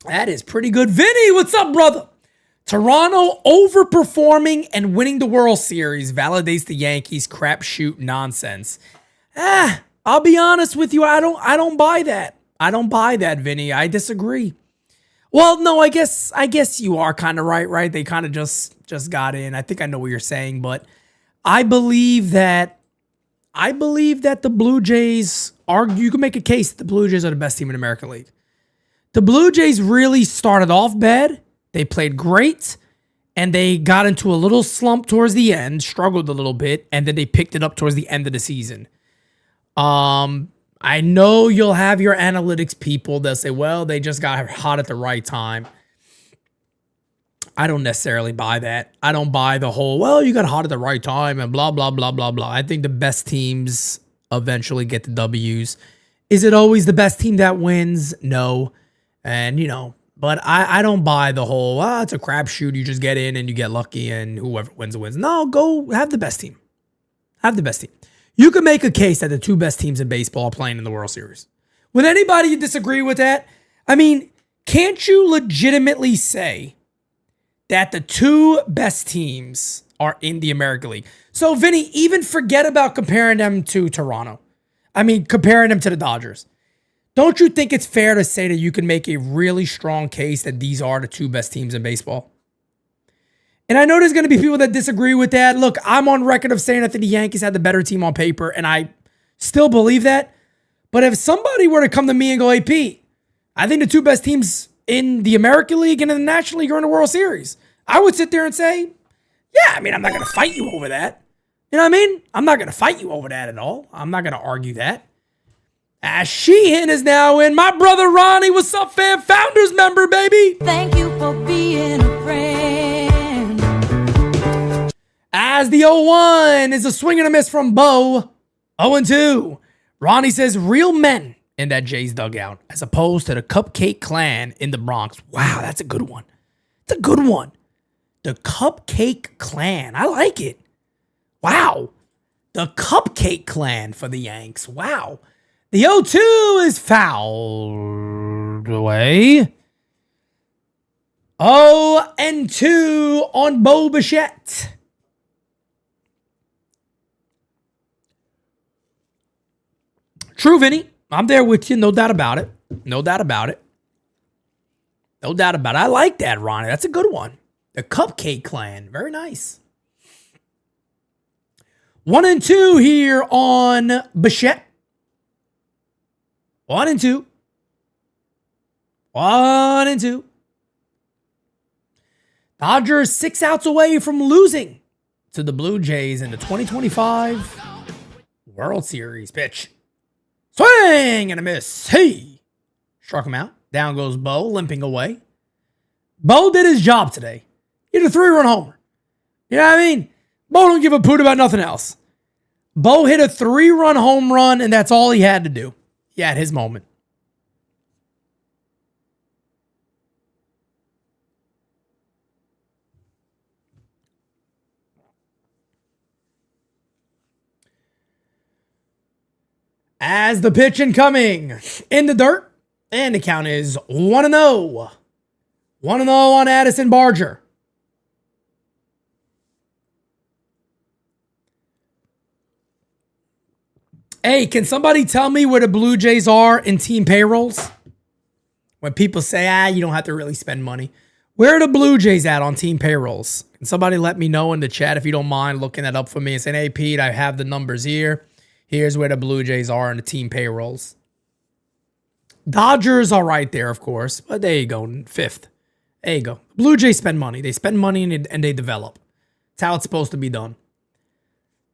That is pretty good. Vinny, what's up, brother? Toronto overperforming and winning the World Series validates the Yankees crapshoot nonsense. I'll be honest with you. I don't buy that. I don't buy that, Vinny. I disagree. Well, no, I guess you are kind of right? They kind of just got in. I think I know what you're saying, but I believe that the Blue Jays are, you can make a case that the Blue Jays are the best team in the American League. The Blue Jays really started off bad. They played great, and they got into a little slump towards the end, struggled a little bit, and then they picked it up towards the end of the season. I know you'll have your analytics people that say, well, they just got hot at the right time. I don't necessarily buy that. I don't buy the whole, well, you got hot at the right time and blah, blah, blah, blah, blah. I think the best teams eventually get the W's. Is it always the best team that wins? No. And, but I don't buy the whole, it's a crapshoot. You just get in and you get lucky and whoever wins, wins. No, go have the best team. Have the best team. You can make a case that the two best teams in baseball are playing in the World Series. Would anybody disagree with that? I mean, can't you legitimately say that the two best teams are in the American League? So, Vinny, even forget about comparing them to Toronto. I mean, comparing them to the Dodgers. Don't you think it's fair to say that you can make a really strong case that these are the two best teams in baseball? And I know there's going to be people that disagree with that. Look, I'm on record of saying I think the Yankees had the better team on paper, and I still believe that. But if somebody were to come to me and go, hey, Pete, I think the two best teams in the American League and in the National League are in the World Series, I would sit there and say, yeah, I mean, I'm not going to fight you over that. You know what I mean? I'm not going to fight you over that at all. I'm not going to argue that. Sheehan is now in. My brother Ronnie, what's up, fam? Founders member, baby. Thank you for being a friend. As the 0-1 is a swing and a miss from Bo. 0-2. Ronnie says real men in that Jays dugout as opposed to the Cupcake Clan in the Bronx. Wow, that's a good one. It's a good one. The Cupcake Clan. I like it. Wow. The Cupcake Clan for the Yanks. Wow. The 0-2 is fouled away. 0-2 on Bo Bichette. True, Vinny. I'm there with you. No doubt about it. No doubt about it. No doubt about it. I like that, Ronnie. That's a good one. The Cupcake Clan. Very nice. 1-2 here on Bichette. 1-2. 1-2. Dodgers 6 outs away from losing to the Blue Jays in the 2025 World Series. Pitch. Swing and a miss. Hey. Struck him out. Down goes Bo, limping away. Bo did his job today. He hit a 3-run homer. You know what I mean? Bo don't give a poot about nothing else. Bo hit a 3-run home run, and that's all he had to do. He had his moment. As the pitch incoming in the dirt, and the count is 1-0. 1-0 on Addison Barger. Hey, can somebody tell me where the Blue Jays are in team payrolls? When people say, you don't have to really spend money. Where are the Blue Jays at on team payrolls? Can somebody let me know in the chat if you don't mind looking that up for me and saying, hey, Pete, I have the numbers here. Here's where the Blue Jays are in the team payrolls. Dodgers are right there, of course. But there you go, fifth. There you go. Blue Jays spend money. They spend money and they develop. That's how it's supposed to be done.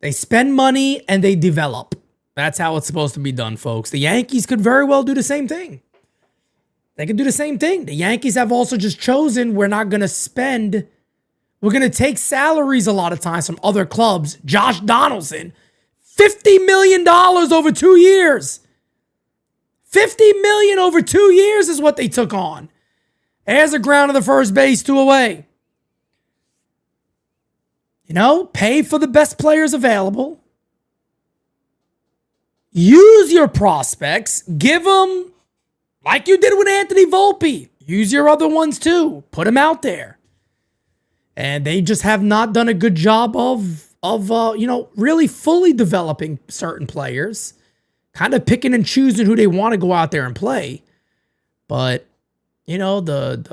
They spend money and they develop. That's how it's supposed to be done, folks. The Yankees could very well do the same thing. They could do the same thing. The Yankees have also just chosen we're not going to spend. We're going to take salaries a lot of times from other clubs. Josh Donaldson, $50 million over 2 years. $50 million over 2 years is what they took on. There's a ground to the first base, 2 away. You know, pay for the best players available. Use your prospects. Give them, like you did with Anthony Volpe. Use your other ones too. Put them out there. And they just have not done a good job of really fully developing certain players. Kind of picking and choosing who they want to go out there and play. But, you know,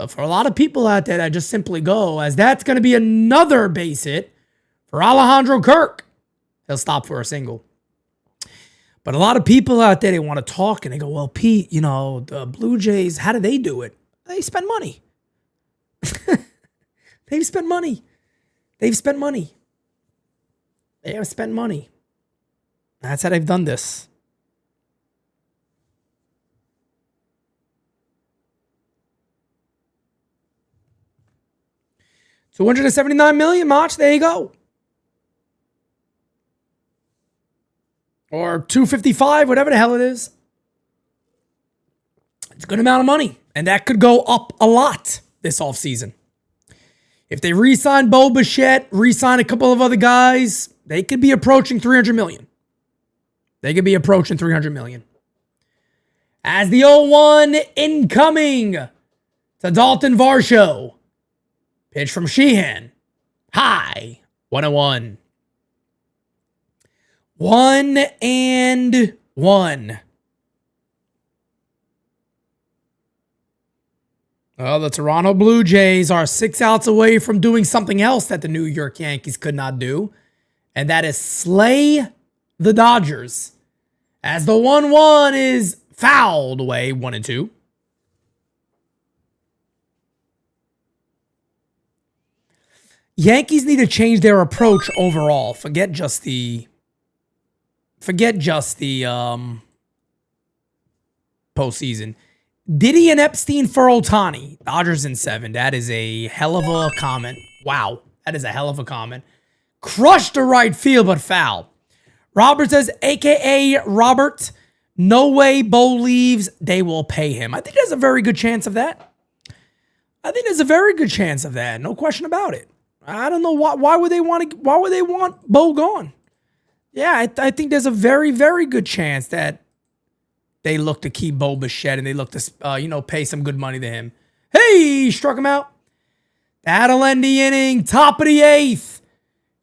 for a lot of people out there that just simply go, as that's going to be another base hit for Alejandro Kirk. He'll stop for a single. But a lot of people out there, they want to talk and they go, well, Pete, you know, the Blue Jays, how do they do it? They spend money. They've spent money. They've spent money. They have spent money. That's how they've done this. $279 million, Mach. There you go. Or 255, whatever the hell it is. It's a good amount of money. And that could go up a lot this offseason. If they re-sign Bo Bichette, re-sign a couple of other guys, they could be approaching $300 million. They could be approaching $300 million. As the 0-1 incoming to Dalton Varsho. Pitch from Sheehan. High. 1-1. 1-1. Well, the Toronto Blue Jays are 6 outs away from doing something else that the New York Yankees could not do, and that is slay the Dodgers. As the 1-1 is fouled away, 1-2. Yankees need to change their approach overall. Forget just the postseason. Diddy and Epstein for Ohtani. Dodgers in 7. That is a hell of a comment. Wow. That is a hell of a comment. Crushed to right field, but foul. Robert says, a.k.a. Robert, no way Bo leaves. They will pay him. I think there's a very good chance of that. No question about it. I don't know why would they want Bo gone? Yeah, I think there's a very, very good chance that they look to keep Bo Bichette and they look to, pay some good money to him. Hey, struck him out. That'll end the inning. Top of the 8th.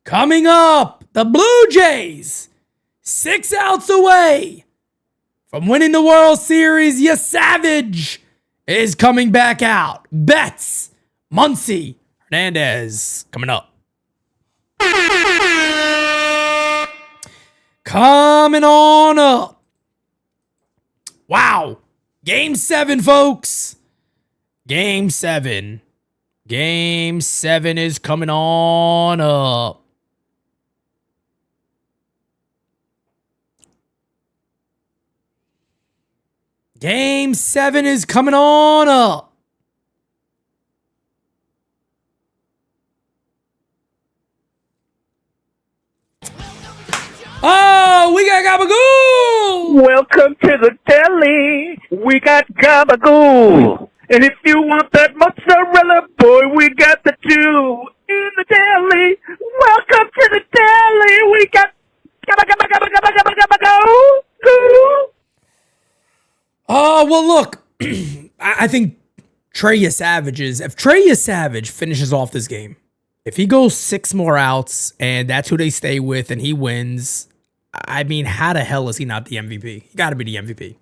Coming up, the Blue Jays, 6 outs away from winning the World Series. Ya Savage is coming back out. Betts, Muncy, Hernandez coming up. Coming on up. Wow. Game 7, folks. Game 7. Game 7 is coming on up. Game 7 is coming on up. Oh, we got Gabagoo! Welcome to the deli. We got Gabagoo. And if you want that mozzarella, boy, we got the two in the deli. Welcome to the deli. We got Gabagoo. Oh, well, look. I think if Trey Savage finishes off this game, if he goes 6 more outs and that's who they stay with and he wins, I mean, how the hell is he not the MVP? He got to be the MVP.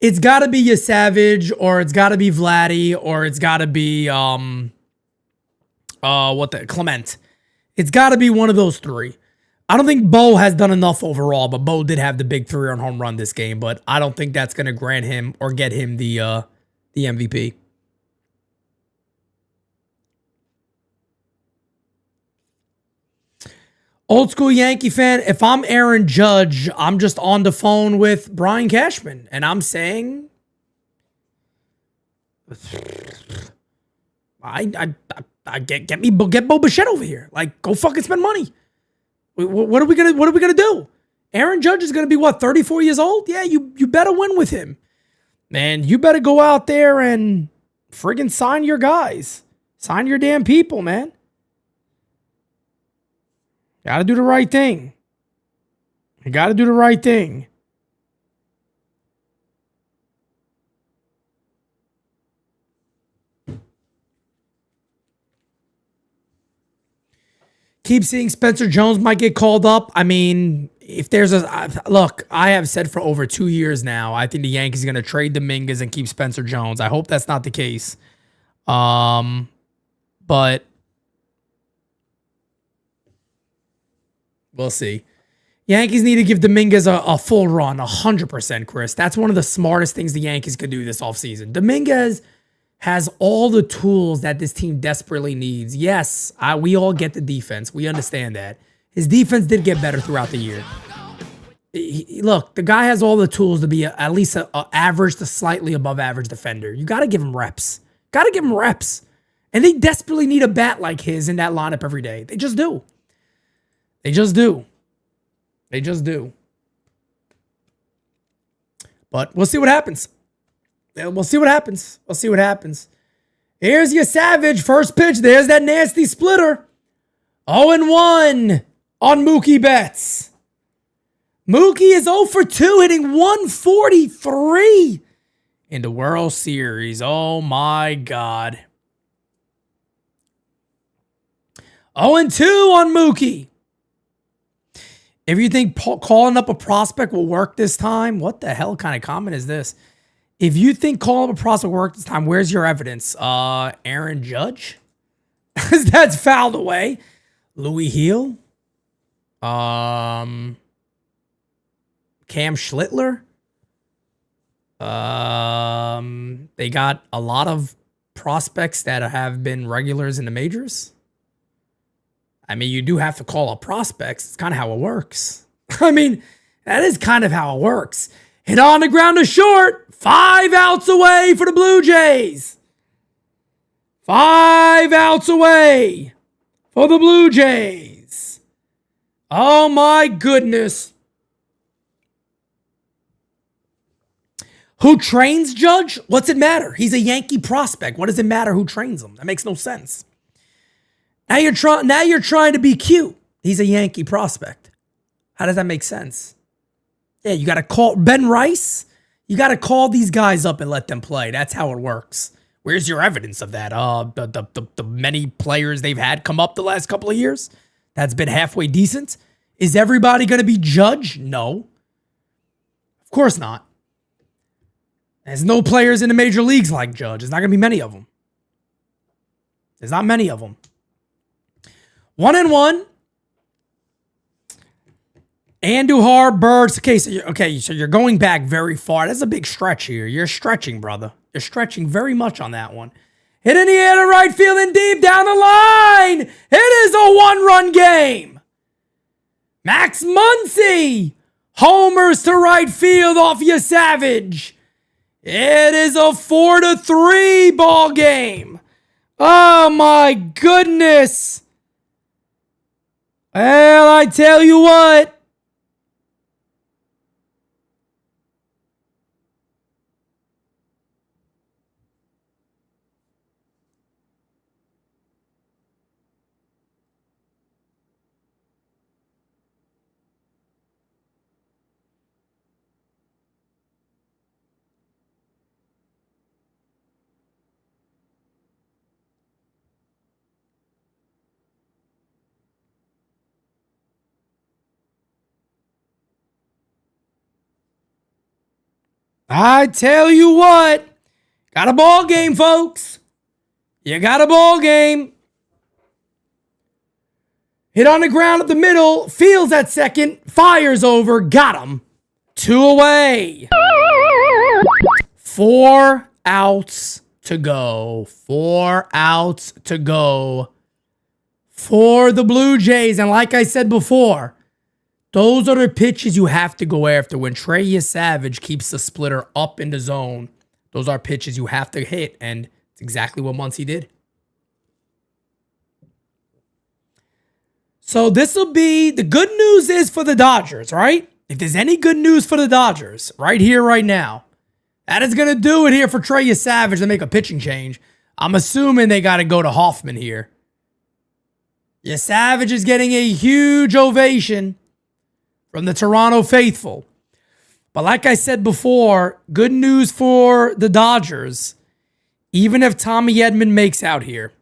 It's got to be your Savage, or it's got to be Vladdy, or it's got to be Clement. It's got to be one of those three. I don't think Bo has done enough overall, but Bo did have the big 3-run home run this game, but I don't think that's going to grant him or get him the MVP. Old school Yankee fan, if I'm Aaron Judge, I'm just on the phone with Brian Cashman, and I'm saying, get Bo Bichette over here. Like, go fucking spend money. What are we gonna do? Aaron Judge is gonna be what, 34 years old? Yeah, you better win with him, man. You better go out there and friggin' sign your guys, sign your damn people, man. Got to do the right thing. You got to do the right thing. Keep seeing Spencer Jones might get called up. I mean, if there's look, I have said for over 2 years now, I think the Yankees are going to trade Dominguez and keep Spencer Jones. I hope that's not the case. But we'll see. Yankees need to give Dominguez a full run, 100%, Chris. That's one of the smartest things the Yankees could do this offseason. Dominguez has all the tools that this team desperately needs. Yes, we all get the defense. We understand that. His defense did get better throughout the year. Look, the guy has all the tools to be at least an average to slightly above average defender. You got to give him reps. Got to give him reps. And they desperately need a bat like his in that lineup every day. They just do. They just do. They just do. But we'll see what happens. We'll see what happens. We'll see what happens. Here's your Savage. First pitch. There's that nasty splitter. 0-1 on Mookie Betts. Mookie is 0 for 2, hitting 143 in the World Series. Oh, my God. 0-2 on Mookie. If you think calling up a prospect will work this time, what the hell kind of comment is this? If you think calling up a prospect will work this time, where's your evidence? Aaron Judge? That's fouled away. Louis Heel? Cam Schlittler? They got a lot of prospects that have been regulars in the majors. I mean, you do have to call up prospects. It's kind of how it works. I mean, that is kind of how it works. Hit on the ground to short. 5 outs away for the Blue Jays. 5 outs away for the Blue Jays. Oh, my goodness. Who trains Judge? What's it matter? He's a Yankee prospect. What does it matter who trains him? That makes no sense. Now you're trying to be cute. He's a Yankee prospect. How does that make sense? Yeah, you got to call Ben Rice. You got to call these guys up and let them play. That's how it works. Where's your evidence of that? The many players they've had come up the last couple of years that's been halfway decent. Is everybody going to be Judge? No. Of course not. There's no players in the major leagues like Judge. There's not going to be many of them. There's not many of them. 1-1. Andujar, Birds. Okay, so you're going back very far. That's a big stretch here. You're stretching, brother. You're stretching very much on that one. Hit in the air to right field and deep down the line. It is a 1-run game. Max Muncy homers to right field off your Savage. It is a 4-3 ball game. Oh my goodness. Well, I tell you what. I tell you what, got a ball game, folks. You got a ball game. Hit on the ground at the middle, Fields at second, fires over, got him. 2 away. 4 outs to go. 4 outs to go for the Blue Jays. And like I said before, those are the pitches you have to go after. When Trey Savage keeps the splitter up in the zone, those are pitches you have to hit. And it's exactly what Muncy did. So this will be, the good news is for the Dodgers, right? If there's any good news for the Dodgers, right here, right now, that is going to do it here for Trey Savage to make a pitching change. I'm assuming they got to go to Hoffman here. Savage is getting a huge ovation from the Toronto faithful. But like I said before, good news for the Dodgers. Even if Tommy Edman makes out here,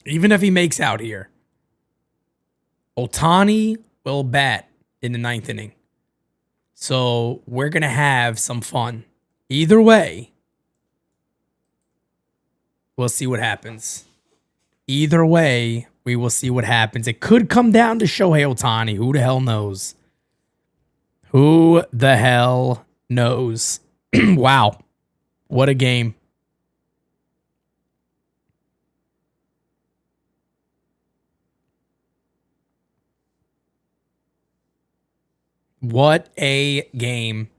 even if he makes out here, Ohtani will bat in the 9th inning. So we're going to have some fun. Either way, we'll see what happens. Either way, we will see what happens. It could come down to Shohei Ohtani. Who the hell knows? Who the hell knows? Wow. What a game. What a game.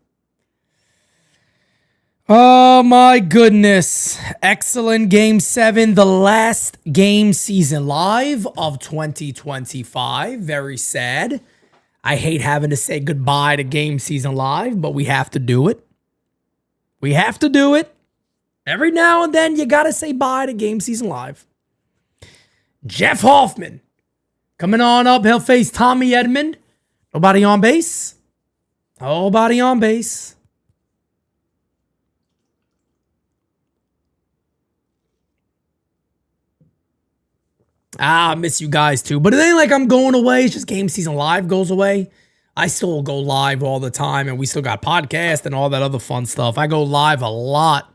Oh my goodness. Excellent Game 7. The last game season live of 2025. Very sad. I hate having to say goodbye to game season live, but we have to do it. We have to do it. Every now and then you got to say bye to game season live. Jeff Hoffman coming on up. He'll face Tommy Edman. Nobody on base. Nobody on base. I miss you guys too. But it ain't like I'm going away. It's just game season live goes away. I still go live all the time, and we still got podcasts and all that other fun stuff. I go live a lot,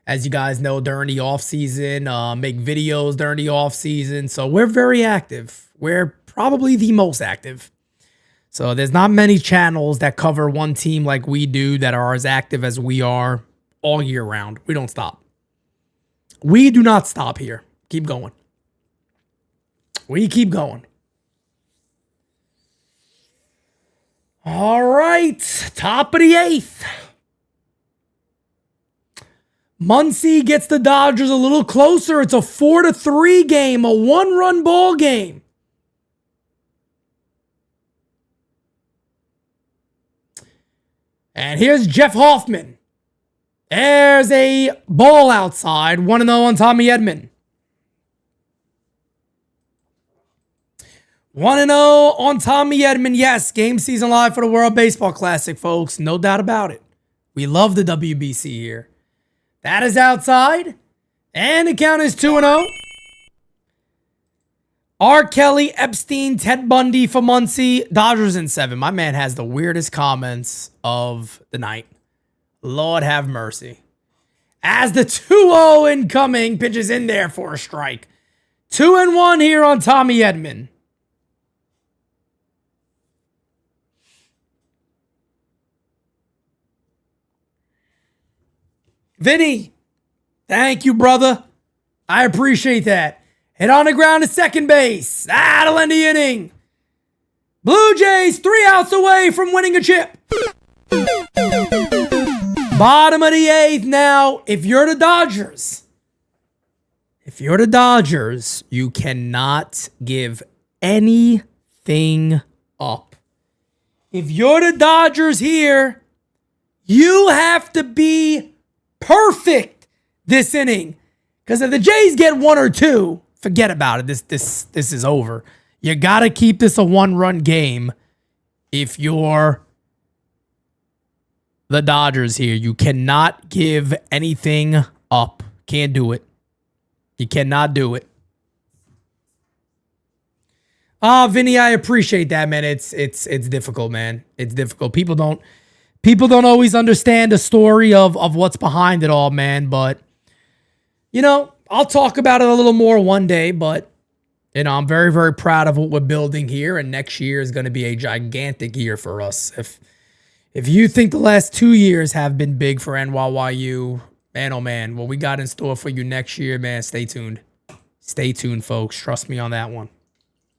as you guys know, during the off season, make videos during the off season. So we're very active. We're probably the most active. So there's not many channels that cover one team like we do that are as active as we are all year round. We don't stop. We do not stop here. Keep going. We keep going. All right. Top of the 8th. Muncy gets the Dodgers a little closer. It's a 4-3 game, a 1-run ball game. And here's Jeff Hoffman. There's a ball outside. 1-0 on Tommy Edman. 1-0 on Tommy Edman. Yes, game season live for the World Baseball Classic, folks. No doubt about it. We love the WBC here. That is outside. And the count is 2-0. R. Kelly, Epstein, Ted Bundy for Muncy. Dodgers in 7. My man has the weirdest comments of the night. Lord have mercy. As the 2-0 incoming, pitches in there for a strike. 2-1 here on Tommy Edman. Vinny, thank you, brother. I appreciate that. Hit on the ground to second base. That'll end the inning. Blue Jays 3 outs away from winning a chip. Bottom of the 8th now. If you're the Dodgers, you cannot give anything up. If you're the Dodgers here, you have to be perfect this inning. Because if the Jays get 1 or 2, forget about it. This is over. You got to keep this a 1-run game. If you're the Dodgers here, you cannot give anything up. Can't do it. You cannot do it. Vinny, I appreciate that, man. It's difficult, man. It's difficult. People People don't always understand the story of what's behind it all, man. But, you know, I'll talk about it a little more one day. But, you know, I'm very, very proud of what we're building here. And next year is going to be a gigantic year for us. If you think the last 2 years have been big for NYYU, man, oh man, what we got in store for you next year, man, stay tuned. Stay tuned, folks. Trust me on that one.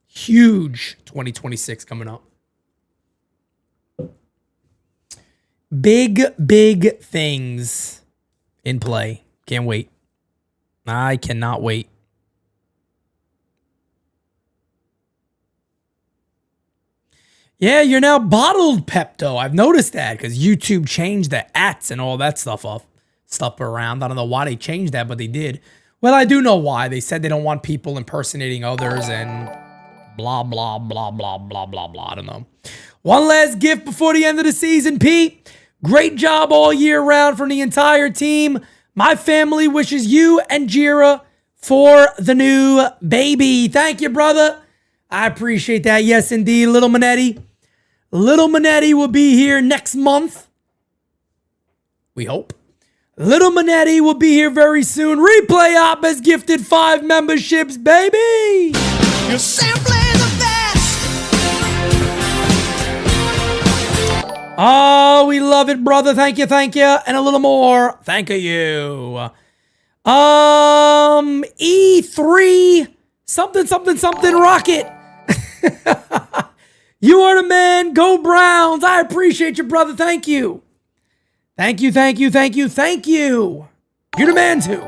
Huge 2026 coming up. Big, big things in play. Can't wait. I cannot wait. Yeah, you're now bottled Pepto. I've noticed that because YouTube changed the ats and all that stuff around. I don't know why they changed that, but they did. Well, I do know why. They said they don't want people impersonating others and blah, blah, blah, blah, blah, blah, blah. I don't know. One last gift before the end of the season, Pete. Great job all year round from the entire team. My family wishes you and Jira for the new baby. Thank you, brother. I appreciate that. Yes, indeed. Little Manetti. Little Manetti will be here next month. We hope. Little Manetti will be here very soon. Replay Op has gifted 5 memberships, baby. You're simply the best. Oh, we love it, brother. Thank you, thank you. And a little more. Thank you. E3 something rocket. You are the man. Go Browns. I appreciate you, brother. Thank you. Thank you, thank you, thank you, thank you. You're the man too.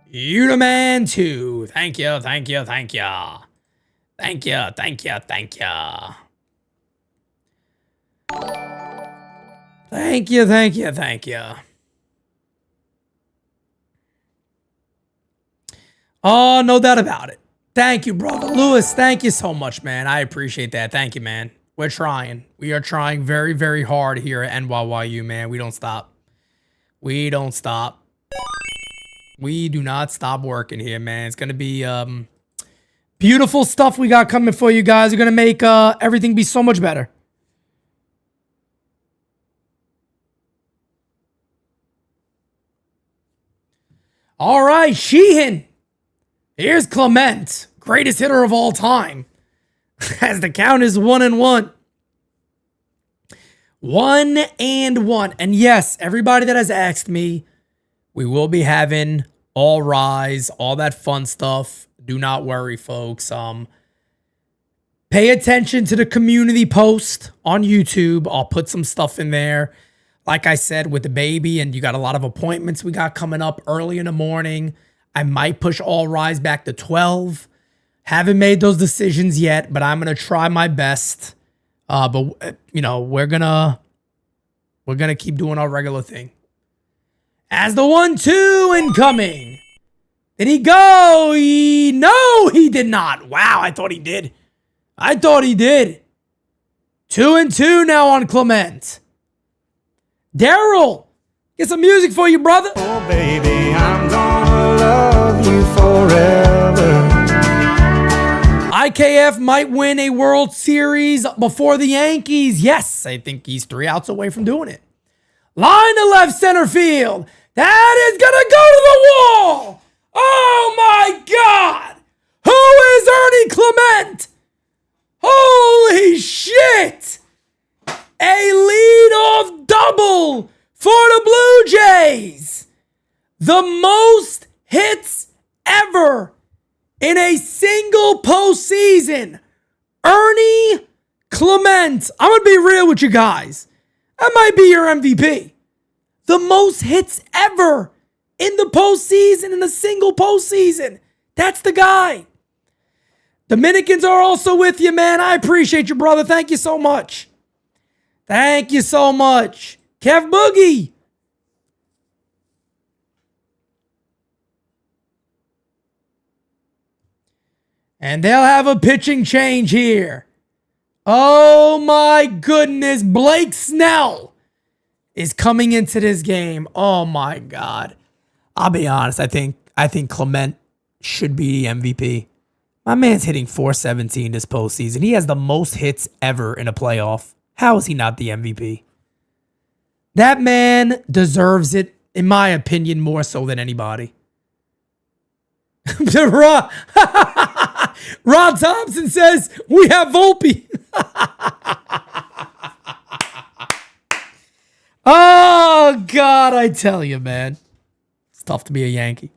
You're the man too. Thank you, thank you, thank you. Thank you, thank you, thank you. Thank you, thank you, thank you. Oh, no doubt about it. Thank you, brother. Lewis, thank you so much, man. I appreciate that. Thank you, man. We're trying. We are trying very, very hard here at NYYU, man. We don't stop. We don't stop. We do not stop working here, man. It's going to be beautiful stuff we got coming for you guys. We're going to make everything be so much better. All right, Sheehan. Here's Clement, greatest hitter of all time. As the count is 1-1. 1-1. And yes, everybody that has asked me, we will be having All Rise, all that fun stuff. Do not worry, folks. Pay attention to the community post on YouTube. I'll put some stuff in there. Like I said, with the baby, and you got a lot of appointments we got coming up early in the morning. I might push All Rise back to 12. Haven't made those decisions yet, but I'm gonna try my best. But you know, we're gonna keep doing our regular thing. As the 1-2 incoming. Did he go? No, he did not. Wow, I thought he did. 2-2 now on Clement. Daryl, get some music for you, brother. Oh, baby, I'm gonna love you forever. IKF might win a World Series before the Yankees. Yes, I think he's 3 outs away from doing it. Line to left center field. That is going to go to the wall. Oh, my God. Who is Ernie Clement? Holy shit. A leadoff double for the Blue Jays. The most hits ever in a single postseason. Ernie Clement. I'm going to be real with you guys. That might be your MVP. The most hits ever in the postseason, in a single postseason. That's the guy. Dominicans are also with you, man. I appreciate you, brother. Thank you so much. Thank you so much. Kev Boogie. And they'll have a pitching change here. Oh my goodness. Blake Snell is coming into this game. Oh my God. I'll be honest. I think Clement should be the MVP. My man's hitting .417 this postseason. He has the most hits ever in a playoff. How is he not the MVP? That man deserves it, in my opinion, more so than anybody. Rod Thompson says, we have Volpe. Oh, God, I tell you, man. It's tough to be a Yankee.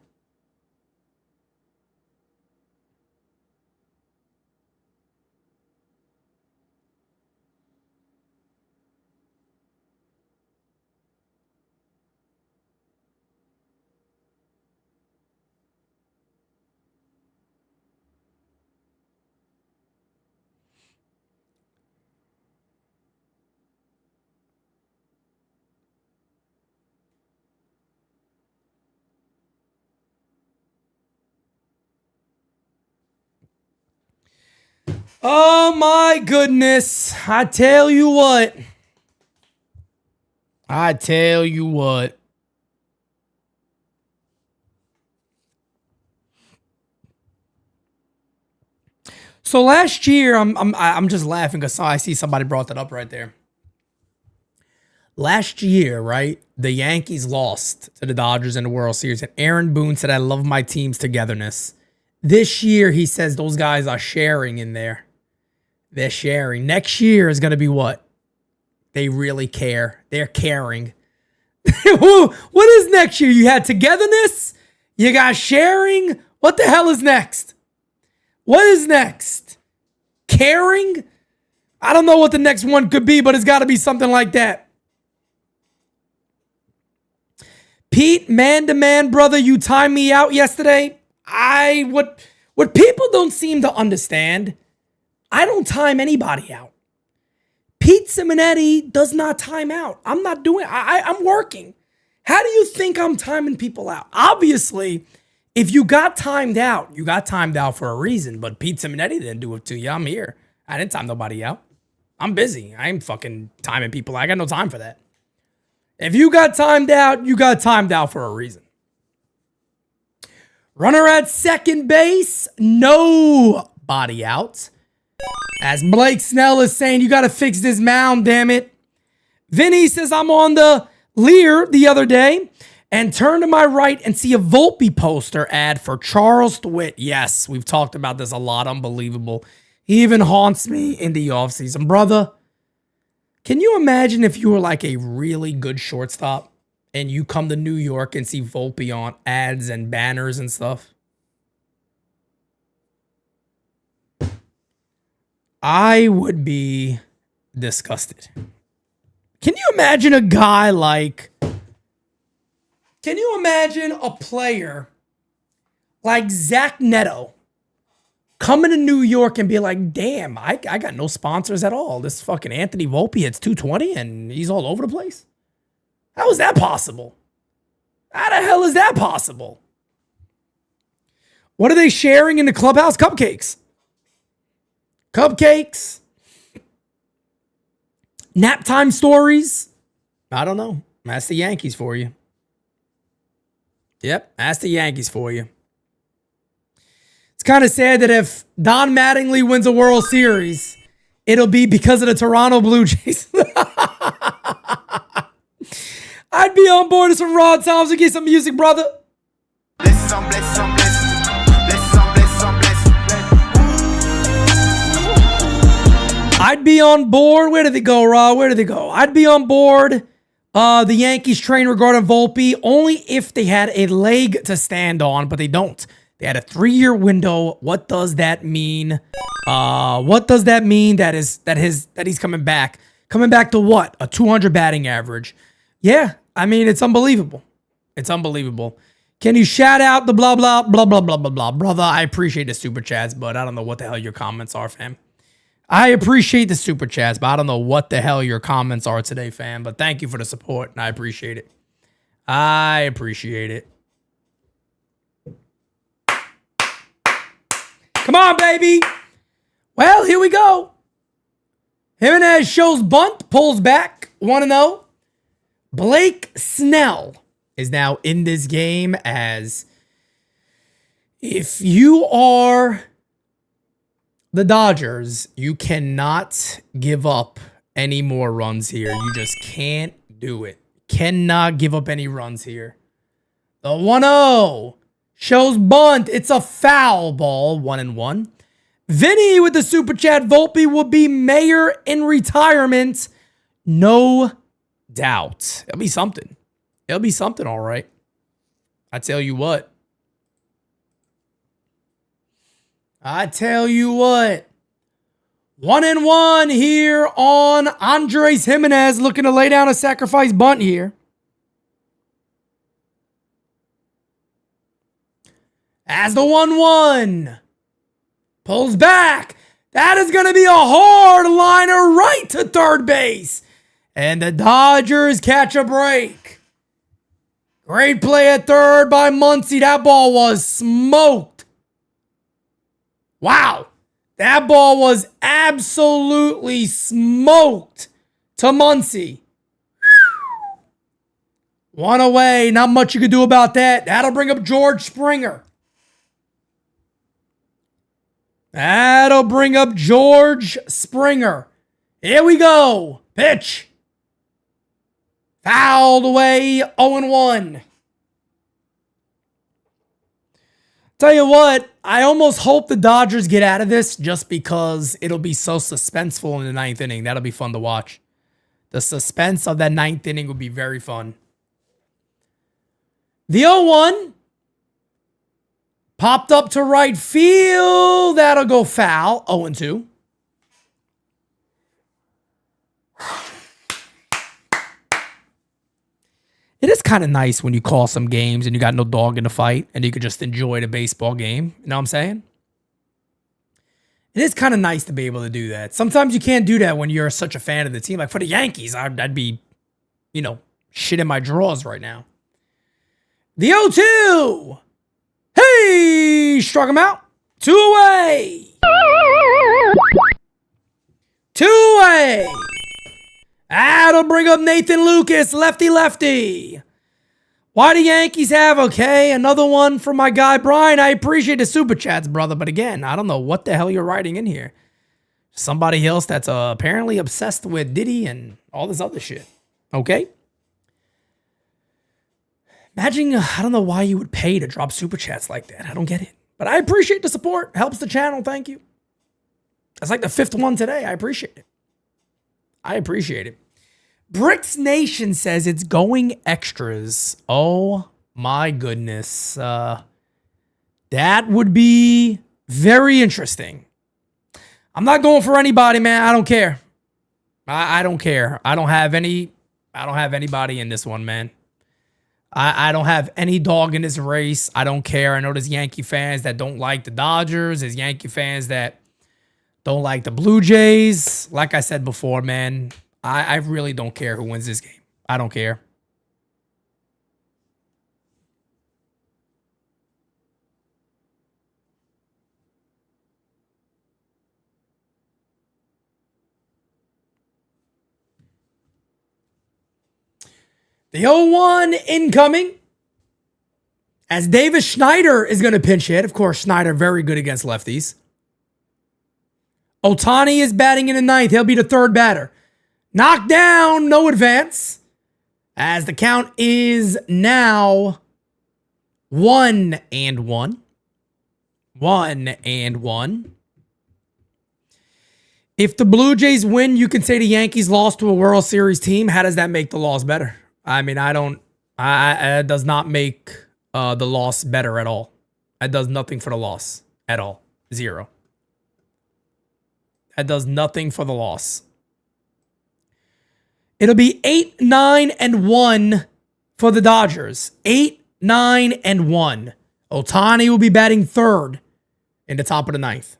Oh my goodness. I tell you what. I tell you what. So last year, I'm just laughing because I see somebody brought that up right there. Last year, right, the Yankees lost to the Dodgers in the World Series, and Aaron Boone said, I love my team's togetherness. This year, he says those guys are sharing in there. They're sharing. Next year is going to be what? They really care. They're caring. What is next year? You had togetherness? You got sharing? What the hell is next? What is next? Caring? I don't know what the next one could be, but it's got to be something like that. Pete, man-to-man, brother, you timed me out yesterday. What people don't seem to understand, I don't time anybody out. Pete Simonetti does not time out. I'm not doing, I'm working. How do you think I'm timing people out? Obviously, if you got timed out, you got timed out for a reason, but Pete Simonetti didn't do it to you. I'm here. I didn't time nobody out. I'm busy. I ain't fucking timing people. I got no time for that. If you got timed out, you got timed out for a reason. Runner at second base, nobody out. As Blake Snell is saying, you got to fix this mound, damn it. Vinny says, I'm on the Lear the other day and turn to my right and see a Volpe poster ad for Charles DeWitt. Yes, we've talked about this a lot. Unbelievable. He even haunts me in the offseason. Brother, can you imagine if you were like a really good shortstop and you come to New York and see Volpe on ads and banners and stuff? I would be disgusted. Can you imagine a guy like... Can you imagine a player like Zach Neto coming to New York and be like, damn, I got no sponsors at all. This fucking Anthony Volpe hits 220 and he's all over the place? How is that possible? How the hell is that possible? What are they sharing in the clubhouse? Cupcakes. Cupcakes. Nap time stories. I don't know. That's the Yankees for you. Yep, that's the Yankees for you. It's kind of sad that if Don Mattingly wins a World Series, it'll be because of the Toronto Blue Jays. I'd be on board with some Rod Thompson. Get some music, brother. Bless some, bless some, bless. Bless some, bless some, bless. I'd be on board. Where did they go, Rod? Where did they go? I'd be on board the Yankees train regarding Volpe only if they had a leg to stand on, but they don't. They had a 3-year window. What does that mean? What does that mean that he's coming back? Coming back to what? A 200 batting average. Yeah, I mean, it's unbelievable. It's unbelievable. Can you shout out the blah, blah, blah, blah, blah, blah, blah? Brother, I appreciate the super chats, but I don't know what the hell your comments are, fam. I appreciate the super chats, but I don't know what the hell your comments are today, fam. But thank you for the support, and I appreciate it. I appreciate it. Come on, baby. Well, here we go. Jimenez shows bunt, pulls back, 1-0. Blake Snell is now in this game as if you are the Dodgers, you cannot give up any more runs here. You just can't do it. Cannot give up any runs here. The 1-0 shows bunt. It's a foul ball. 1-1. Vinny with the super chat. Volpe will be mayor in retirement. No doubt. It'll be something. It'll be something, all right. I tell you what. I tell you what. 1-1 here on Andres Jimenez, looking to lay down a sacrifice bunt here. As the 1-1 pulls back. That is going to be a hard liner right to third base. And the Dodgers catch a break. Great play at third by Muncy. That ball was smoked. Wow. That ball was absolutely smoked to Muncy. One away. Not much you could do about that. That'll bring up George Springer. That'll bring up George Springer. Here we go. Pitch. Fouled away. 0-1. Tell you what, I almost hope the Dodgers get out of this just because it'll be so suspenseful in the ninth inning. That'll be fun to watch. The suspense of that ninth inning will be very fun. The 0-1 popped up to right field. That'll go foul. 0-2. It is kind of nice when you call some games and you got no dog in the fight and you could just enjoy the baseball game. You know what I'm saying? It is kind of nice to be able to do that. Sometimes you can't do that when you're such a fan of the team. Like for the Yankees, I'd be, shit in my drawers right now. The 0-2. Hey, struck him out. 2 away. 2 away. That'll bring up Nathan Lucas, lefty. Why do Yankees have, another one from my guy Brian. I appreciate the super chats, brother. But again, I don't know what the hell you're writing in here. Somebody else that's apparently obsessed with Diddy and all this other shit. Okay? Imagine, I don't know why you would pay to drop super chats like that. I don't get it. But I appreciate the support. Helps the channel. Thank you. That's like the 5th one today. I appreciate it. Bricks Nation says it's going extras. Oh my goodness. That would be very interesting. I'm not going for anybody, man. I don't care. I don't care. I don't have anybody in this one, man. I don't have any dog in this race. I don't care. I know there's Yankee fans that don't like the Dodgers. There's Yankee fans that don't like the Blue Jays. Like I said before, man, I really don't care who wins this game. I don't care. The 0-1 incoming. As Davis Schneider is going to pinch hit. Of course, Schneider very good against lefties. Ohtani is batting in the ninth. He'll be the third batter. Knocked down, no advance. As the count is now 1-1. 1-1. If the Blue Jays win, you can say the Yankees lost to a World Series team. How does that make the loss better? I mean, it does not make the loss better at all. It does nothing for the loss at all. 0. That does nothing for the loss. It'll be 8-9-1 for the Dodgers. 8-9-1. Ohtani will be batting third in the top of the ninth.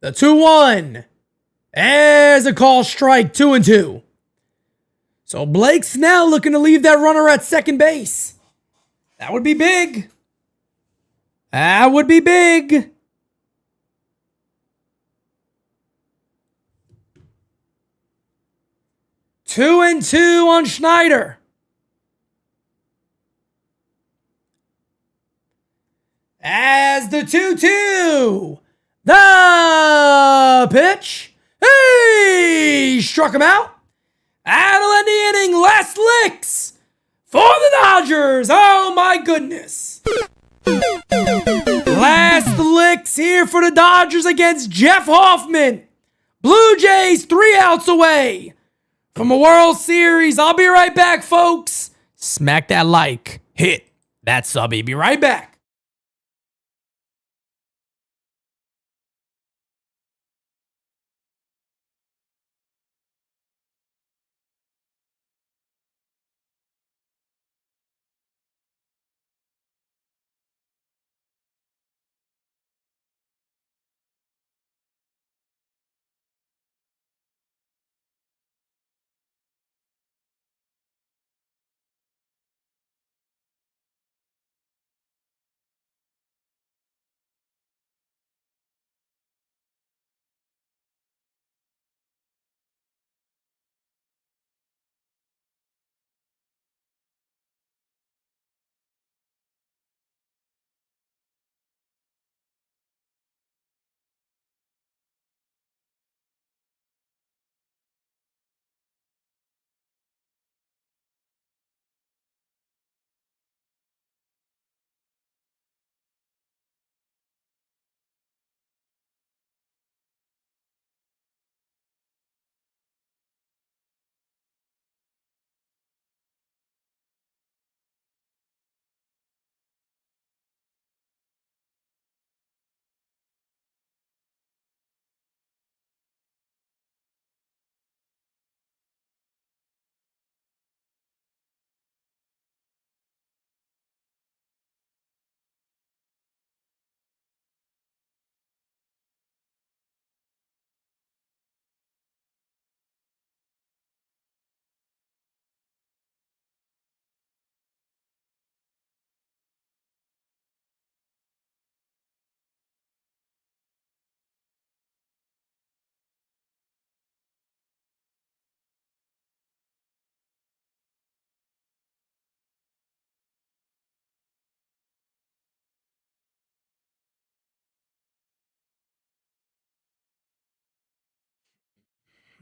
The 2-1. There's a call strike. 2-2. So Blake Snell looking to leave that runner at second base. That would be big. That would be big. Two and two on Schneider. As the 2-2. struck him out. That'll end the inning. Last licks for the Dodgers. Oh my goodness. Last licks here for the Dodgers against Jeff Hoffman. Blue Jays 3 outs away from a World Series. I'll be right back, folks. Smack that like, hit that subby. Be right back.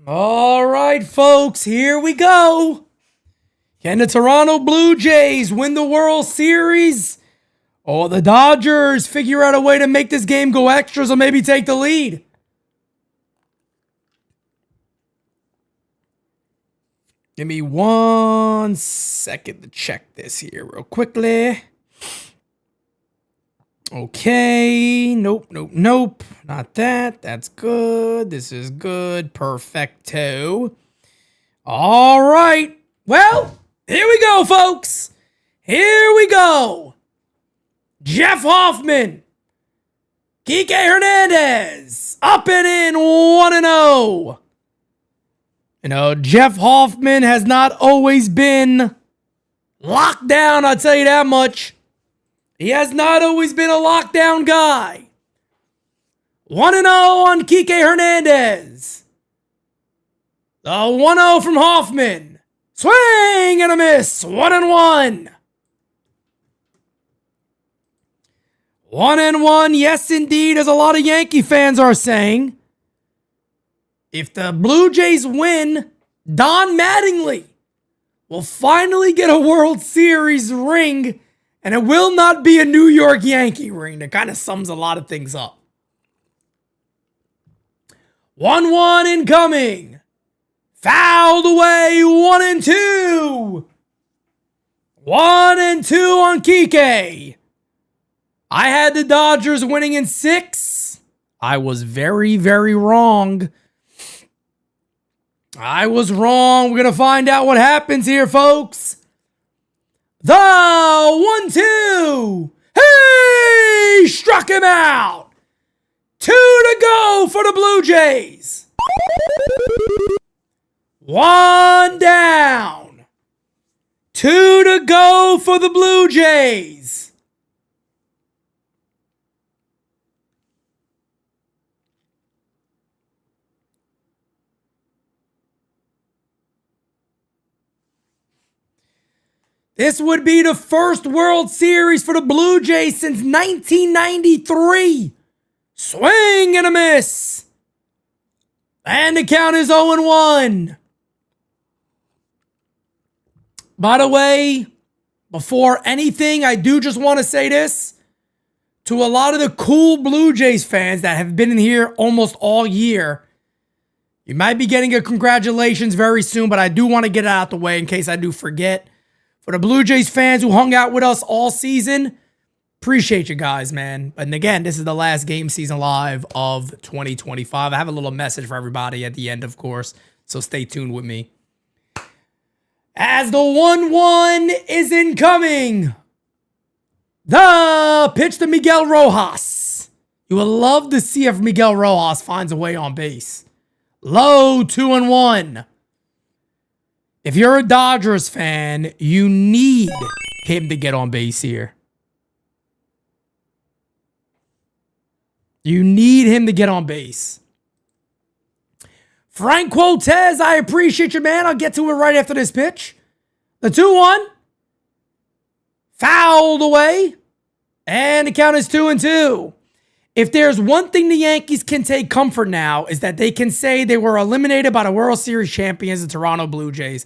All right, folks, here we go. Can the Toronto Blue Jays win the World Series? Or the Dodgers figure out a way to make this game go extras or maybe take the lead? Give me 1 second to check this here real quickly. Okay, nope. Not that. That's good. This is good. Perfecto. All right. Well, here we go, folks. Here we go. Jeff Hoffman. Kike Hernandez. Up and in 1-0. You know, Jeff Hoffman has not always been locked down, I'll tell you that much. He has not always been a lockdown guy. 1-0 on Kike Hernandez. The 1-0 from Hoffman. Swing and a miss. 1-1. 1-1. Yes, indeed, as a lot of Yankee fans are saying. If the Blue Jays win, Don Mattingly will finally get a World Series ring. And it will not be a New York Yankee ring. That kind of sums a lot of things up. 1-1 incoming. Fouled away. 1-2. 1-2 on Kike. I had the Dodgers winning in 6. I was very, very wrong. I was wrong. We're going to find out what happens here, folks. The 1-2. Hey! Struck him out. 2 to go for the Blue Jays. 1 down. 2 to go for the Blue Jays. This would be the first World Series for the Blue Jays since 1993. Swing and a miss. And the count is 0-1. By the way, before anything, I do just want to say this to a lot of the cool Blue Jays fans that have been in here almost all year. You might be getting a congratulations very soon, but I do want to get it out the way in case I do forget. For the Blue Jays fans who hung out with us all season, appreciate you guys, man. And again, this is the last Game Season Live of 2025. I have a little message for everybody at the end, of course, so stay tuned with me. As the 1-1 is incoming, the pitch to Miguel Rojas. You will love to see if Miguel Rojas finds a way on base. Low 2-1. If you're a Dodgers fan, you need him to get on base here. You need him to get on base. Frank Quotez, I appreciate you, man. I'll get to it right after this pitch. The 2-1. Fouled away. And the count is 2-2. If there's one thing the Yankees can take comfort now is that they can say they were eliminated by the World Series champions, the Toronto Blue Jays.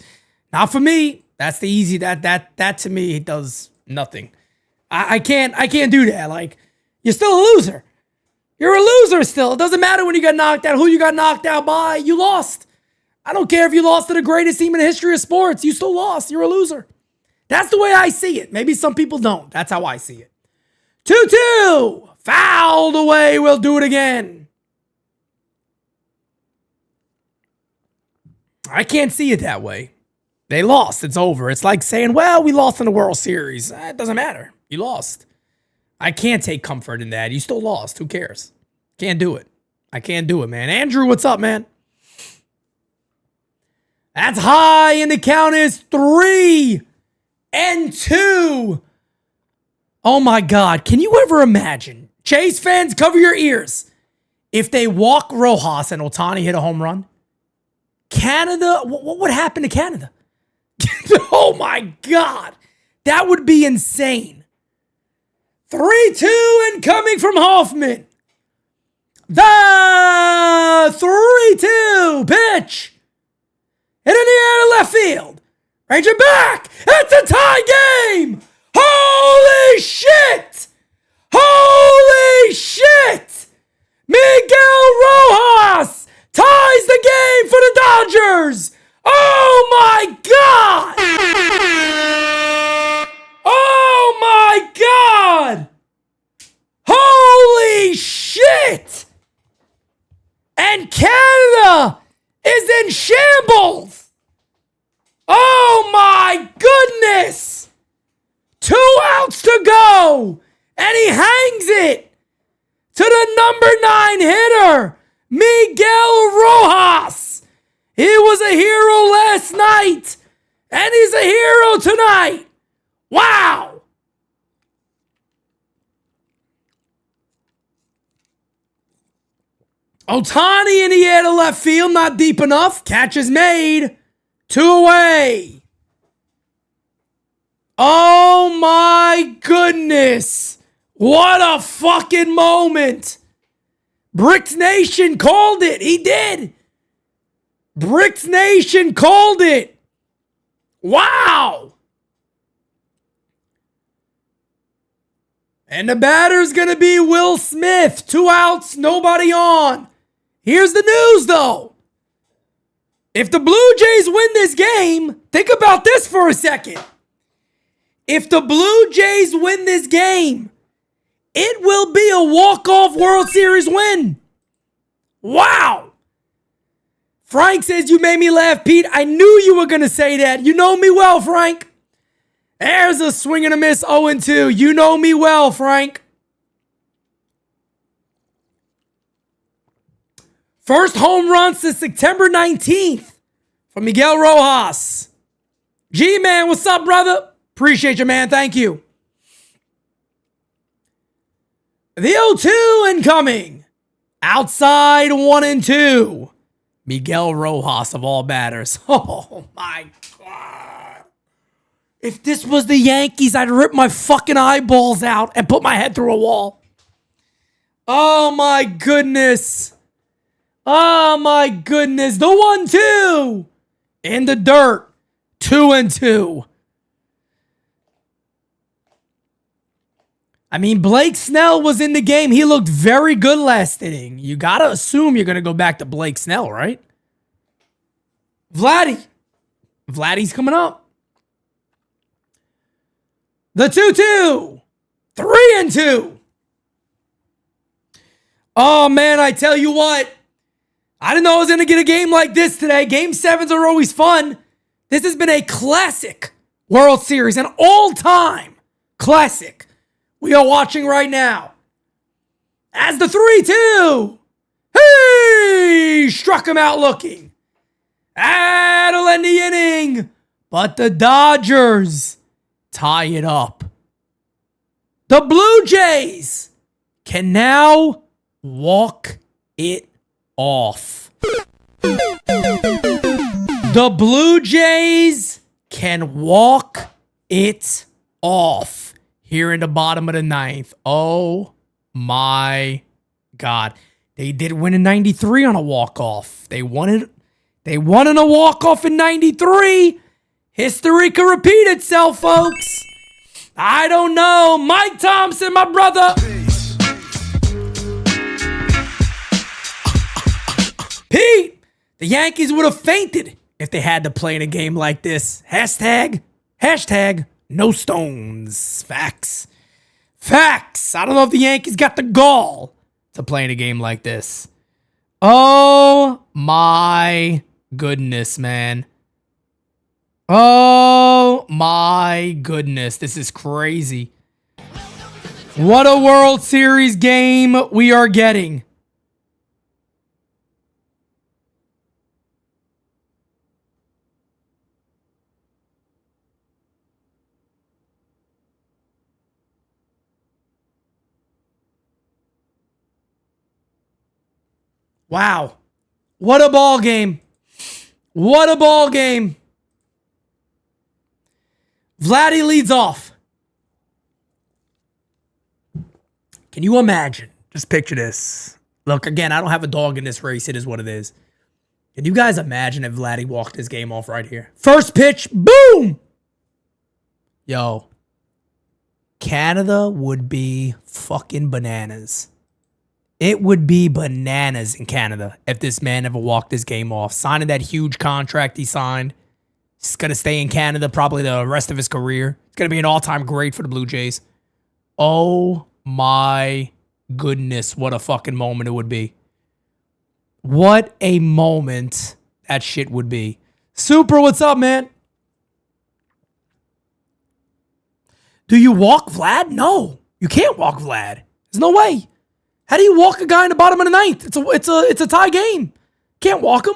Not for me. That's the easy. That to me does nothing. I can't do that. Like, you're still a loser. You're a loser still. It doesn't matter when you got knocked out, who you got knocked out by. You lost. I don't care if you lost to the greatest team in the history of sports. You still lost. You're a loser. That's the way I see it. Maybe some people don't. That's how I see it. 2-2. Fouled away. We'll do it again. I can't see it that way. They lost. It's over. It's like saying, well, we lost in the World Series. It doesn't matter. You lost. I can't take comfort in that. You still lost. Who cares? Can't do it. I can't do it, man. Andrew, what's up, man? That's high, and the count is 3-2. Oh, my God. Can you ever imagine? Chase fans, cover your ears. If they walk Rojas and Ohtani hit a home run, Canada, what would happen to Canada? Oh, my God. That would be insane. 3-2 incoming from Hoffman. The 3-2 pitch. Hit in the air to left field. Ranger back. It's a tie game. Holy shit. Holy shit. Miguel Rojas ties the game for the Dodgers. Oh my God. Oh my God! Holy shit! And Canada is in shambles! Oh my goodness! 2 outs to go! And he hangs it to the number 9 hitter, Miguel Rojas! He was a hero last night, and he's a hero tonight! Wow! Ohtani in the air to left field, not deep enough. Catch is made. 2 away. Oh my goodness. What a fucking moment. Bricks Nation called it. He did. Bricks Nation called it. Wow. And the batter's going to be Will Smith. 2 outs, nobody on. Here's the news, though. If the Blue Jays win this game, think about this for a second. If the Blue Jays win this game, it will be a walk-off World Series win. Wow. Frank says, you made me laugh, Pete. I knew you were going to say that. You know me well, Frank. There's a swing and a miss, 0-2. You know me well, Frank. First home run since September 19th from Miguel Rojas. G-Man, what's up, brother? Appreciate you, man. Thank you. The 0-2 incoming. Outside 1-2. Miguel Rojas of all batters. Oh, my God. If this was the Yankees, I'd rip my fucking eyeballs out and put my head through a wall. Oh, my goodness. Oh my goodness. The 1-2 in the dirt. 2-2. I mean, Blake Snell was in the game. He looked very good last inning. You got to assume you're going to go back to Blake Snell, right? Vladdy's coming up. The 2-2. 3-2. Oh, man, I tell you what. I didn't know I was going to get a game like this today. Game 7s are always fun. This has been a classic World Series, an all-time classic we are watching right now. As the 3-2. Hey! Struck him out looking. That'll end the inning. But the Dodgers tie it up. The Blue Jays can now walk it off. The Blue Jays can walk it off here in the bottom of the 9th. Oh my God. They did win in 93 on a walk-off. They won in a walk-off in 93. History can repeat itself, folks. I don't know. Mike Thompson, my brother. Pete, the Yankees would have fainted if they had to play in a game like this. Hashtag no stones. Facts. I don't know if the Yankees got the gall to play in a game like this. Oh my goodness, man. Oh my goodness. This is crazy. What a World Series game we are getting. Wow. What a ball game. What a ball game. Vladdy leads off. Can you imagine? Just picture this. Look, again, I don't have a dog in this race. It is what it is. Can you guys imagine if Vladdy walked his game off right here? First pitch, boom! Yo. Canada would be fucking bananas. It would be bananas in Canada if this man ever walked his game off. Signing that huge contract he signed. He's going to stay in Canada probably the rest of his career. It's going to be an all-time great for the Blue Jays. Oh my goodness, what a fucking moment it would be. What a moment that shit would be. Super, what's up, man? Do you walk Vlad? No, you can't walk Vlad. There's no way. How do you walk a guy in the bottom of the 9th? It's a tie game. Can't walk him.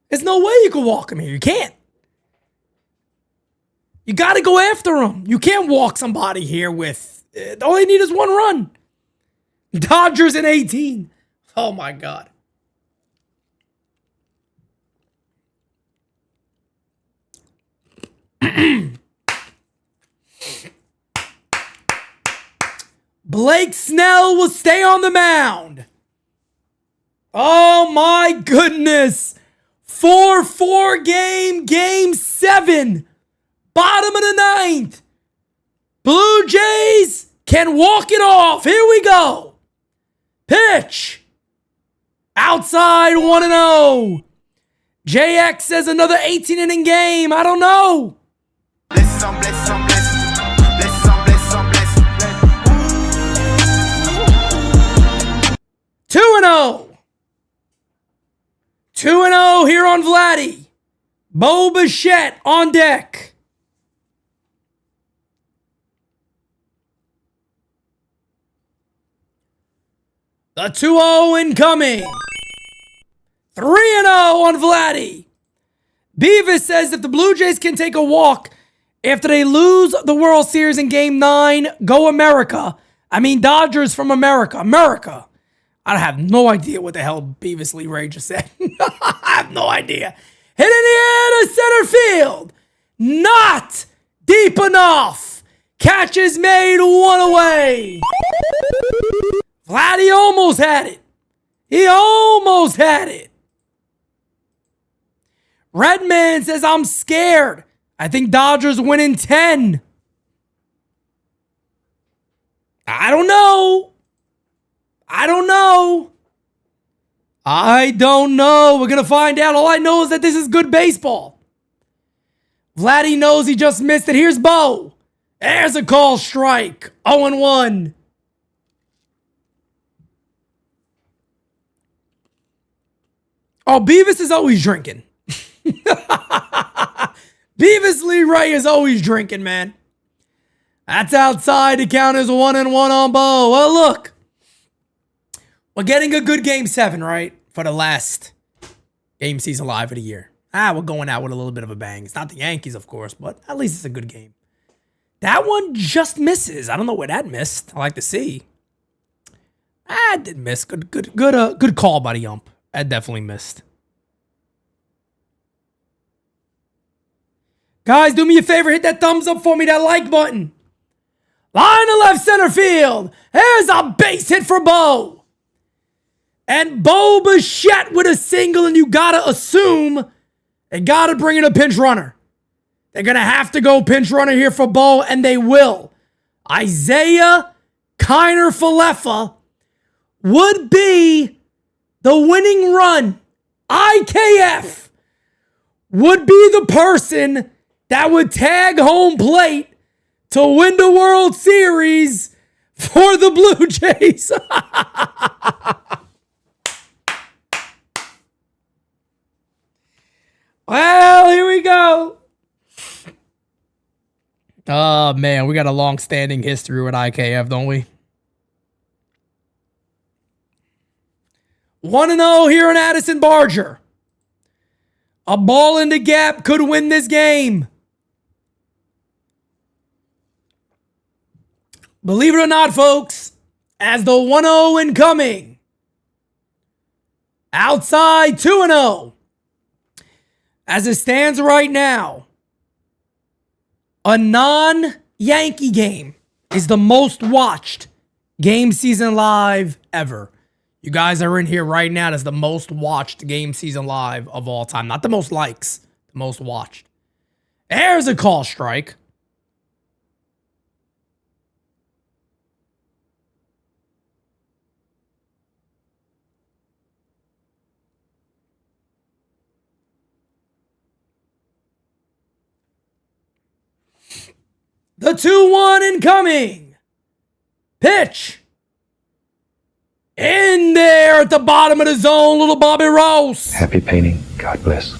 There's no way you can walk him here. You can't. You got to go after him. You can't walk somebody here with... all you need is one run. Dodgers in 18. Oh, my God. Blake Snell will stay on the mound. Oh, my goodness. 4-4 game 7. Bottom of the 9th. Blue Jays can walk it off. Here we go. Pitch. Outside 1-0. JX says another 18-inning game. I don't know. Bless some, bless some, bless. Bless some, bless some, bless. 2-0. 2-0 here on Vladdy. Bo Bichette on deck. The 2-0 incoming. 3-0 on Vladdy. Beavis says if the Blue Jays can take a walk after they lose the World Series in Game 9, go America. I mean Dodgers from America. America. I have no idea what the hell Beavis Lee Ray just said. I have no idea. Hit in the air to center field. Not deep enough. Catch is made, one away. Vladdy almost had it. He almost had it. Redman says, I'm scared. I think Dodgers win in 10. I don't know. I don't know. We're going to find out. All I know is that this is good baseball. Vladdy knows he just missed it. Here's Bo. There's a call strike. 0-1. Oh, Beavis is always drinking. Beavis Lee Ray is always drinking, man. That's outside to count as 1-1 on Bo. Well, look. We're getting a good Game 7, right? For the last game season live of the year. We're going out with a little bit of a bang. It's not the Yankees, of course, but at least it's a good game. That one just misses. I don't know where that missed. I like to see. It did miss. Good call by the ump. That definitely missed. Guys, do me a favor. Hit that thumbs up for me. That like button. Line to left center field. There's a base hit for Bo. And Bo Bichette with a single, and you gotta assume they gotta bring in a pinch runner. They're gonna have to go pinch runner here for Bo, and they will. Isaiah Kiner Falefa would be the winning run. IKF would be the person that would tag home plate to win the World Series for the Blue Jays. Well, here we go. Oh, man, we got a long-standing history with IKF, don't we? 1-0 here in Addison Barger. A ball in the gap could win this game. Believe it or not, folks, as the 1-0 incoming. Outside 2-0. As it stands right now, a non-Yankee game is the most watched game season live ever. You guys are in here right now. That's the most watched game season live of all time. Not the most likes, the most watched. There's a call strike. The 2-1 incoming. Pitch. In there at the bottom of the zone, little Bobby Ross. Happy painting. God bless.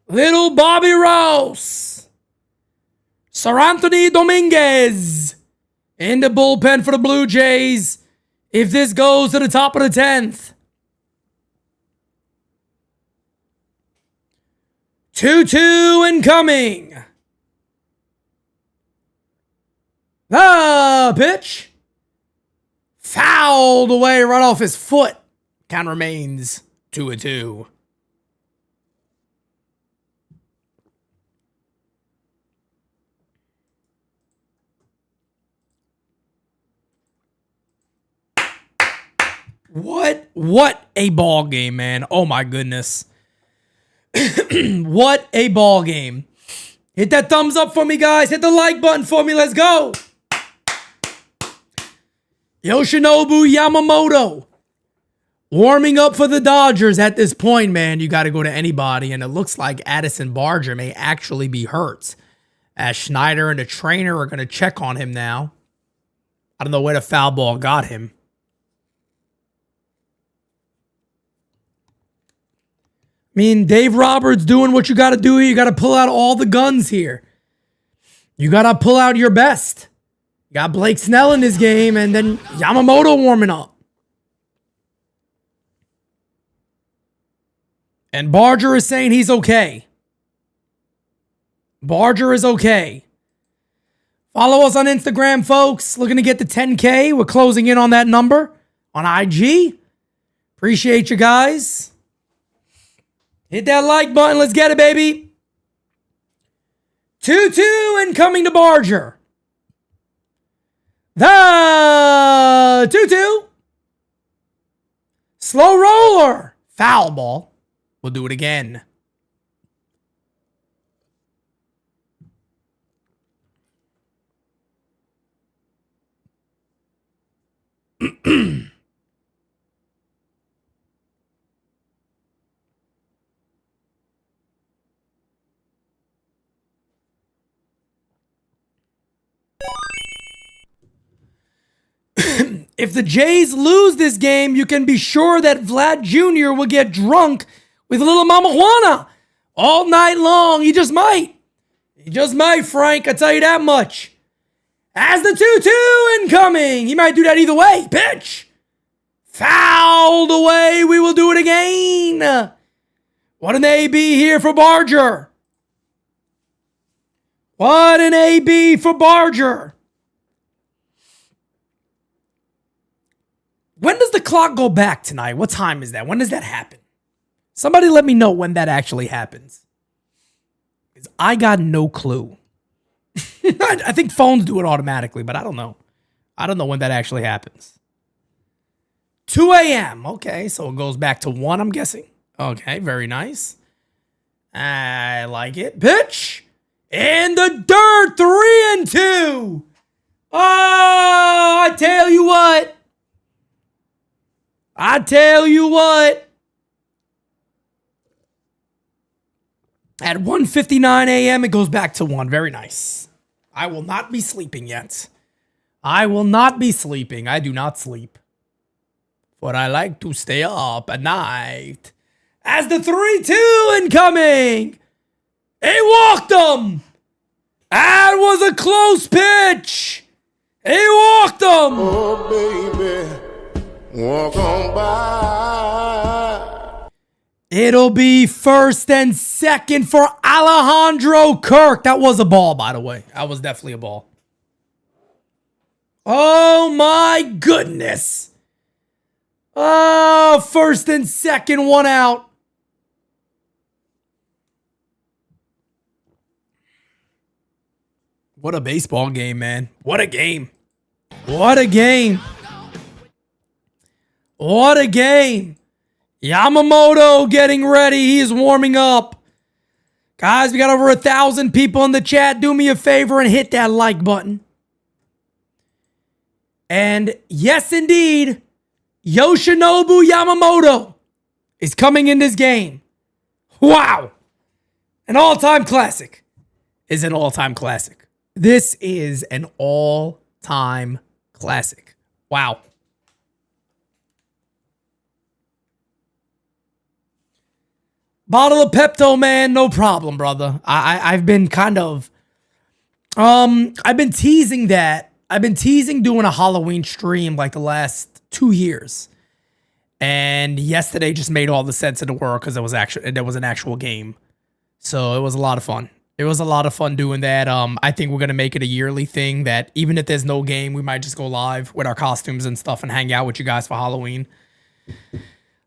Little Bobby Ross. Sir Anthony Dominguez in the bullpen for the Blue Jays. If this goes to the top of the 10th. 2-2 incoming. The pitch. Fouled away right off his foot. Count remains 2-2. What a ball game, man. Oh my goodness. What a ball game. Hit that thumbs up for me, guys. Hit the like button for me. Let's go. Yoshinobu Yamamoto warming up for the Dodgers at this point, man. You got to go to anybody, and it looks like Addison Barger may actually be hurt, as Schneider and the trainer are going to check on him now. I don't know where the foul ball got him. I mean, Dave Roberts doing what you got to do here. You got to pull out all the guns here. You got to pull out your best. You got Blake Snell in this game, and then Yamamoto warming up. And Barger is saying he's okay. Barger is okay. Follow us on Instagram, folks. Looking to get to 10K. We're closing in on that number on IG. Appreciate you guys. Hit that like button. Let's get it, baby. 2-2 incoming to Barger. The 2-2. Slow roller. Foul ball. We'll do it again. If the Jays lose this game, you can be sure that Vlad Jr. will get drunk with little Mama Juana all night long. He just might. He just might, Frank. I tell you that much. As the 2-2 incoming. He might do that either way. Pitch. Fouled away. We will do it again. What an AB here for Barger. What an AB for Barger. When does the clock go back tonight? What time is that? When does that happen? Somebody let me know when that actually happens. Because I got no clue. I think phones do it automatically, but I don't know. I don't know when that actually happens. 2 a.m. Okay, so it goes back to 1, I'm guessing. Okay, very nice. I like it. Pitch. In the dirt, 3-2. Oh, I tell you what. I tell you what. At 1:59 a.m., it goes back to 1. Very nice. I will not be sleeping yet. I will not be sleeping. I do not sleep. But I like to stay up at night. As the 3-2 incoming. He walked him. That was a close pitch. He walked him. Oh, baby, walk on by. It'll be first and second for Alejandro Kirk. That was a ball, by the way. That was definitely a ball. Oh, my goodness. Oh, first and second, 1 out. What a baseball game, man. What a game. What a game. What a game. Yamamoto getting ready. He is warming up. Guys, we got over 1,000 people in the chat. Do me a favor and hit that like button. And yes, indeed, Yoshinobu Yamamoto is coming in this game. Wow. An all-time classic is an all-time classic. This is an all-time classic. Wow. Bottle of Pepto, man, no problem, brother. I've been kind of, I've been teasing that. I've been teasing doing a Halloween stream like the last 2 years. And yesterday just made all the sense in the world because there was an actual game. So it was a lot of fun. It was a lot of fun doing that. I think we're going to make it a yearly thing that even if there's no game, we might just go live with our costumes and stuff and hang out with you guys for Halloween.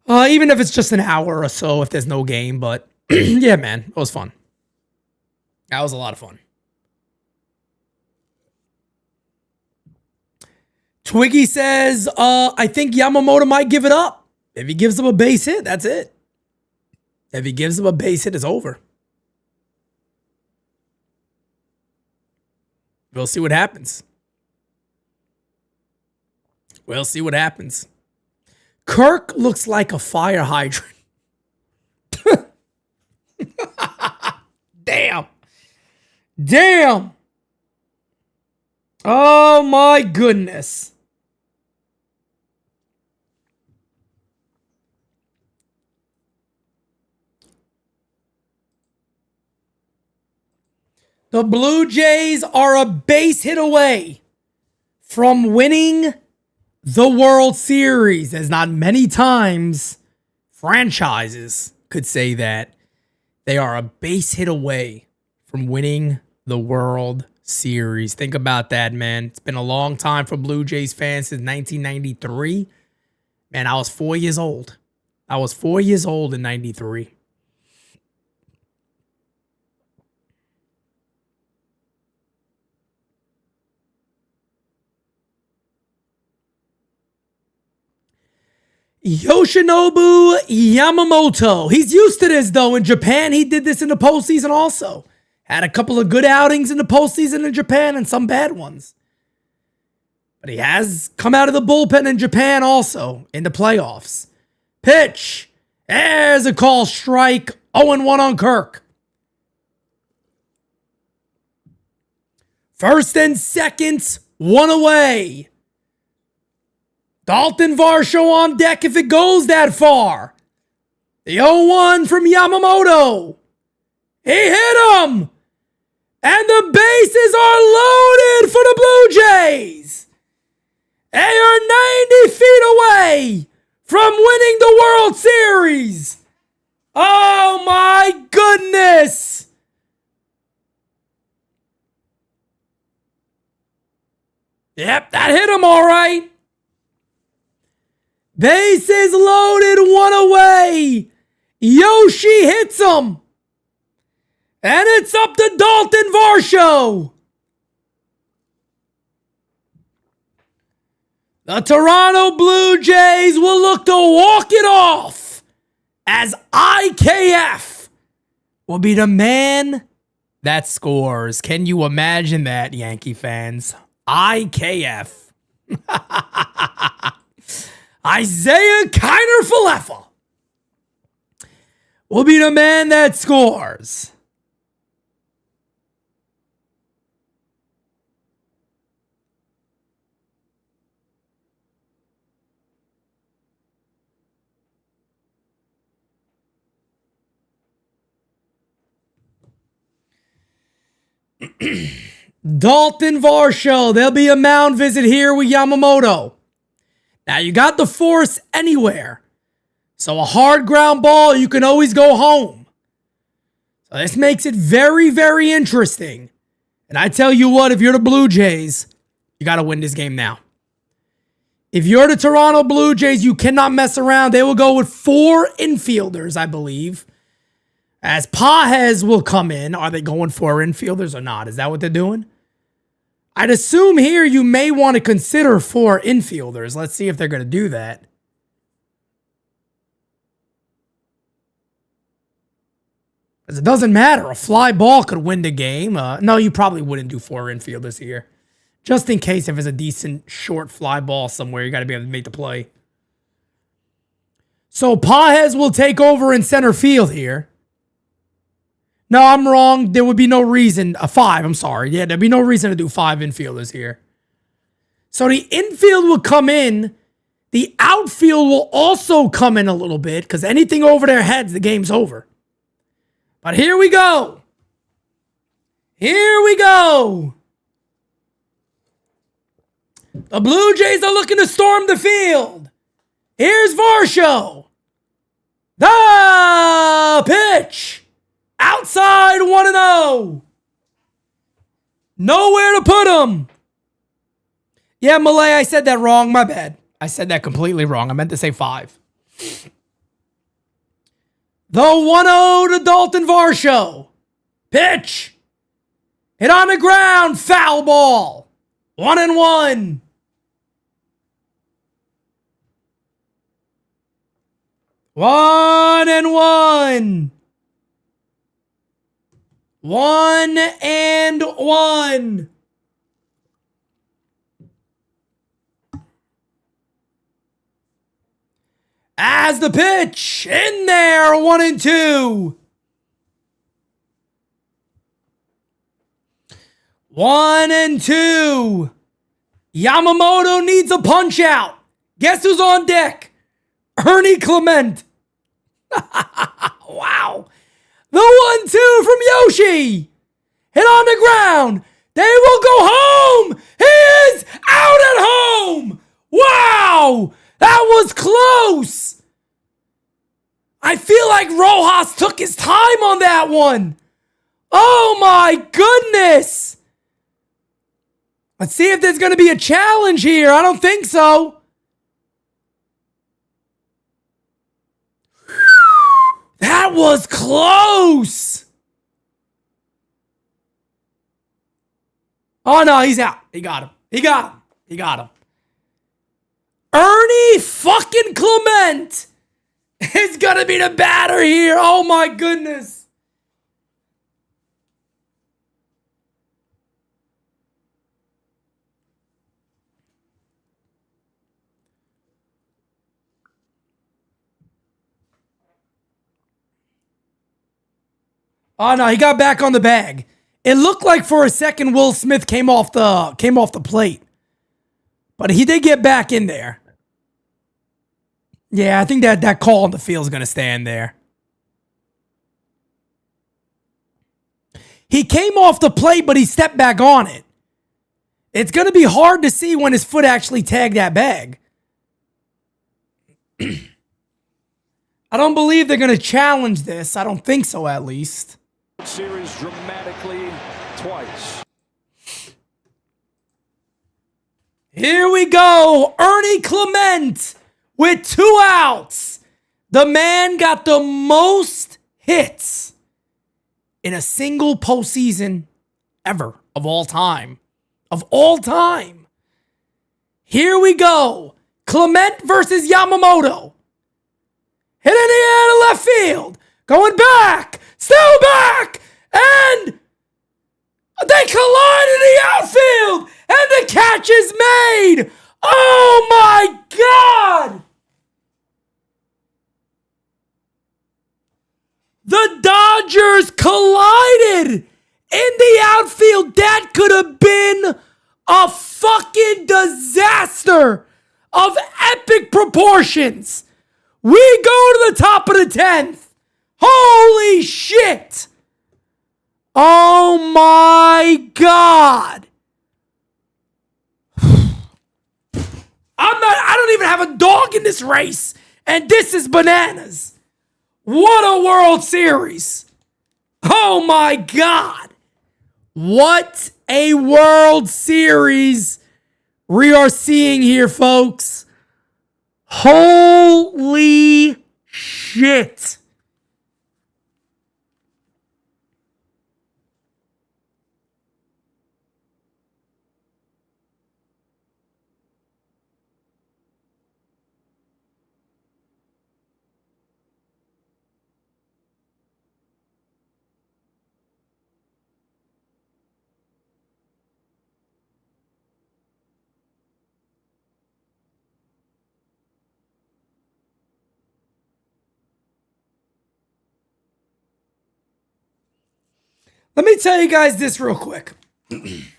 Even if it's just an hour or so, if there's no game. But yeah, man, it was fun. That was a lot of fun. Twiggy says, I think Yamamoto might give it up. If he gives him a base hit, that's it. If he gives him a base hit, it's over. We'll see what happens. We'll see what happens. Kirk looks like a fire hydrant. Damn. Damn. Oh my goodness. The Blue Jays are a base hit away from winning the World Series. There's not many times franchises could say that. They are a base hit away from winning the World Series. Think about that, man. It's been a long time for Blue Jays fans since 1993. Man, I was 4 years old. I was 4 years old in 93. Yoshinobu Yamamoto. He's used to this, though. In Japan, he did this in the postseason also. Had a couple of good outings in the postseason in Japan and some bad ones. But he has come out of the bullpen in Japan also in the playoffs. Pitch. There's a call strike. 0-1 on Kirk. First and second, one away. Dalton Varsho on deck if it goes that far. The 0-1 from Yamamoto. He hit him. And the bases are loaded for the Blue Jays. They are 90 feet away from winning the World Series. Oh my goodness. Yep, that hit him all right. Bases loaded, one away. Yoshi hits him. And it's up to Dalton Varsho. The Toronto Blue Jays will look to walk it off as IKF will be the man that scores. Can you imagine that, Yankee fans? IKF. Isaiah Kiner-Falefa will be the man that scores. Dalton Varsho. There'll be a mound visit here with Yamamoto. Now, you got the force anywhere. So a hard ground ball, you can always go home. So this makes it very, very interesting. And I tell you what, if you're the Blue Jays, you got to win this game now. If you're the Toronto Blue Jays, you cannot mess around. They will go with 4 infielders, I believe. As Pages will come in. Are they going 4 infielders or not? Is that what they're doing? I'd assume here you may want to consider 4 infielders. Let's see if they're going to do that. Because it doesn't matter. A fly ball could win the game. No, you probably wouldn't do 4 infielders here. Just in case if it's a decent short fly ball somewhere, you got to be able to make the play. So Pages will take over in center field here. No, I'm wrong. There would be no reason. 5, I'm sorry. Yeah, there'd be no reason to do 5 infielders here. So the infield will come in. The outfield will also come in a little bit because anything over their heads, the game's over. But here we go. Here we go. The Blue Jays are looking to storm the field. Here's Varsho. The pitch. Outside 1-0. Nowhere to put him. Yeah, Malay, I said that wrong. My bad. I said that completely wrong. I meant to say 5. The 1-0 to Dalton Varsho. Pitch. Hit on the ground. Foul ball. 1-1. 1-1. 1-1. As the pitch in there, 1-2. 1-2. Yamamoto needs a punch out. Guess who's on deck? Ernie Clement. Wow. The 1-2 from Yoshi. Hit on the ground. They will go home. He is out at home. Wow. That was close. I feel like Rojas took his time on that one. Oh my goodness. Let's see if there's going to be a challenge here. I don't think so. That was close. Oh no, he's out. He got him. He got him. He got him. Ernie fucking Clement is going to be the batter here. Oh my goodness. Oh no, he got back on the bag. It looked like for a second Will Smith came off the plate. But he did get back in there. Yeah, I think that call on the field is going to stand there. He came off the plate, but he stepped back on it. It's going to be hard to see when his foot actually tagged that bag. I don't believe they're going to challenge this. I don't think so, at least. Series dramatically twice. Here we go. Ernie Clement with 2 outs. The man got the most hits in a single postseason ever of all time. Of all time. Here we go. Clement versus Yamamoto. Hit in the air to left field. Going back. Still back. And they collide in the outfield. And the catch is made. Oh my God. The Dodgers collided in the outfield. That could have been a fucking disaster of epic proportions. We go to the top of the 10th. Holy shit. Oh my God. I don't even have a dog in this race. And this is bananas. What a World Series. Oh my God. What a World Series we are seeing here, folks. Holy shit. Let me tell you guys this real quick. If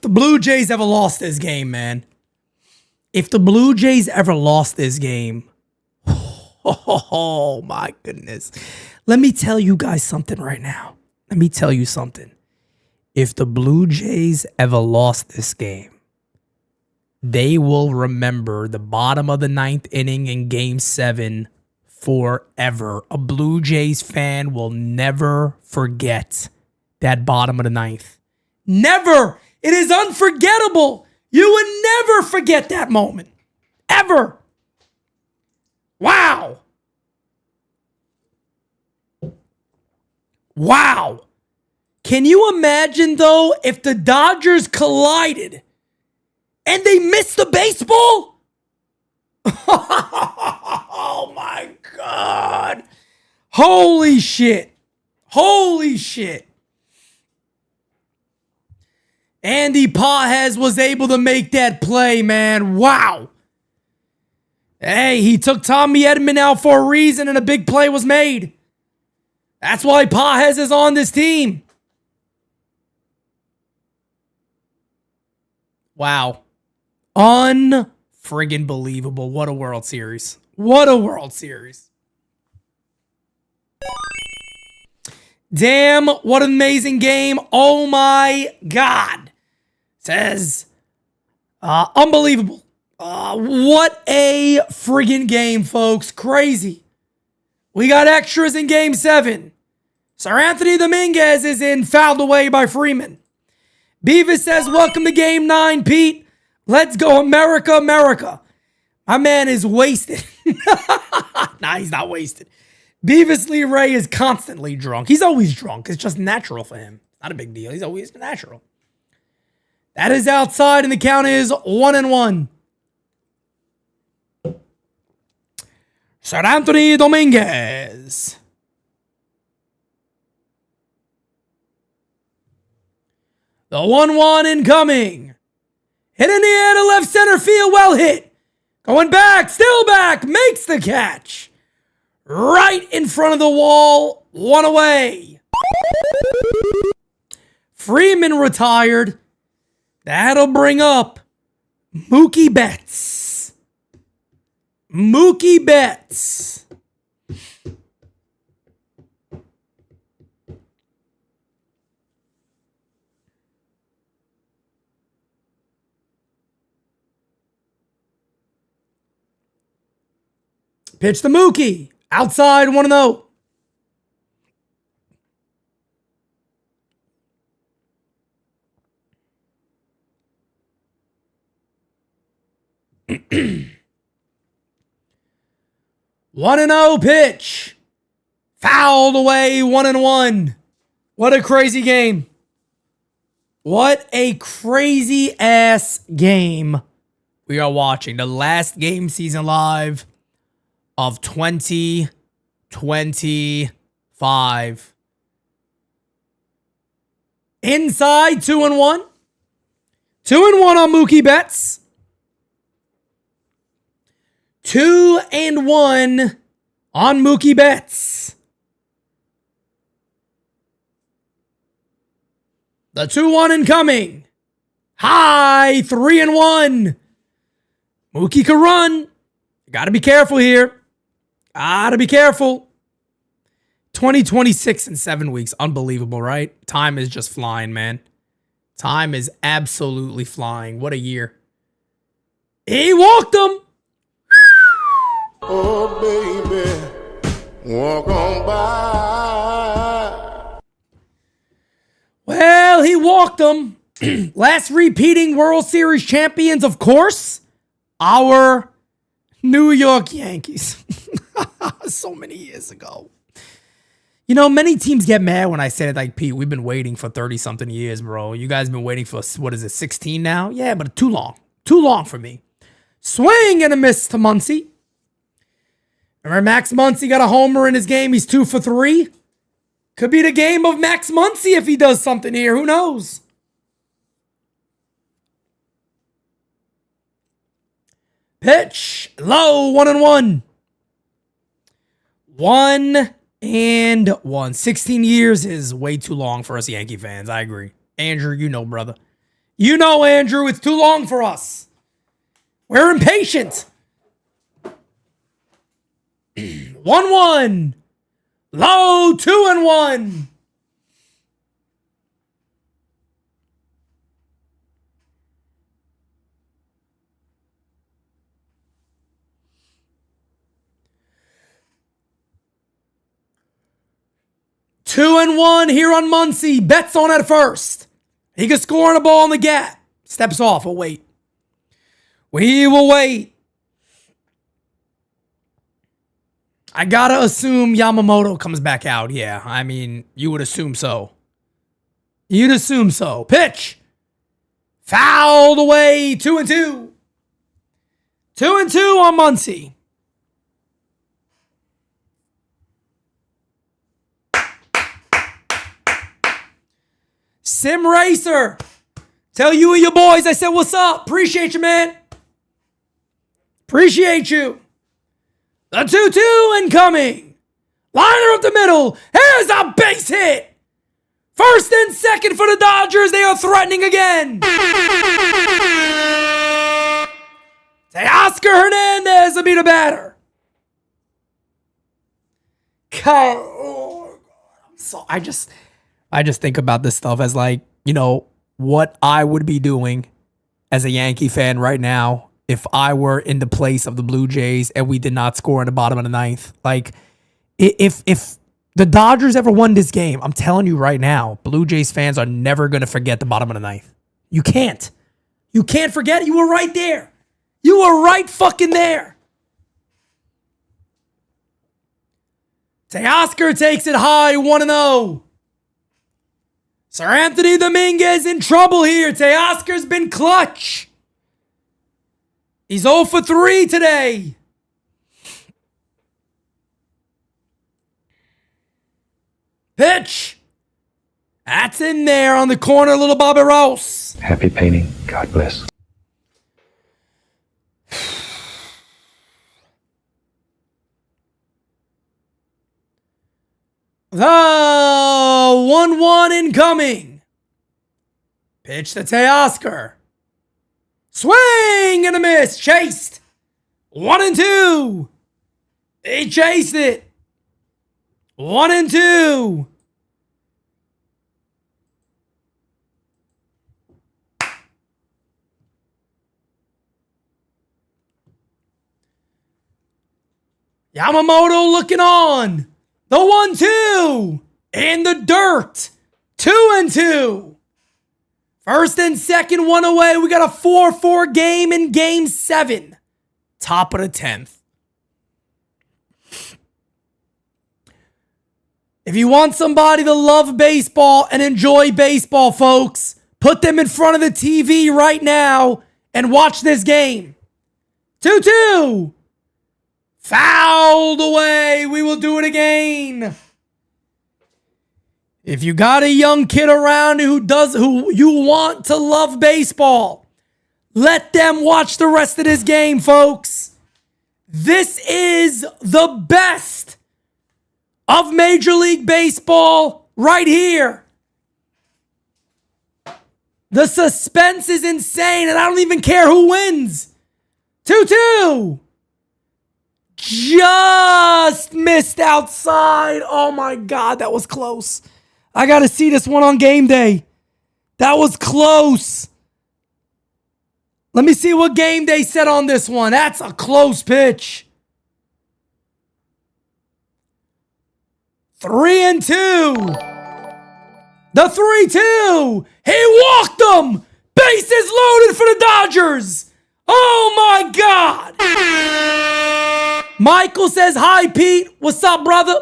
the Blue Jays ever lost this game, man. If the Blue Jays ever lost this game. Oh my goodness. Let me tell you guys something right now. Let me tell you something. If the Blue Jays ever lost this game, they will remember the bottom of the 9th inning in Game 7 forever. A Blue Jays fan will never forget that bottom of the 9th. Never. It is unforgettable. You would never forget that moment. Ever. Wow. Wow. Can you imagine, though, if the Dodgers collided and they missed the baseball? Oh my God. Holy shit. Holy shit. Andy Pages was able to make that play, man. Wow. Hey, he took Tommy Edman out for a reason and a big play was made. That's why Pages is on this team. Wow. Unfriggin' believable. What a World Series. What a World Series. Damn, what an amazing game. Oh my God. Says, unbelievable. What a friggin' game, folks. Crazy. We got extras in Game 7. Sir Anthony Dominguez is in, fouled away by Freeman. Beavis says, welcome to Game 9, Pete. Let's go, America, America. My man is wasted. Nah, he's not wasted. Beavis Lee Ray is constantly drunk. He's always drunk. It's just natural for him. Not a big deal. He's always natural. That is outside, and the count is 1-1. Sir Anthony Dominguez. The 1-1 incoming. Hit in the air to left center field. Well hit. Going back. Still back. Makes the catch. Right in front of the wall. One away. Freeman retired. That'll bring up Mookie Betts. Mookie Betts. Pitch to Mookie. Outside 1-0. One and 0 pitch. Fouled away 1-1. What a crazy game. What a crazy ass game we are watching. The last GameSZN live of 2025. Inside 2-1. 2-1 on Mookie Betts. 2-1 on Mookie Betts. The 2-1 incoming. High 3-1. Mookie can run. You gotta be careful here. Gotta be careful. 2026 in 7 weeks. Unbelievable, right? Time is just flying, man. Time is absolutely flying. What a year. He walked him. Oh, baby, walk on by. Well, he walked them. Last repeating World Series champions, of course, our New York Yankees. So many years ago. You know, many teams get mad when I say it like, Pete, we've been waiting for 30-something years, bro. You guys been waiting for, what is it, 16 now? Yeah, but too long. Too long for me. Swing and a miss to Muncy. Remember, Max Muncy got a homer in his game. He's 2 for 3. Could be the game of Max Muncy if he does something here. Who knows? Pitch. Low. 1-1. 1-1. 16 years is way too long for us Yankee fans. I agree. Andrew, you know, brother. You know, Andrew, it's too long for us. We're impatient. 1-1. Low. 2-1. Two and 1 here on Muncy. Betts on at first. He can score on a ball in the gap. Steps off. We'll wait. We will wait. I gotta assume Yamamoto comes back out. Yeah, I mean, you would assume so. You'd assume so. Pitch. Fouled away. 2-2. 2-2 on Muncy. Sim Racer. Tell you and your boys I said what's up. Appreciate you, man. Appreciate you. The 2-2 incoming. Liner up the middle. Here's a base hit. First and second for the Dodgers. They are threatening again. Oscar Hernandez will be the batter. God, oh God, I'm so I just think about this stuff as like, you know, what I would be doing as a Yankee fan right now if I were in the place of the Blue Jays and we did not score in the bottom of the ninth. Like, if the Dodgers ever won this game, I'm telling you right now, Blue Jays fans are never going to forget the bottom of the ninth. You can't. You can't forget it. You were right there. You were right fucking there. Teoscar takes it high, 1-0. Sir Anthony Dominguez in trouble here. Teoscar's been clutch. He's 0 for 3 today. Pitch. That's in there on the corner, little Bobby Ross. Happy painting. God bless. The 1-1 incoming. Pitch to Teoscar. Swing and a miss. Chased. 1-2. He chased it. 1-2. Yamamoto looking on. The 1-2 in the dirt. 2-2. First and second, one away. We got a 4-4 game in Game 7. Top of the 10th. If you want somebody to love baseball and enjoy baseball, folks, put them in front of the TV right now and watch this game. 2-2. Fouled away. We will do it again. If you got a young kid around who you want to love baseball, let them watch the rest of this game, folks. This is the best of Major League Baseball right here. The suspense is insane, and I don't even care who wins. 2-2. Just missed outside. Oh my God, that was close. I got to see this one on game day. That was close. Let me see what game day said on this one. That's a close pitch. 3-2. The 3-2. He walked them. Bases loaded for the Dodgers. Oh my God. Michael says, hi, Pete. What's up, brother?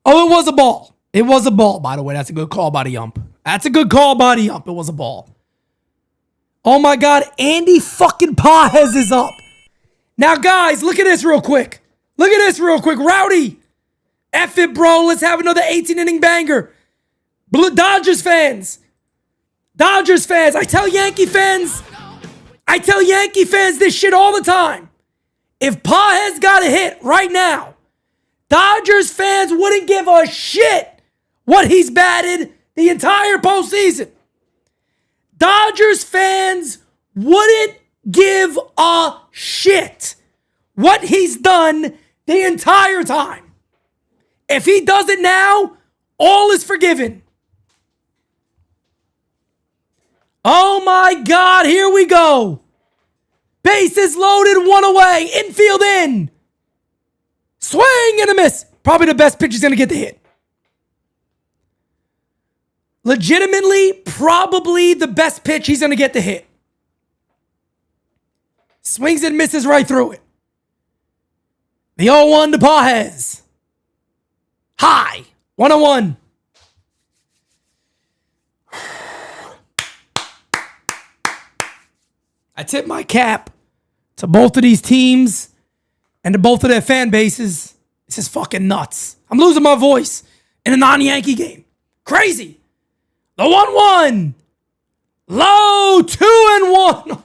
Oh, it was a ball. It was a ball, by the way. That's a good call by the ump. That's a good call by the ump. It was a ball. Oh, my God. Andy fucking Pages is up. Now, guys, look at this real quick. Look at this real quick. Rowdy. F it, bro. Let's have another 18-inning banger. Dodgers fans. Dodgers fans. I tell Yankee fans this shit all the time. If Pages got a hit right now, Dodgers fans wouldn't give a shit what he's batted the entire postseason. Dodgers fans wouldn't give a shit what he's done the entire time. If he does it now, all is forgiven. Oh my God, here we go. Bases loaded, one away, infield in. Swing and a miss. Probably the best pitch he's going to get the hit. Legitimately, probably the best pitch he's going to get the hit. Swings and misses right through it. The 0-1 to Pages. High. 1-1. I tip my cap to both of these teams and to both of their fan bases. This is fucking nuts. I'm losing my voice in a non-Yankee game. Crazy. The 1-1. Low 2-1.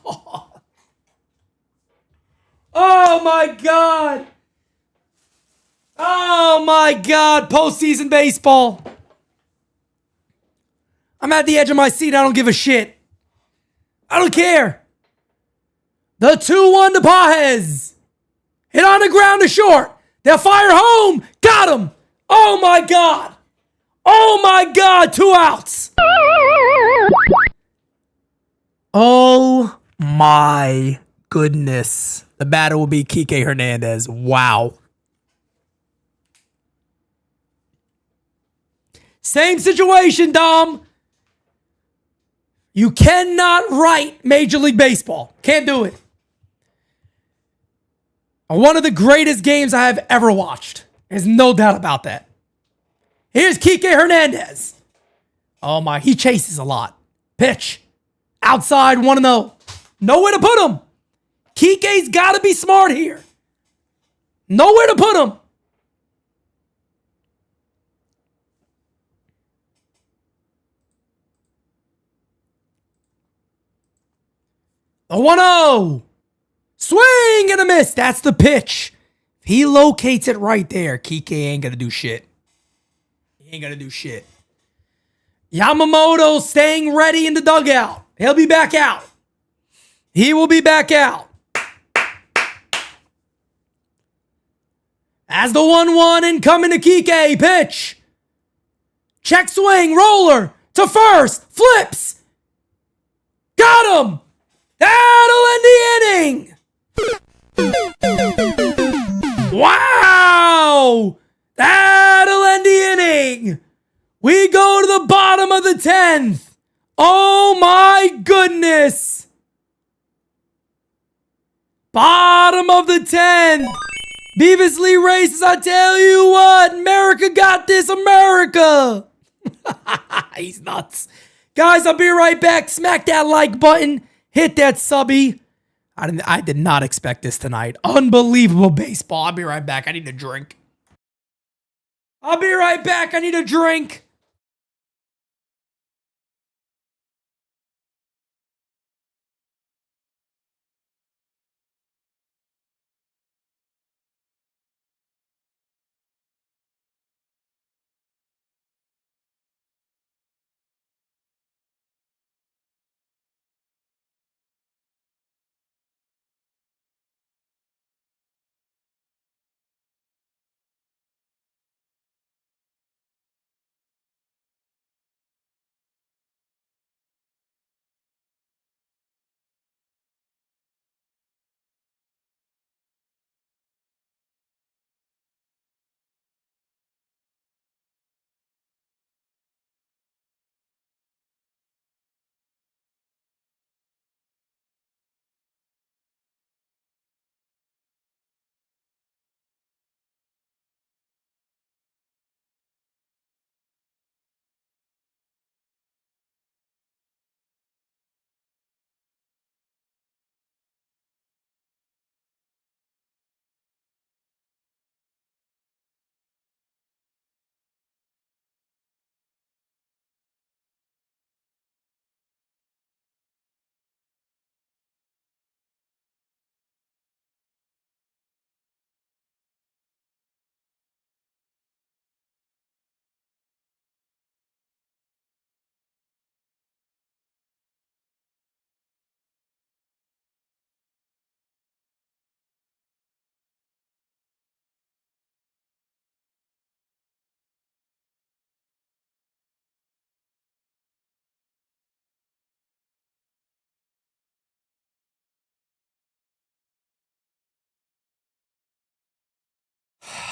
Oh my God. Oh my God. Postseason baseball. I'm at the edge of my seat. I don't give a shit. I don't care. The 2-1 to Pages. Hit on the ground to short. They'll fire home. Got him. Oh my God. Oh my God. 2 outs. Oh my goodness. The batter will be Kike Hernandez. Wow. Same situation, Dom. You cannot write Major League Baseball. Can't do it. One of the greatest games I have ever watched. There's no doubt about that. Here's Kike Hernandez. Oh my, he chases a lot. Pitch. Outside, 1-0. Nowhere to put him. Kike's got to be smart here. Nowhere to put him. The 1-0. Swing and a miss. That's the pitch. If he locates it right there, Kike ain't going to do shit. He ain't going to do shit. Yamamoto staying ready in the dugout. He'll be back out. He will be back out. As the 1-1 incoming to Kike. Pitch. Check swing. Roller to first. Flips. Got him. That'll end the inning. Wow. That'll end the inning. We go to the bottom of the 10th. Oh my goodness. Bottom of the 10th. Beavis Lee races, I tell you what, America got this, America. He's nuts. Guys, I'll be right back. Smack that like button. Hit that subby. I did not expect this tonight. Unbelievable baseball. I'll be right back. I need a drink. I'll be right back. I need a drink.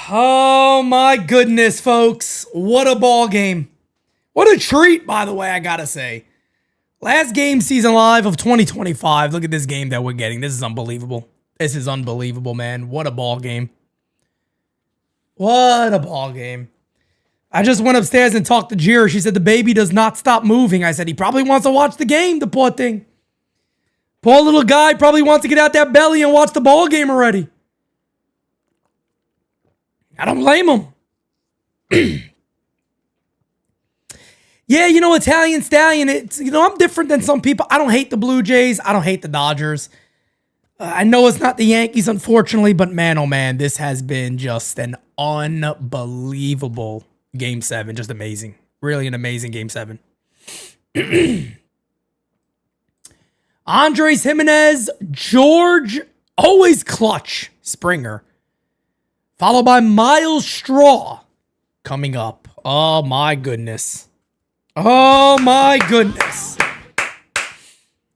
Oh my goodness, folks. What a ball game. What a treat, by the way, I gotta say. Last game season live of 2025. Look at this game that we're getting. This is unbelievable. This is unbelievable, man. What a ball game. What a ball game. I just went upstairs and talked to Jira. She said the baby does not stop moving. I said he probably wants to watch the game, the poor thing. Poor little guy probably wants to get out that belly and watch the ball game already. I don't blame him. Yeah, you know, Italian Stallion, it's, you know, I'm different than some people. I don't hate the Blue Jays. I don't hate the Dodgers. I know it's not the Yankees, unfortunately, but man, oh man, this has been just an unbelievable Game 7. Just amazing. Really an amazing Game 7. Andres Jimenez, George, always clutch, Springer. Followed by Miles Straw coming up. Oh my goodness. Oh my goodness.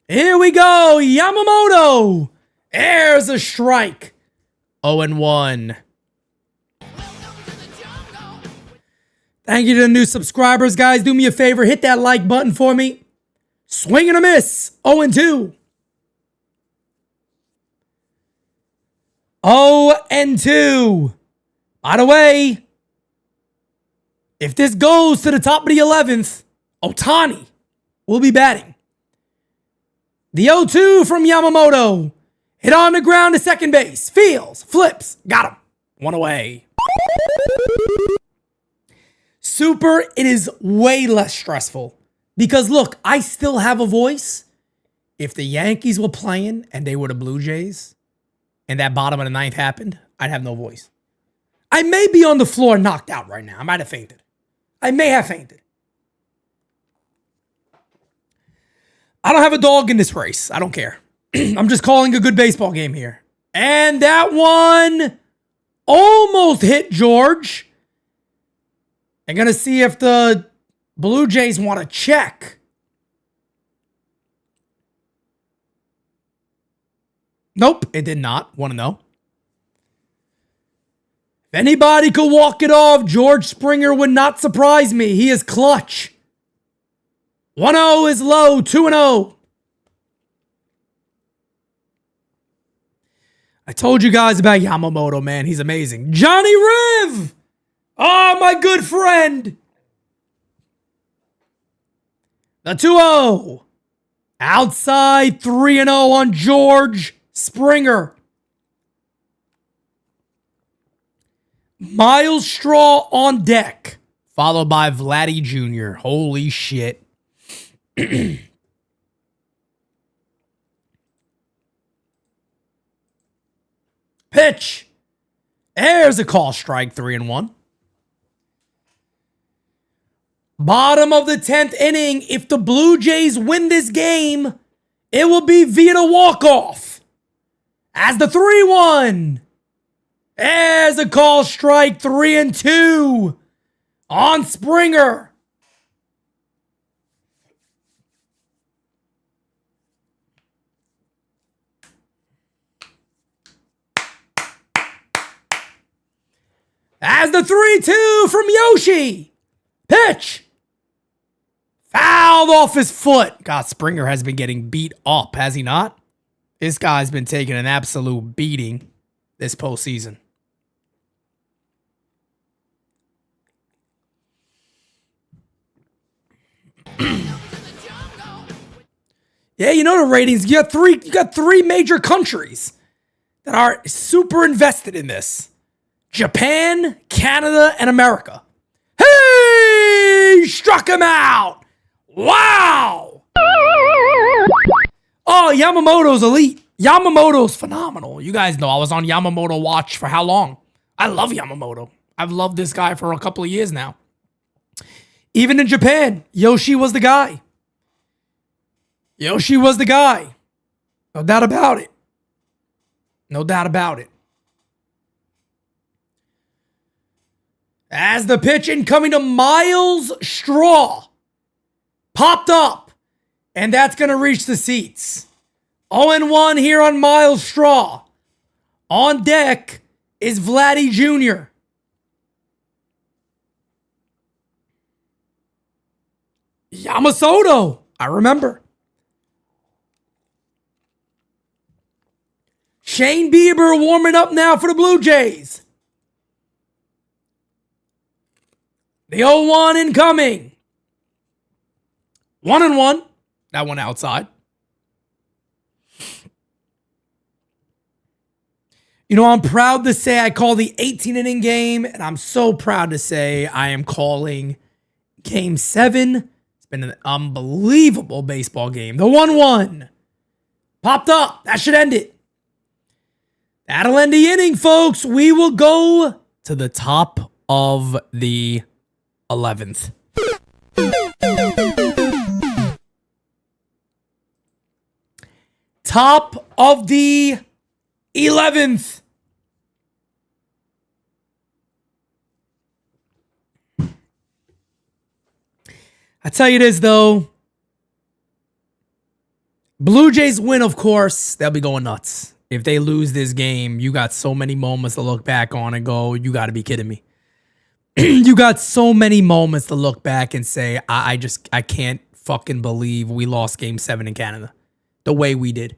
Here we go. Yamamoto. There's a strike. 0-1. Thank you to the new subscribers, guys. Do me a favor. Hit that like button for me. Swing and a miss. 0-2. 0-2. By the way, If this goes to the top of the 11th, Ohtani will be batting. The 0-2 from Yamamoto. Hit on the ground to second base. Fields, flips, got him. One away. Super, it is way less stressful. Because look, I still have a voice. If the Yankees were playing and they were the Blue Jays, and that bottom of the ninth happened, I'd have no voice. I may be on the floor knocked out right now. I might have fainted. I may have fainted. I don't have a dog in this race. I don't care. I'm just calling a good baseball game here. And that one almost hit George. I'm going to see if the Blue Jays want to check. Nope, it did not. 1-0. If anybody could walk it off, George Springer would not surprise me. He is clutch. 1-0 is low. 2-0. I told you guys about Yamamoto, man. He's amazing. Johnny Riv! Oh, my good friend. The 2-0. Outside 3-0 on George Springer. Miles Straw on deck. Followed by Vladdy Jr. Holy shit. Pitch. There's a call strike. 3-1. Bottom of the 10th inning. If the Blue Jays win this game, it will be via the walk-off. As the 3-1. There's a call strike. 3-2 on Springer. As the 3-2 from Yoshi. Pitch. Fouled off his foot. God, Springer has been getting beat up, has he not? This guy's been taking an absolute beating this postseason. Yeah, you know the ratings. You got three major countries that are super invested in this. Japan, Canada, and America. Hey! Struck him out! Wow! Oh, Yamamoto's elite. Yamamoto's phenomenal. You guys know I was on Yamamoto watch for how long? I love Yamamoto. I've loved this guy for a couple of years now. Even in Japan, Yoshi was the guy. Yoshi was the guy. No doubt about it. No doubt about it. As the pitch incoming to Miles Straw. Popped up. And that's going to reach the seats. 0-1 here on Miles Straw. On deck is Vladdy Jr. Yamamoto. I remember. Shane Bieber warming up now for the Blue Jays. The 0-1 incoming. 1-1. That one outside. You know, I'm proud to say I call the 18-inning game, and I'm so proud to say I am calling Game 7. It's been an unbelievable baseball game. The 1-1. Popped up. That should end it. That'll end the inning, folks. We will go to the top of the 11th. Top of the 11th. I tell you this, though. Blue Jays win, of course. They'll be going nuts. If they lose this game, you got so many moments to look back on and go, you got to be kidding me. You got so many moments to look back and say, I can't fucking believe we lost Game 7 in Canada. The way we did.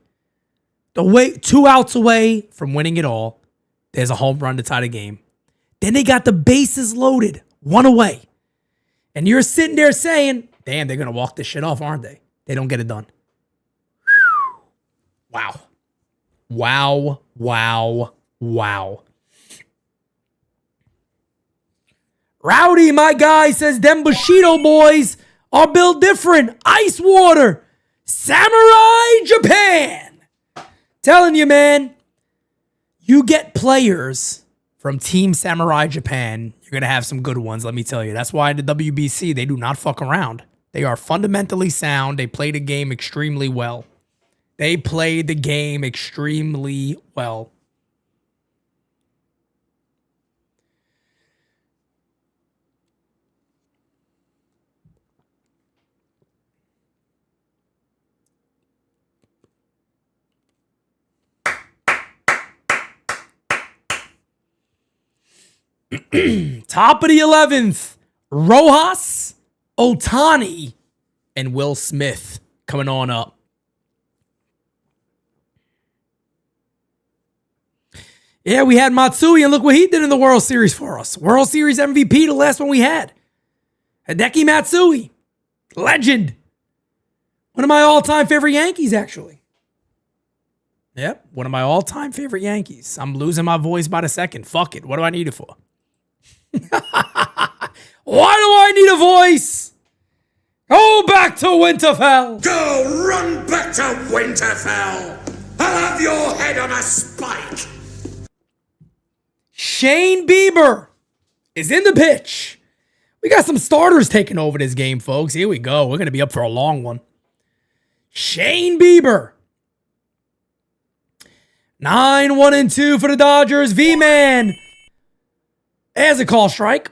The way 2 outs away from winning it all. There's a home run to tie the game. Then they got the bases loaded. 1 away. And you're sitting there saying, damn, they're going to walk this shit off, aren't they? They don't get it done. Wow. Wow, wow, wow. Rowdy, my guy, says them Bushido boys are built different. Ice water. Samurai Japan. Telling you, man, you get players from Team Samurai Japan, you're going to have some good ones, let me tell you. That's why in the WBC, they do not fuck around. They are fundamentally sound. They play the game extremely well. They played the game extremely well. Top of the 11th, Rojas, Ohtani, and Will Smith coming on up. Yeah, we had Matsui, and look what he did in the World Series for us. World Series MVP, the last one we had. Hideki Matsui, legend. One of my all-time favorite Yankees, actually. Yep, one of my all-time favorite Yankees. I'm losing my voice by the second. Fuck it. What do I need it for? Why do I need a voice? Go back to Winterfell. Go run back to Winterfell. I'll have your head on a spike. Shane Bieber is in the pitch. We got some starters taking over this game, folks. Here we go. We're going to be up for a long one. Shane Bieber. 9-1-2 for the Dodgers. V-Man. There's a call strike.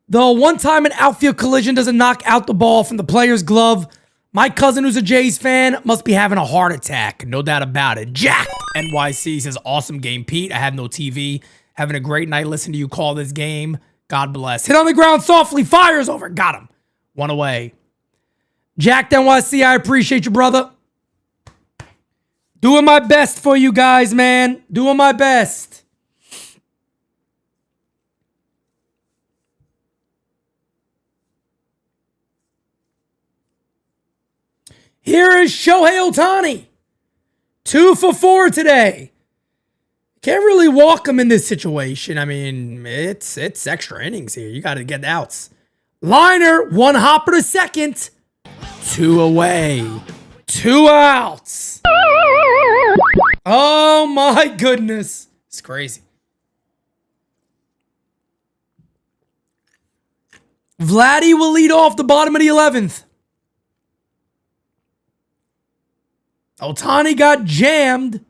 The one time an outfield collision doesn't knock out the ball from the player's glove, my cousin who's a Jays fan must be having a heart attack. No doubt about it. Jack NYC says, awesome game, Pete. I have no TV. Having a great night listening to you call this game. God bless. Hit on the ground softly. Fires over. Got him. One away. Jack NYC, I appreciate you, brother. Doing my best for you guys, man. Doing my best. Here is Shohei Ohtani. 2 for 4 today. Can't really walk him in this situation. I mean, it's extra innings here. You got to get outs. Liner, 1 hopper to second. 2 away. 2 outs. Oh my goodness. It's crazy. Vladdy will lead off the bottom of the 11th. Ohtani got jammed.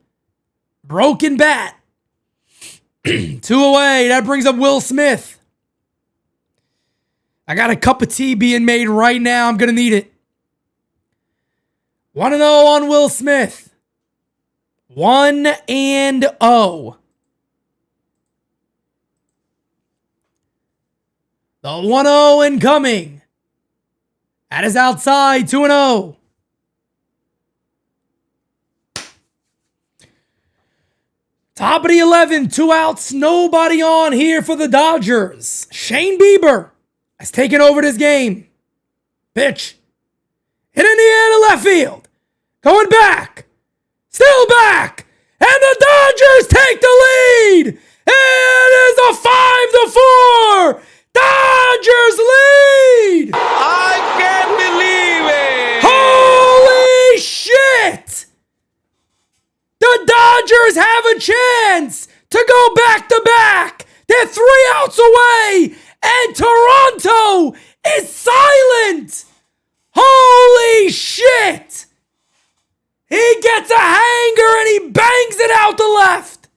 Broken bat. 2 away. That brings up Will Smith. I got a cup of tea being made right now. I'm going to need it. 1-0 on Will Smith. 1-0. The 1-0 incoming. That is outside. 2-0. Top of the 11, 2 outs, nobody on here for the Dodgers. Shane Bieber has taken over this game. Pitch. Hit in the air to left field. Going back. Still back. And the Dodgers take the lead. It is a 5-4. Dodgers lead. I can't believe it. Holy shit. The Dodgers have a chance to go back-to-back. They're 3 outs away, and Toronto is silent. Holy shit. He gets a hanger, and he bangs it out the left.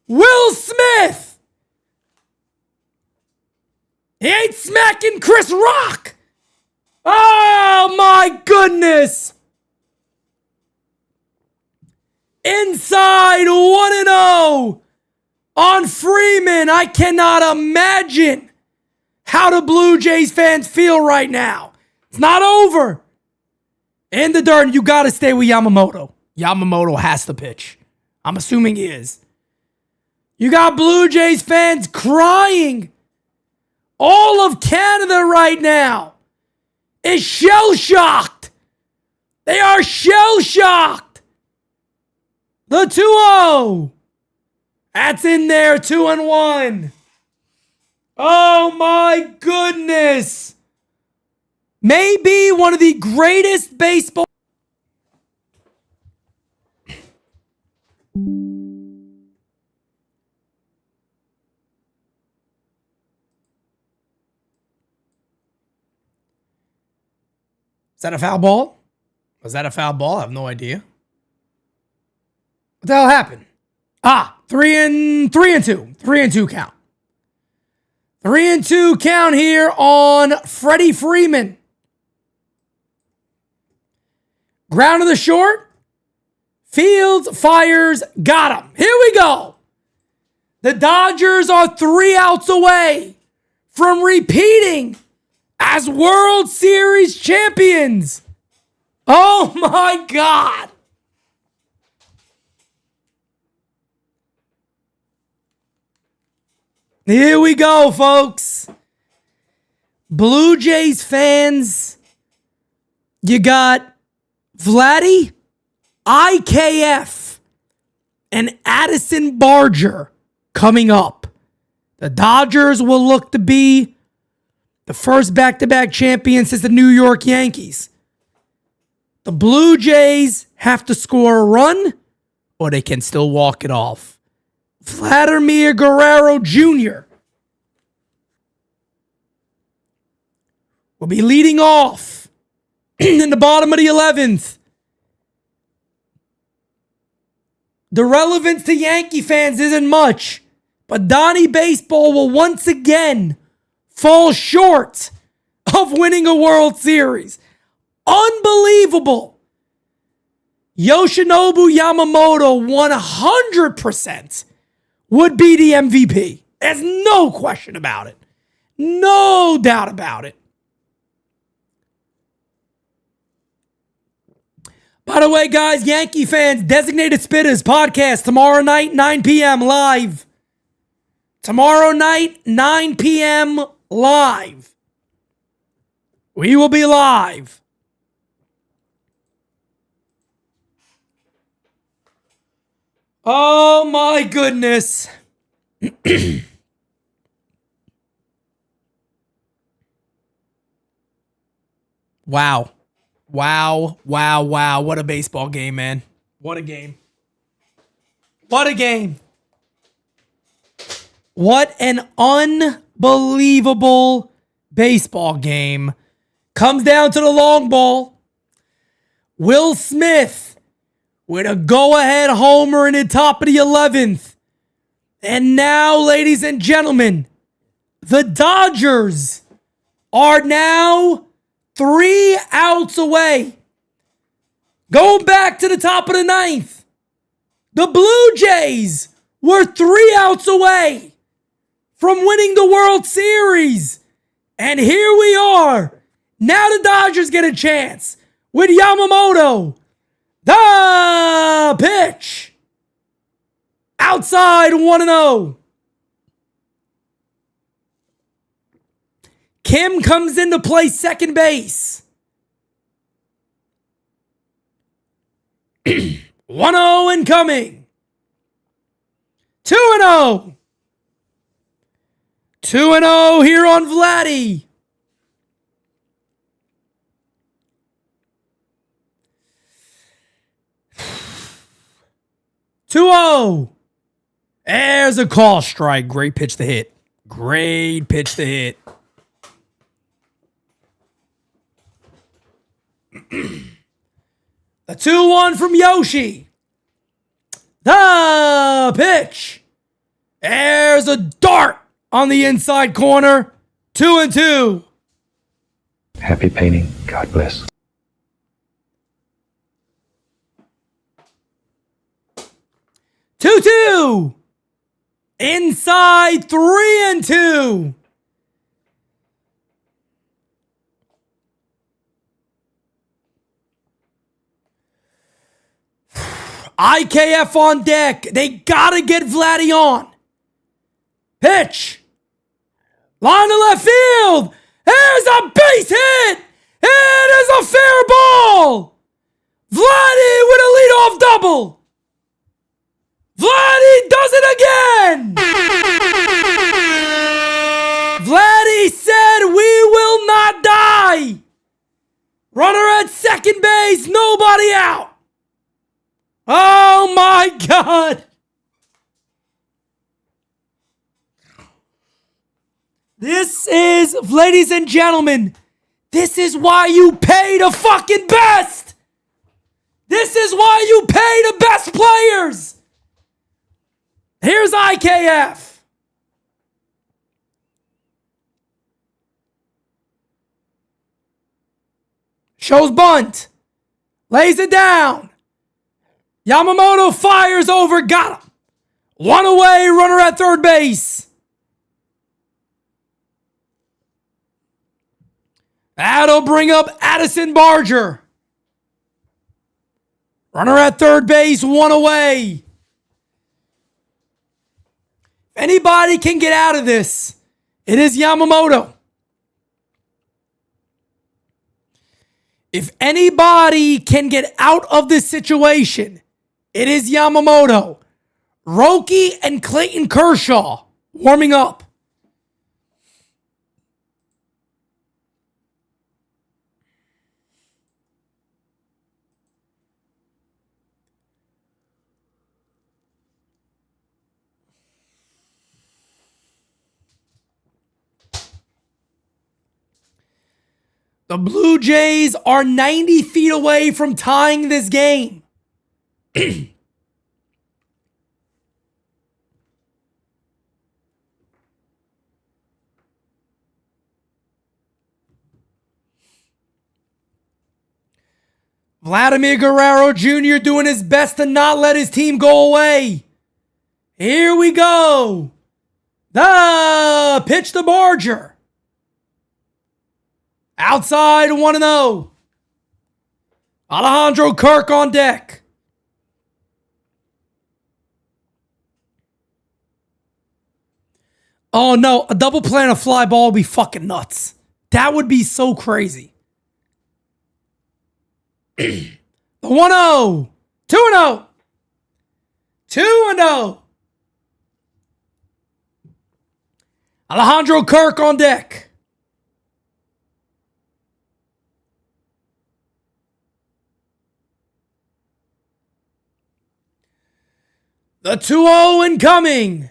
Will Smith. He ain't smacking Chris Rock. Oh, my goodness. Inside 1-0 on Freeman. I cannot imagine how the Blue Jays fans feel right now. It's not over. In the dirt, you got to stay with Yamamoto. Yamamoto has to pitch. I'm assuming he is. You got Blue Jays fans crying All of Canada right now is shell-shocked. They are shell-shocked. The 2-0. That's in there, 2-1. Oh my goodness. Maybe one of the greatest baseball. Is that a foul ball? Was that a foul ball? I have no idea. What the hell happened? 3-2. 3-2 count. 3-2 count here on Freddie Freeman. Ground to the short. Fields fires. Got him. Here we go. The Dodgers are 3 outs away from repeating as World Series champions. Oh my God. Here we go, folks. Blue Jays fans, you got Vladdy, IKF, and Addison Barger coming up. The Dodgers will look to be the first back-to-back champion since the New York Yankees. The Blue Jays have to score a run, or they can still walk it off. Vladimir Guerrero Jr. will be leading off in the bottom of the 11th. The relevance to Yankee fans isn't much, but Donnie Baseball will once again fall short of winning a World Series. Unbelievable. Yoshinobu Yamamoto 100% would be the MVP. There's no question about it. No doubt about it. By the way, guys, Yankee fans, Designated Spitters podcast tomorrow night, 9 p.m. live. Tomorrow night, 9 p.m. live. We will be live. Oh my goodness. Wow. Wow. Wow. Wow. What a baseball game, man. What a game. What a game. What an unbelievable baseball game. Comes down to the long ball. Will Smith with a go-ahead homer in the top of the 11th. And now, ladies and gentlemen, the Dodgers are now 3 outs away. Going back to the top of the 9th. The Blue Jays were 3 outs away from winning the World Series. And here we are. Now the Dodgers get a chance with Yamamoto. The pitch. Outside 1-0. Kim comes in to play second base. 1-0 incoming. 2-0. 2-0 here on Vladdy. There's a call strike. Great pitch to hit. Great pitch to hit. The 2-1 from Yoshi. The pitch. There's a dart on the inside corner. 2-2. Happy painting. God bless. 2-2. Inside 3-2. IKF on deck. They gotta get Vladdy on. Pitch. Line to left field. Here's a base hit. It is a fair ball. Vladdy with a leadoff double. Vladdy does it again. Vladdy said, "We will not die." Runner at second base, nobody out. Oh my God. This is, ladies and gentlemen, this is why you pay the fucking best. This is why you pay the best players. Here's IKF. Shows bunt. Lays it down. Yamamoto fires over. Got him. One away. Runner at third base. That'll bring up Addison Barger. Runner at third base. One away. If anybody can get out of this, it is Yamamoto. If anybody can get out of this situation, it is Yamamoto. Roki and Clayton Kershaw warming up. The Blue Jays are 90 feet away from tying this game. Vladimir Guerrero Jr. doing his best to not let his team go away. Here we go. The pitch to Barger. Outside 1-0. Alejandro Kirk on deck. Oh no, a double play on a fly ball would be fucking nuts. That would be so crazy. The 1-0. 2-0. 2-0. Alejandro Kirk on deck. The 2-0 incoming.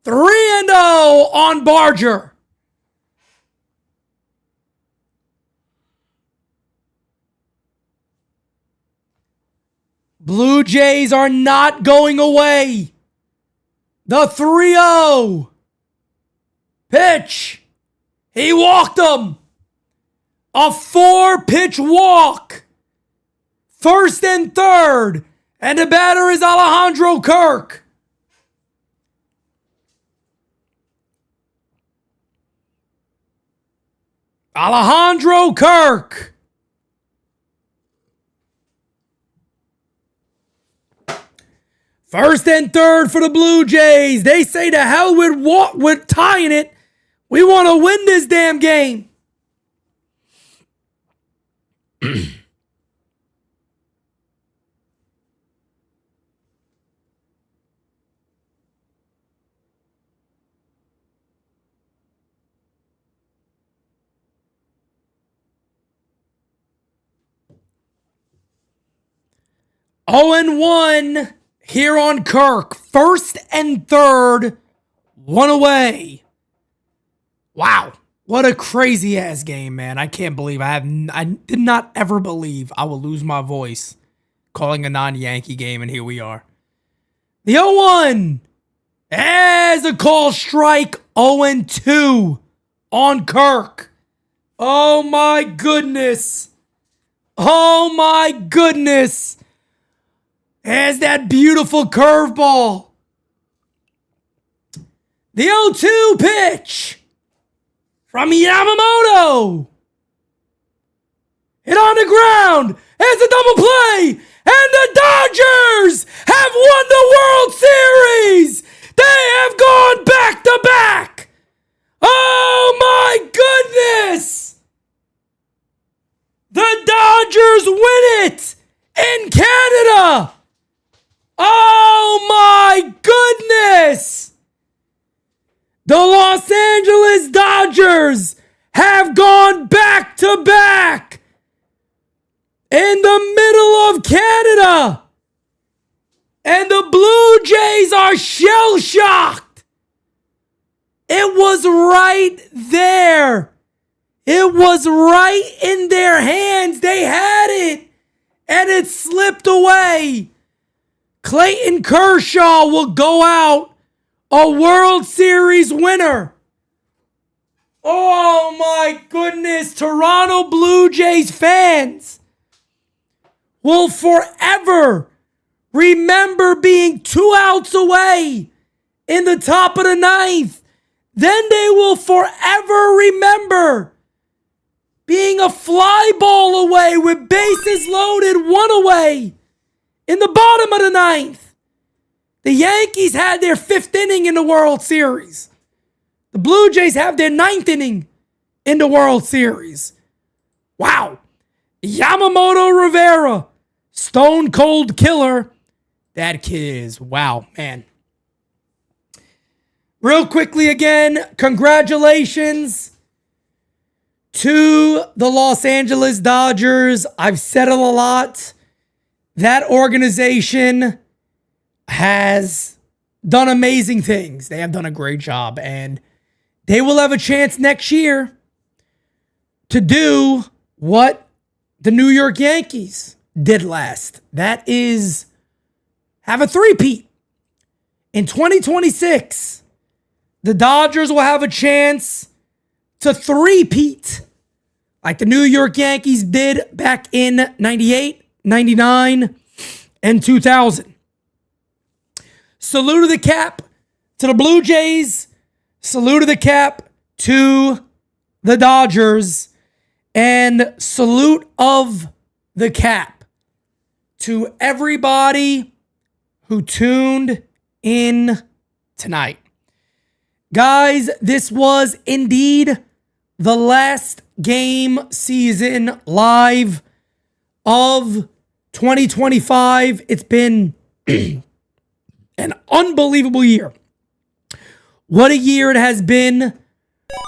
3-0 on Barger. Blue Jays are not going away. The 3-0. Pitch. He walked him. A 4-pitch walk. First and third. And the batter is Alejandro Kirk. Alejandro Kirk. First and third for the Blue Jays. They say to hell with tying it. We want to win this damn game. Oh, and 1 here on Kirk. First and third, one away. Wow. What a crazy ass game, man. I can't believe I did not ever believe I would lose my voice calling a non-Yankee game, and here we are. The 0-1 has a call strike. 0-2 on Kirk. Oh my goodness. Oh my goodness. Has that beautiful curveball. The 0-2 pitch from Yamamoto. Hit on the ground. It's a double play. And the Dodgers have won the World Series. They have gone back to back. Oh my goodness! The Los Angeles Dodgers have gone back to back in the middle of Canada. And the Blue Jays are shell-shocked. It was right there. It was right in their hands. They had it. And it slipped away. Clayton Kershaw will go out a World Series winner. Oh my goodness. Toronto Blue Jays fans will forever remember being 2 outs away in the top of the ninth. Then they will forever remember being a fly ball away with bases loaded, 1 away in the bottom of the ninth. The Yankees had their 5th inning in the World Series. The Blue Jays have their 9th inning in the World Series. Wow. Yamamoto Rivera, stone cold killer. That kid is, wow, man. Real quickly again, congratulations to the Los Angeles Dodgers. I've said it a lot. That organization has done amazing things. They have done a great job, and they will have a chance next year to do what the New York Yankees did last. That is have a three-peat. In 2026, the Dodgers will have a chance to three-peat like the New York Yankees did back in 98, 99, and 2000. Salute to the cap to the Blue Jays. Salute to the cap to the Dodgers. And salute of the cap to everybody who tuned in tonight. Guys, this was indeed the last game season live of 2025. It's been an unbelievable year. What a year it has been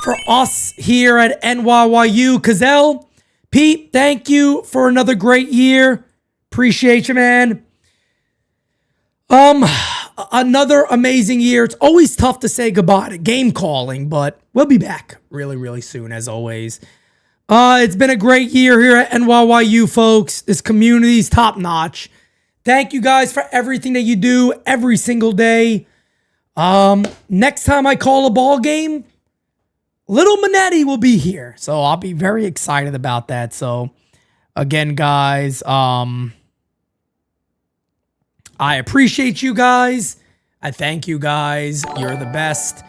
for us here at NYYU. Cazell, Pete, thank you for another great year. Appreciate you, man. Another amazing year. It's always tough to say goodbye to game calling, but we'll be back really, really soon, as always. It's been a great year here at NYYU, folks. This community is top-notch. Thank you guys for everything that you do every single day. Next time I call a ball game, Little Manetti will be here. So I'll be very excited about that. So again, guys, I appreciate you guys. I thank you guys. You're the best.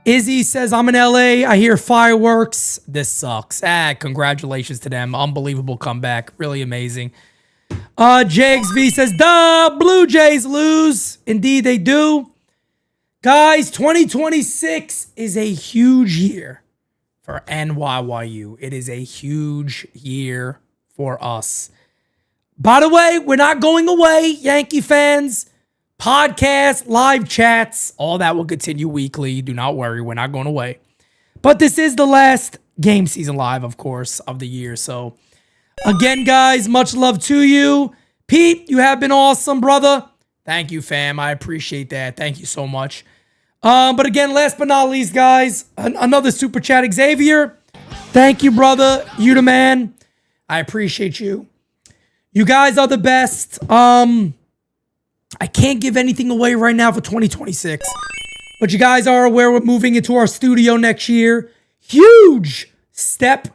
Izzy says, I'm in LA. I hear fireworks. This sucks. Congratulations to them. Unbelievable comeback. Really amazing. Jags V says, duh, Blue Jays lose. Indeed, they do. Guys, 2026 is a huge year for NYYU. It is a huge year for us. By the way, we're not going away, Yankee fans. Podcasts, live chats, all that will continue weekly. Do not worry, we're not going away. But this is the last game season live, of course, of the year. So, again, guys, much love to you. Pete, you have been awesome, brother. Thank you, fam. I appreciate that. Thank you so much. But again, last but not least, guys, another super chat. Xavier, thank you, brother. You the man. I appreciate you. You guys are the best. I can't give anything away right now for 2026. But you guys are aware we're moving into our studio next year. Huge step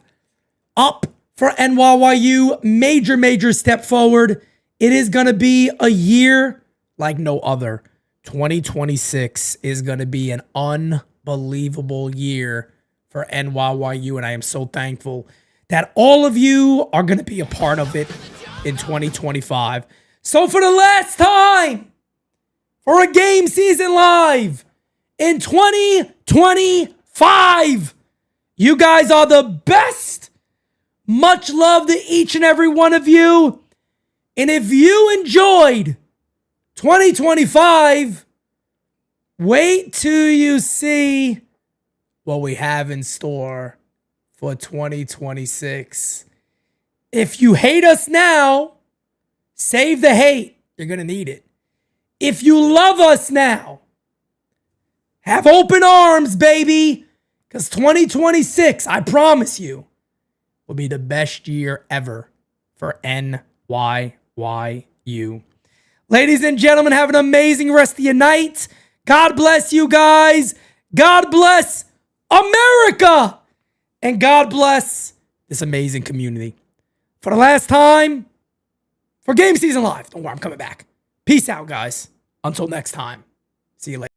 up for NYYU. Major, major step forward. It is going to be a year like no other. 2026 is going to be an unbelievable year for NYYU. And I am so thankful that all of you are going to be a part of it in 2025. So for the last time, for a game season live in 2025, you guys are the best. Much love to each and every one of you. And if you enjoyed 2025, Wait till you see what we have in store for 2026. If you hate us now, save the hate. You're going to need it. If you love us now, have open arms, baby. Because 2026, I promise you, will be the best year ever for NYYU. Ladies and gentlemen, have an amazing rest of your night. God bless you guys. God bless America. And God bless this amazing community. For the last time, for GameSZN Live. Don't worry, I'm coming back. Peace out, guys. Until next time. See you later.